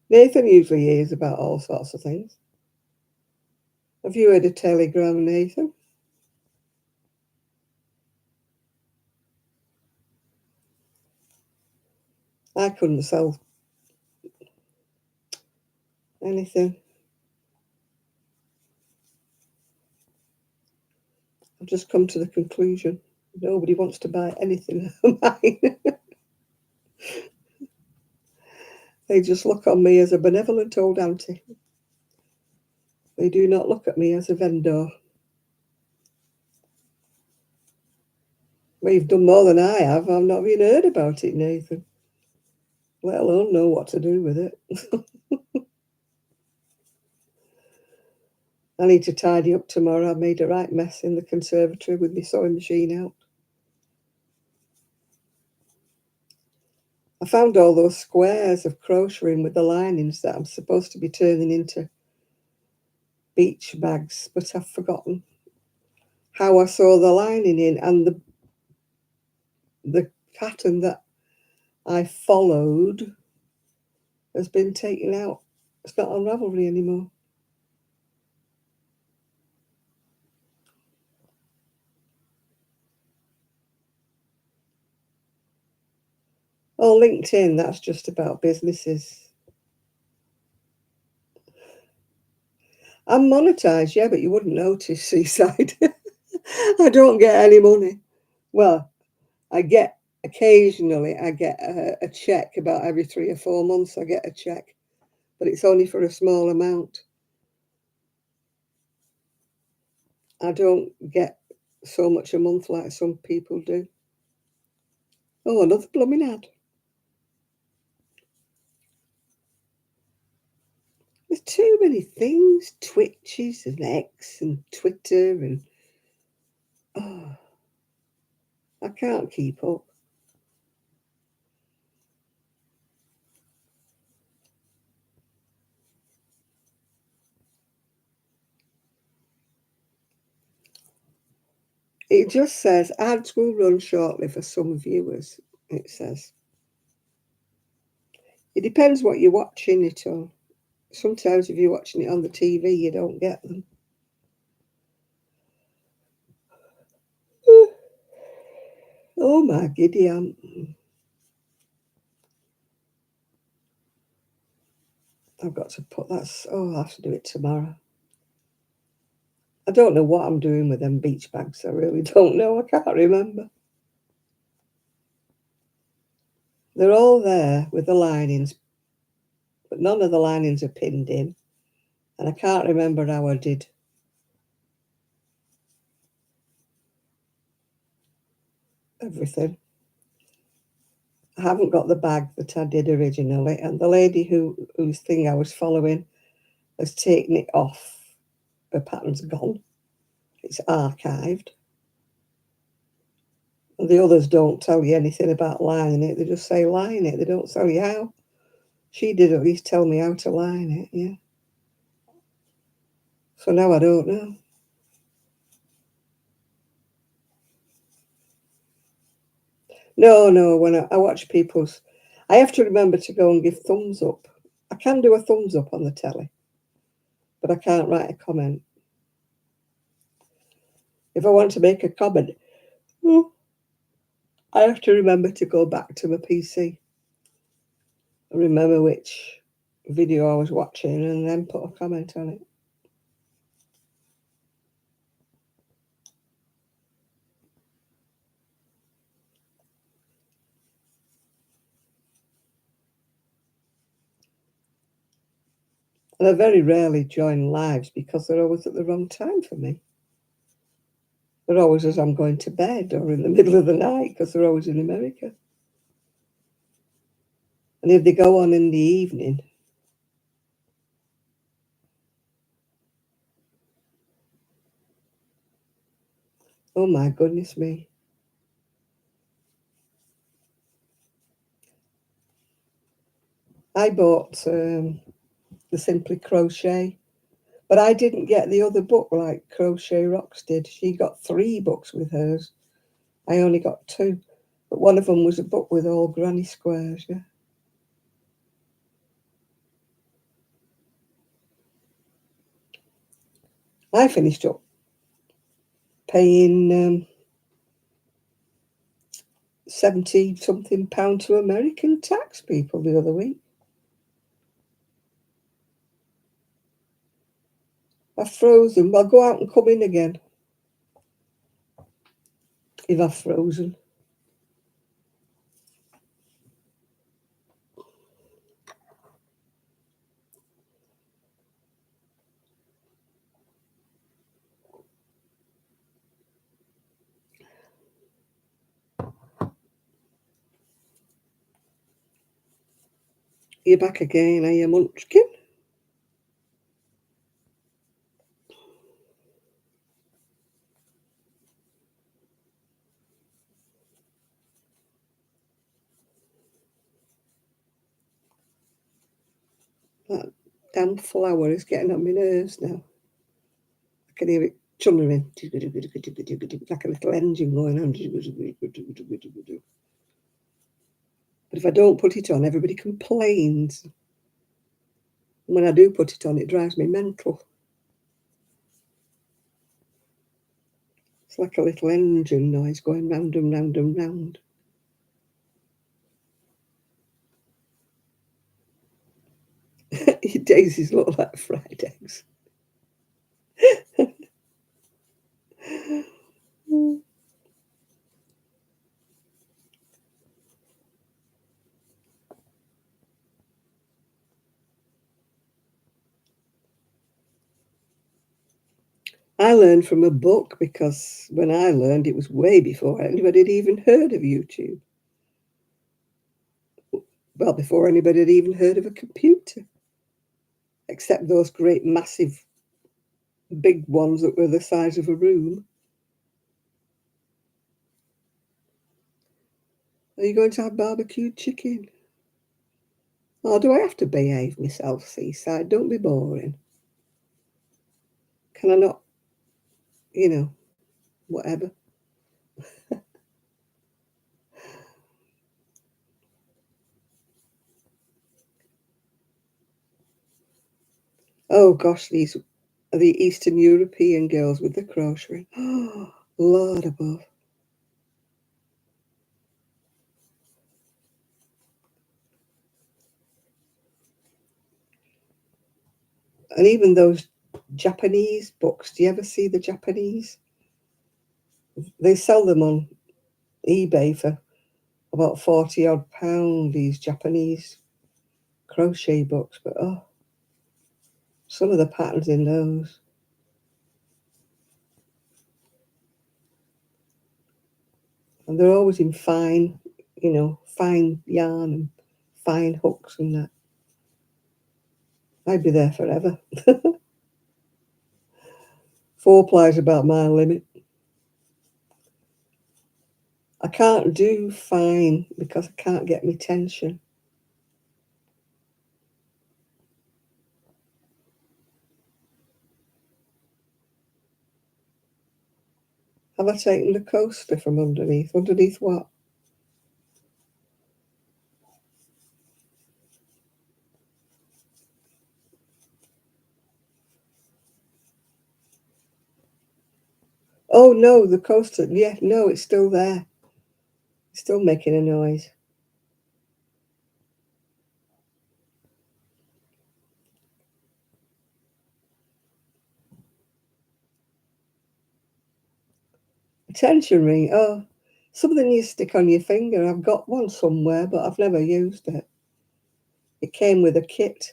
Nathan usually hears about all sorts of things. Have you heard a telegram, Nathan? I couldn't sell anything. I've just come to the conclusion nobody wants to buy anything of mine. They just look on me as a benevolent old auntie. They do not look at me as a vendor. Well, you've done more than I have. I've not even heard about it, Nathan, let alone know what to do with it. I need to tidy up tomorrow. I made a right mess in the conservatory with my sewing machine out. I found all those squares of crocheting with the linings that I'm supposed to be turning into beach bags, but I've forgotten how I sew the lining in, and the pattern that I followed has been taken out. It's not on Ravelry anymore. Oh, LinkedIn, that's just about businesses. I'm monetized, yeah, but you wouldn't notice, Seaside. I don't get any money. Well, I get occasionally, I get a check about every 3 or 4 months. I get a check, but it's only for a small amount. I don't get so much a month like some people do. Oh, another blooming ad. There's too many things. Twitches and X and Twitter and oh, I can't keep up. It just says ads will run shortly for some viewers. It says. It depends what you're watching it on. Sometimes if you're watching it on the TV, you don't get them. Oh my giddy aunt. I've got to put that. Oh, I'll have to do it tomorrow. I don't know what I'm doing with them beach bags. I really don't know. I can't remember. They're all there with the linings, but none of the linings are pinned in. And I can't remember how I did everything. I haven't got the bag that I did originally, and the lady whose thing I was following has taken it off. Her pattern's gone. It's archived. And the others don't tell you anything about lining it. They just say line it. They don't tell you how. She did at least tell me how to line it, yeah. So now I don't know. No, when I watch people's, I have to remember to go and give thumbs up. I can do a thumbs up on the telly, but I can't write a comment. If I want to make a comment, I have to remember to go back to my PC and remember which video I was watching and then put a comment on it. And I very rarely join lives because they're always at the wrong time for me. They're always as I'm going to bed or in the middle of the night because they're always in America. And if they go on in the evening, oh my goodness me. I bought the Simply Crochet, but I didn't get the other book like Crochet Rocks did. She got 3 books with hers. I only got 2. But one of them was a book with all granny squares, yeah. I finished up paying 70-something pound to American tax people the other week. I've frozen. I'll go out and come in again if I've frozen. You're back again, are you, Munchkin? That damn flower is getting on my nerves now. I can hear it chunnering, like a little engine going on. But if I don't put it on, everybody complains. When I do put it on, it drives me mental. It's like a little engine noise going round and round and round. Your daisies look like fried eggs. I learned from a book because when I learned, it was way before anybody had even heard of YouTube. Well, before anybody had even heard of a computer, except those great, massive, big ones that were the size of a room. Are you going to have barbecued chicken? Oh, do I have to behave myself, Seaside? Don't be boring. Can I not, whatever? Oh, gosh, these are the Eastern European girls with the crochet. Oh, Lord above. And even those Japanese books. Do you ever see the Japanese? They sell them on eBay for about 40 odd pound, these Japanese crochet books, but oh, some of the patterns in those. And they're always in fine, fine yarn and fine hooks and that. I'd be there forever. 4ply's about my limit. I can't do fine because I can't get my tension. Have I taken the coaster from underneath? Underneath what? Oh no, the coaster. Yeah, no, it's still there. It's still making a noise. A tension ring. Oh, something you stick on your finger. I've got one somewhere, but I've never used it. It came with a kit.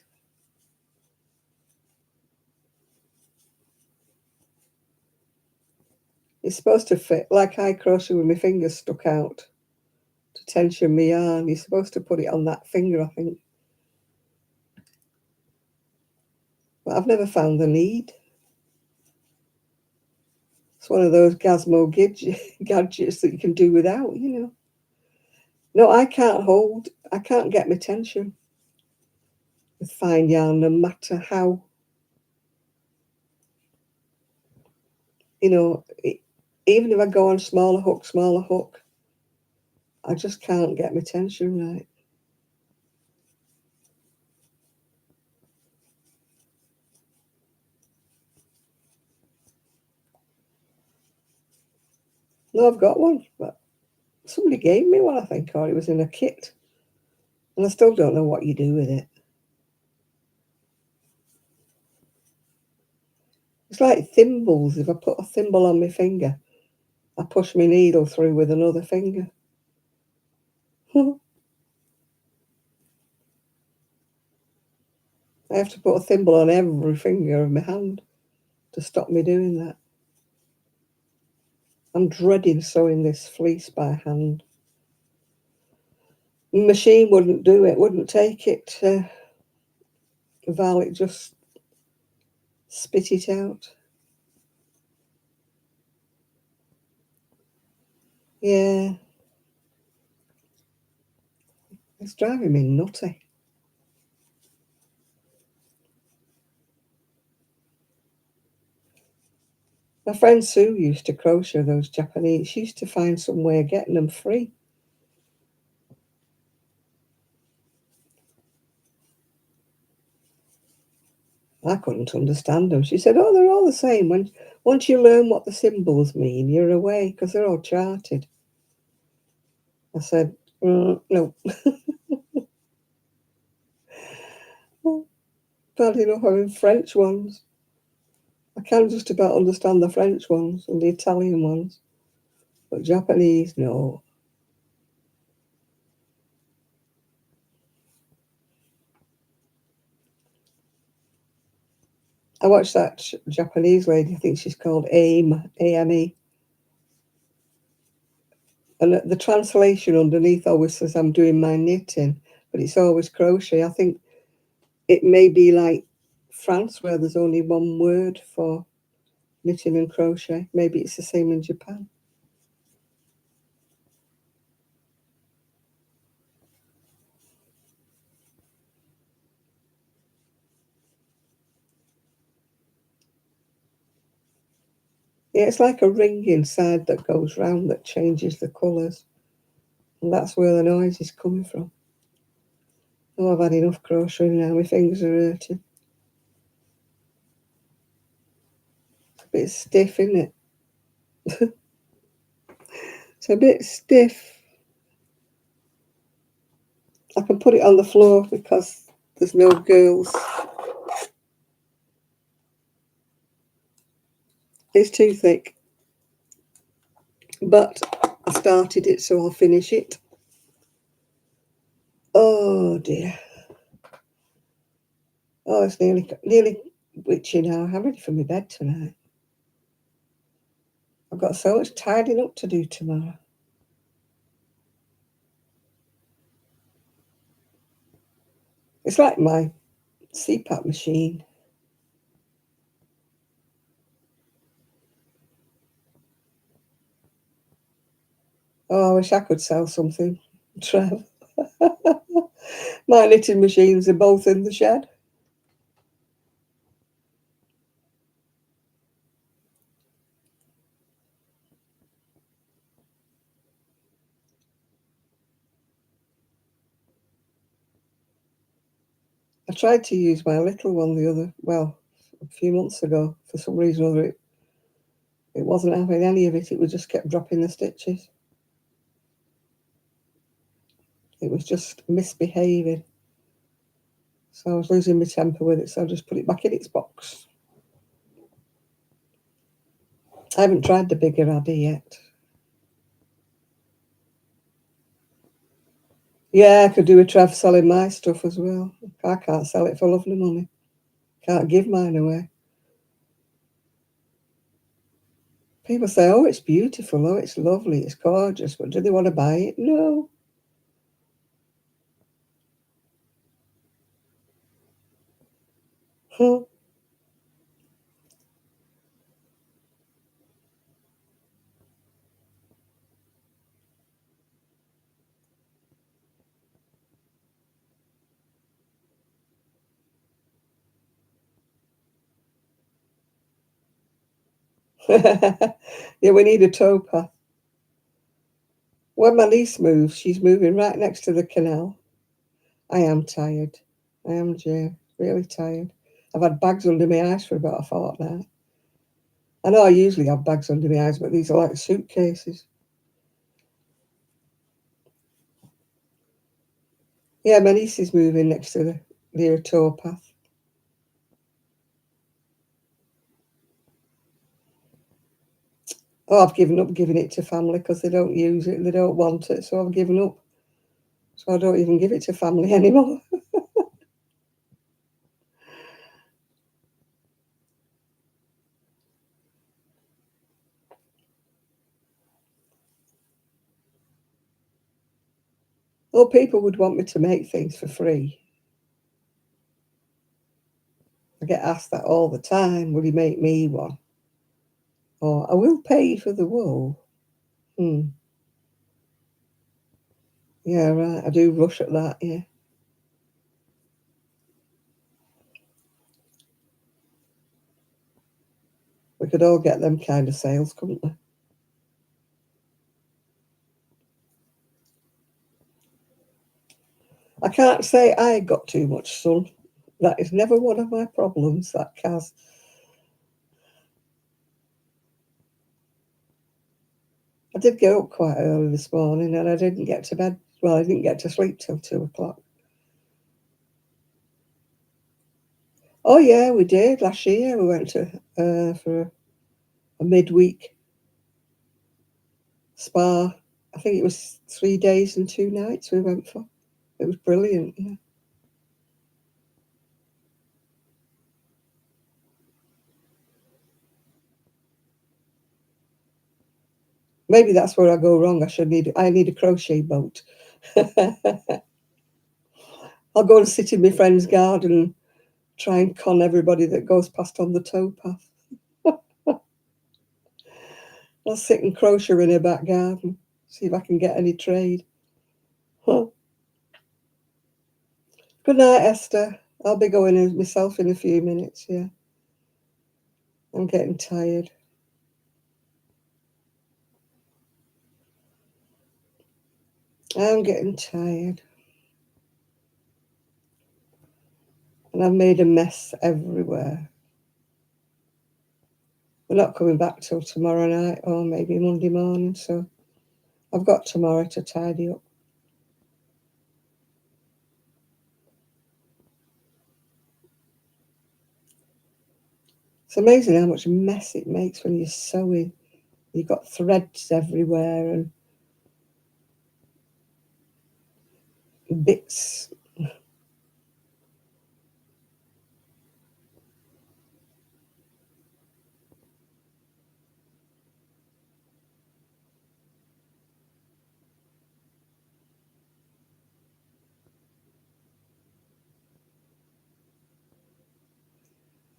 It's supposed to fit like I crochet with my fingers stuck out to tension my yarn. You're supposed to put it on that finger, I think. But I've never found the need. It's one of those Gazmo gadgets that you can do without, No, I can't get my tension with fine yarn, no matter how, even if I go on smaller hook, I just can't get my tension right. No, I've got one, but somebody gave me one, I think, or it was in a kit. And I still don't know what you do with it. It's like thimbles. If I put a thimble on my finger, I push my needle through with another finger. I have to put a thimble on every finger of my hand to stop me doing that. I'm dreading sewing this fleece by hand. The machine wouldn't do it, wouldn't take it. Val, it just spit it out. Yeah. It's driving me nutty. My friend Sue used to crochet those Japanese. She used to find some way of getting them free. I couldn't understand them. She said, oh, they're all the same. Once you learn what the symbols mean, you're away because they're all charted. I said, no. Bad enough having French ones. I can just about understand the French ones and the Italian ones. But Japanese, no. I watched that Japanese lady, I think she's called AIME, AME. And the translation underneath always says I'm doing my knitting, but it's always crochet. I think it may be like France where there's only one word for knitting and crochet. Maybe it's the same in Japan. Yeah, it's like a ring inside that goes round that changes the colours. And that's where the noise is coming from. Oh, I've had enough crocheting now. My fingers are hurting. It's a bit stiff, isn't it? It's a bit stiff. I can put it on the floor because there's no girls. It's too thick. But I started it, so I'll finish it. Oh dear. Oh, it's nearly witchy now. I'm ready for my bed tonight. I've got so much tidying up to do tomorrow. It's like my CPAP machine. Oh, I wish I could sell something, Trev. My knitting machines are both in the shed. I tried to use my little one a few months ago. For some reason or other, it wasn't having any of it. It was just kept dropping the stitches. It was just misbehaving. So I was losing my temper with it, so I just put it back in its box. I haven't tried the bigger adder yet. Yeah, I could do a Trev selling my stuff as well. I can't sell it for lovely money. Can't give mine away. People say, oh, it's beautiful, oh, it's lovely, it's gorgeous, but do they want to buy it? No. Huh. Yeah, we need a towpath. When my niece moves, she's moving right next to the canal. I am tired. I am, Jane, really tired. I've had bags under my eyes for about a fortnight. I know I usually have bags under my eyes, but these are like suitcases. Yeah, my niece is moving next to near a towpath. Oh, I've given up giving it to family because they don't use it, they don't want it, so I've given up. So I don't even give it to family anymore. Well, people would want me to make things for free. I get asked that all the time. Will you make me one? Or I will pay you for the wool. Yeah, right. I do rush at that, yeah. We could all get them kind of sales, couldn't we? I can't say I got too much sun. That is never one of my problems, that Kaz. I did get up quite early this morning and I didn't get to bed. Well, I didn't get to sleep till 2 o'clock. Oh, yeah, we did. Last year we went to for a midweek spa. I think it was 3 days and 2 nights we went for. It was brilliant, yeah. Maybe that's where I go wrong. I need a crochet boat. I'll go and sit in my friend's garden and try and con everybody that goes past on the towpath. I'll sit and crochet in her back garden, see if I can get any trade. Huh. Good night, Esther. I'll be going in myself in a few minutes, yeah. I'm getting tired. I'm getting tired. And I've made a mess everywhere. We're not coming back till tomorrow night or maybe Monday morning, so I've got tomorrow to tidy up. It's amazing how much mess it makes when you're sewing. You've got threads everywhere and bits.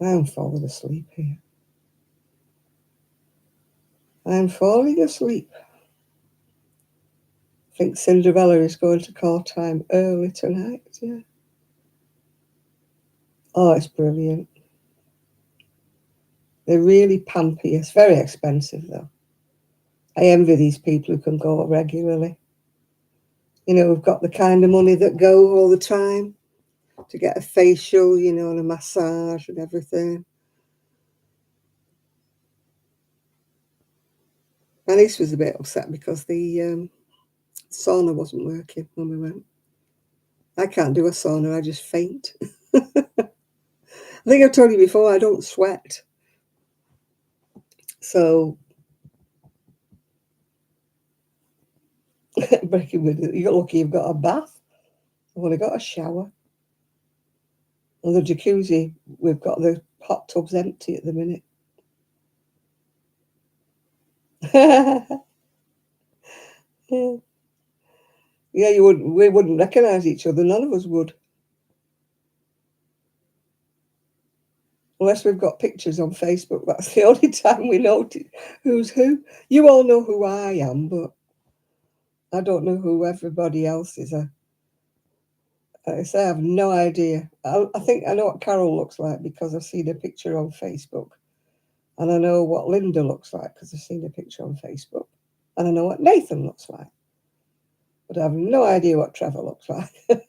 I'm falling asleep here. I'm falling asleep. I think Cinderella is going to call time early tonight. Yeah. Oh, it's brilliant. They're really pampy. It's very expensive, though. I envy these people who can go regularly. You know, we've got the kind of money that go all the time to get a facial, you know, and a massage and everything. My niece was a bit upset because the sauna wasn't working when we went. I can't do a sauna, I just faint. I think I've told you before, I don't sweat. So, breaking with it, you're lucky you've got a bath. I've only got a shower. And the jacuzzi, we've got the hot tubs empty at the minute. Yeah, we wouldn't recognise each other. None of us would. Unless we've got pictures on Facebook. That's the only time we know who's who. You all know who I am, but I don't know who everybody else is. I say I have no idea. I think I know what Carol looks like because I've seen a picture on Facebook. And I know what Linda looks like because I've seen a picture on Facebook. And I know what Nathan looks like. But I have no idea what Trevor looks like.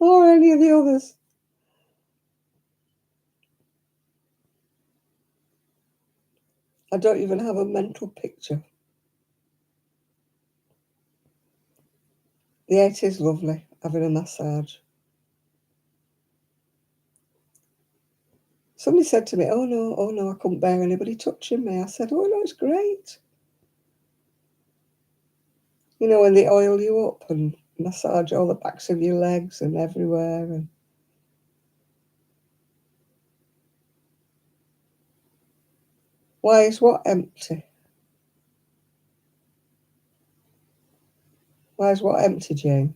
Or any of the others. I don't even have a mental picture. Yeah, it is lovely having a massage. Somebody said to me, oh no, I couldn't bear anybody touching me. I said, oh no, it's great. You know, when they oil you up and massage all the backs of your legs and everywhere. And why is what empty? Why is what empty, Jane?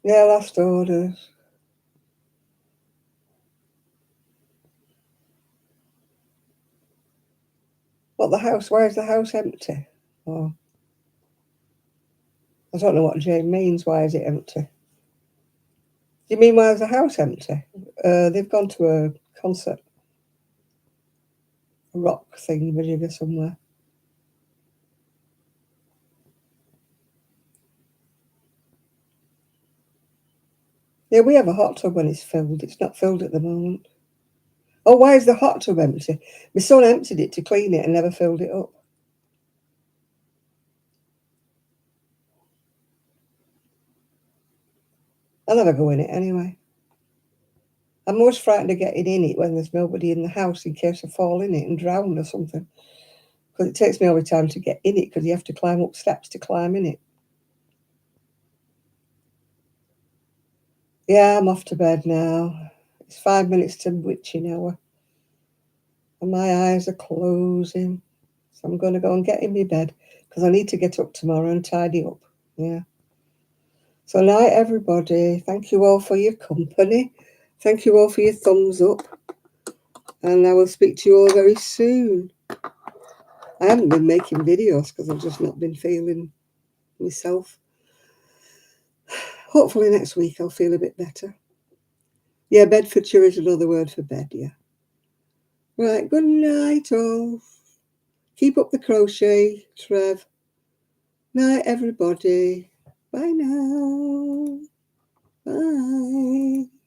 Yeah, last orders. What, the house? Why is the house empty? Oh, I don't know what Jane means. Why is it empty? Do you mean why is the house empty? They've gone to a concert, a rock thing, majigger somewhere. Yeah, we have a hot tub when it's filled. It's not filled at the moment. Oh, why is the hot tub empty? My son emptied it to clean it and never filled it up. I'll never go in it anyway. I'm most frightened of getting in it when there's nobody in the house in case I fall in it and drown or something. Because it takes me all the time to get in it because you have to climb up steps to climb in it. Yeah, I'm off to bed now. It's 5 minutes to witching hour. And my eyes are closing. So I'm going to go and get in my bed because I need to get up tomorrow and tidy up. Yeah. So night, everybody. Thank you all for your company. Thank you all for your thumbs up. And I will speak to you all very soon. I haven't been making videos because I've just not been feeling myself. Hopefully next week I'll feel a bit better. Yeah, Bedfordshire is another word for bed, yeah. Right, good night all. Keep up the crochet, Trev. Night, everybody. Bye now. Bye.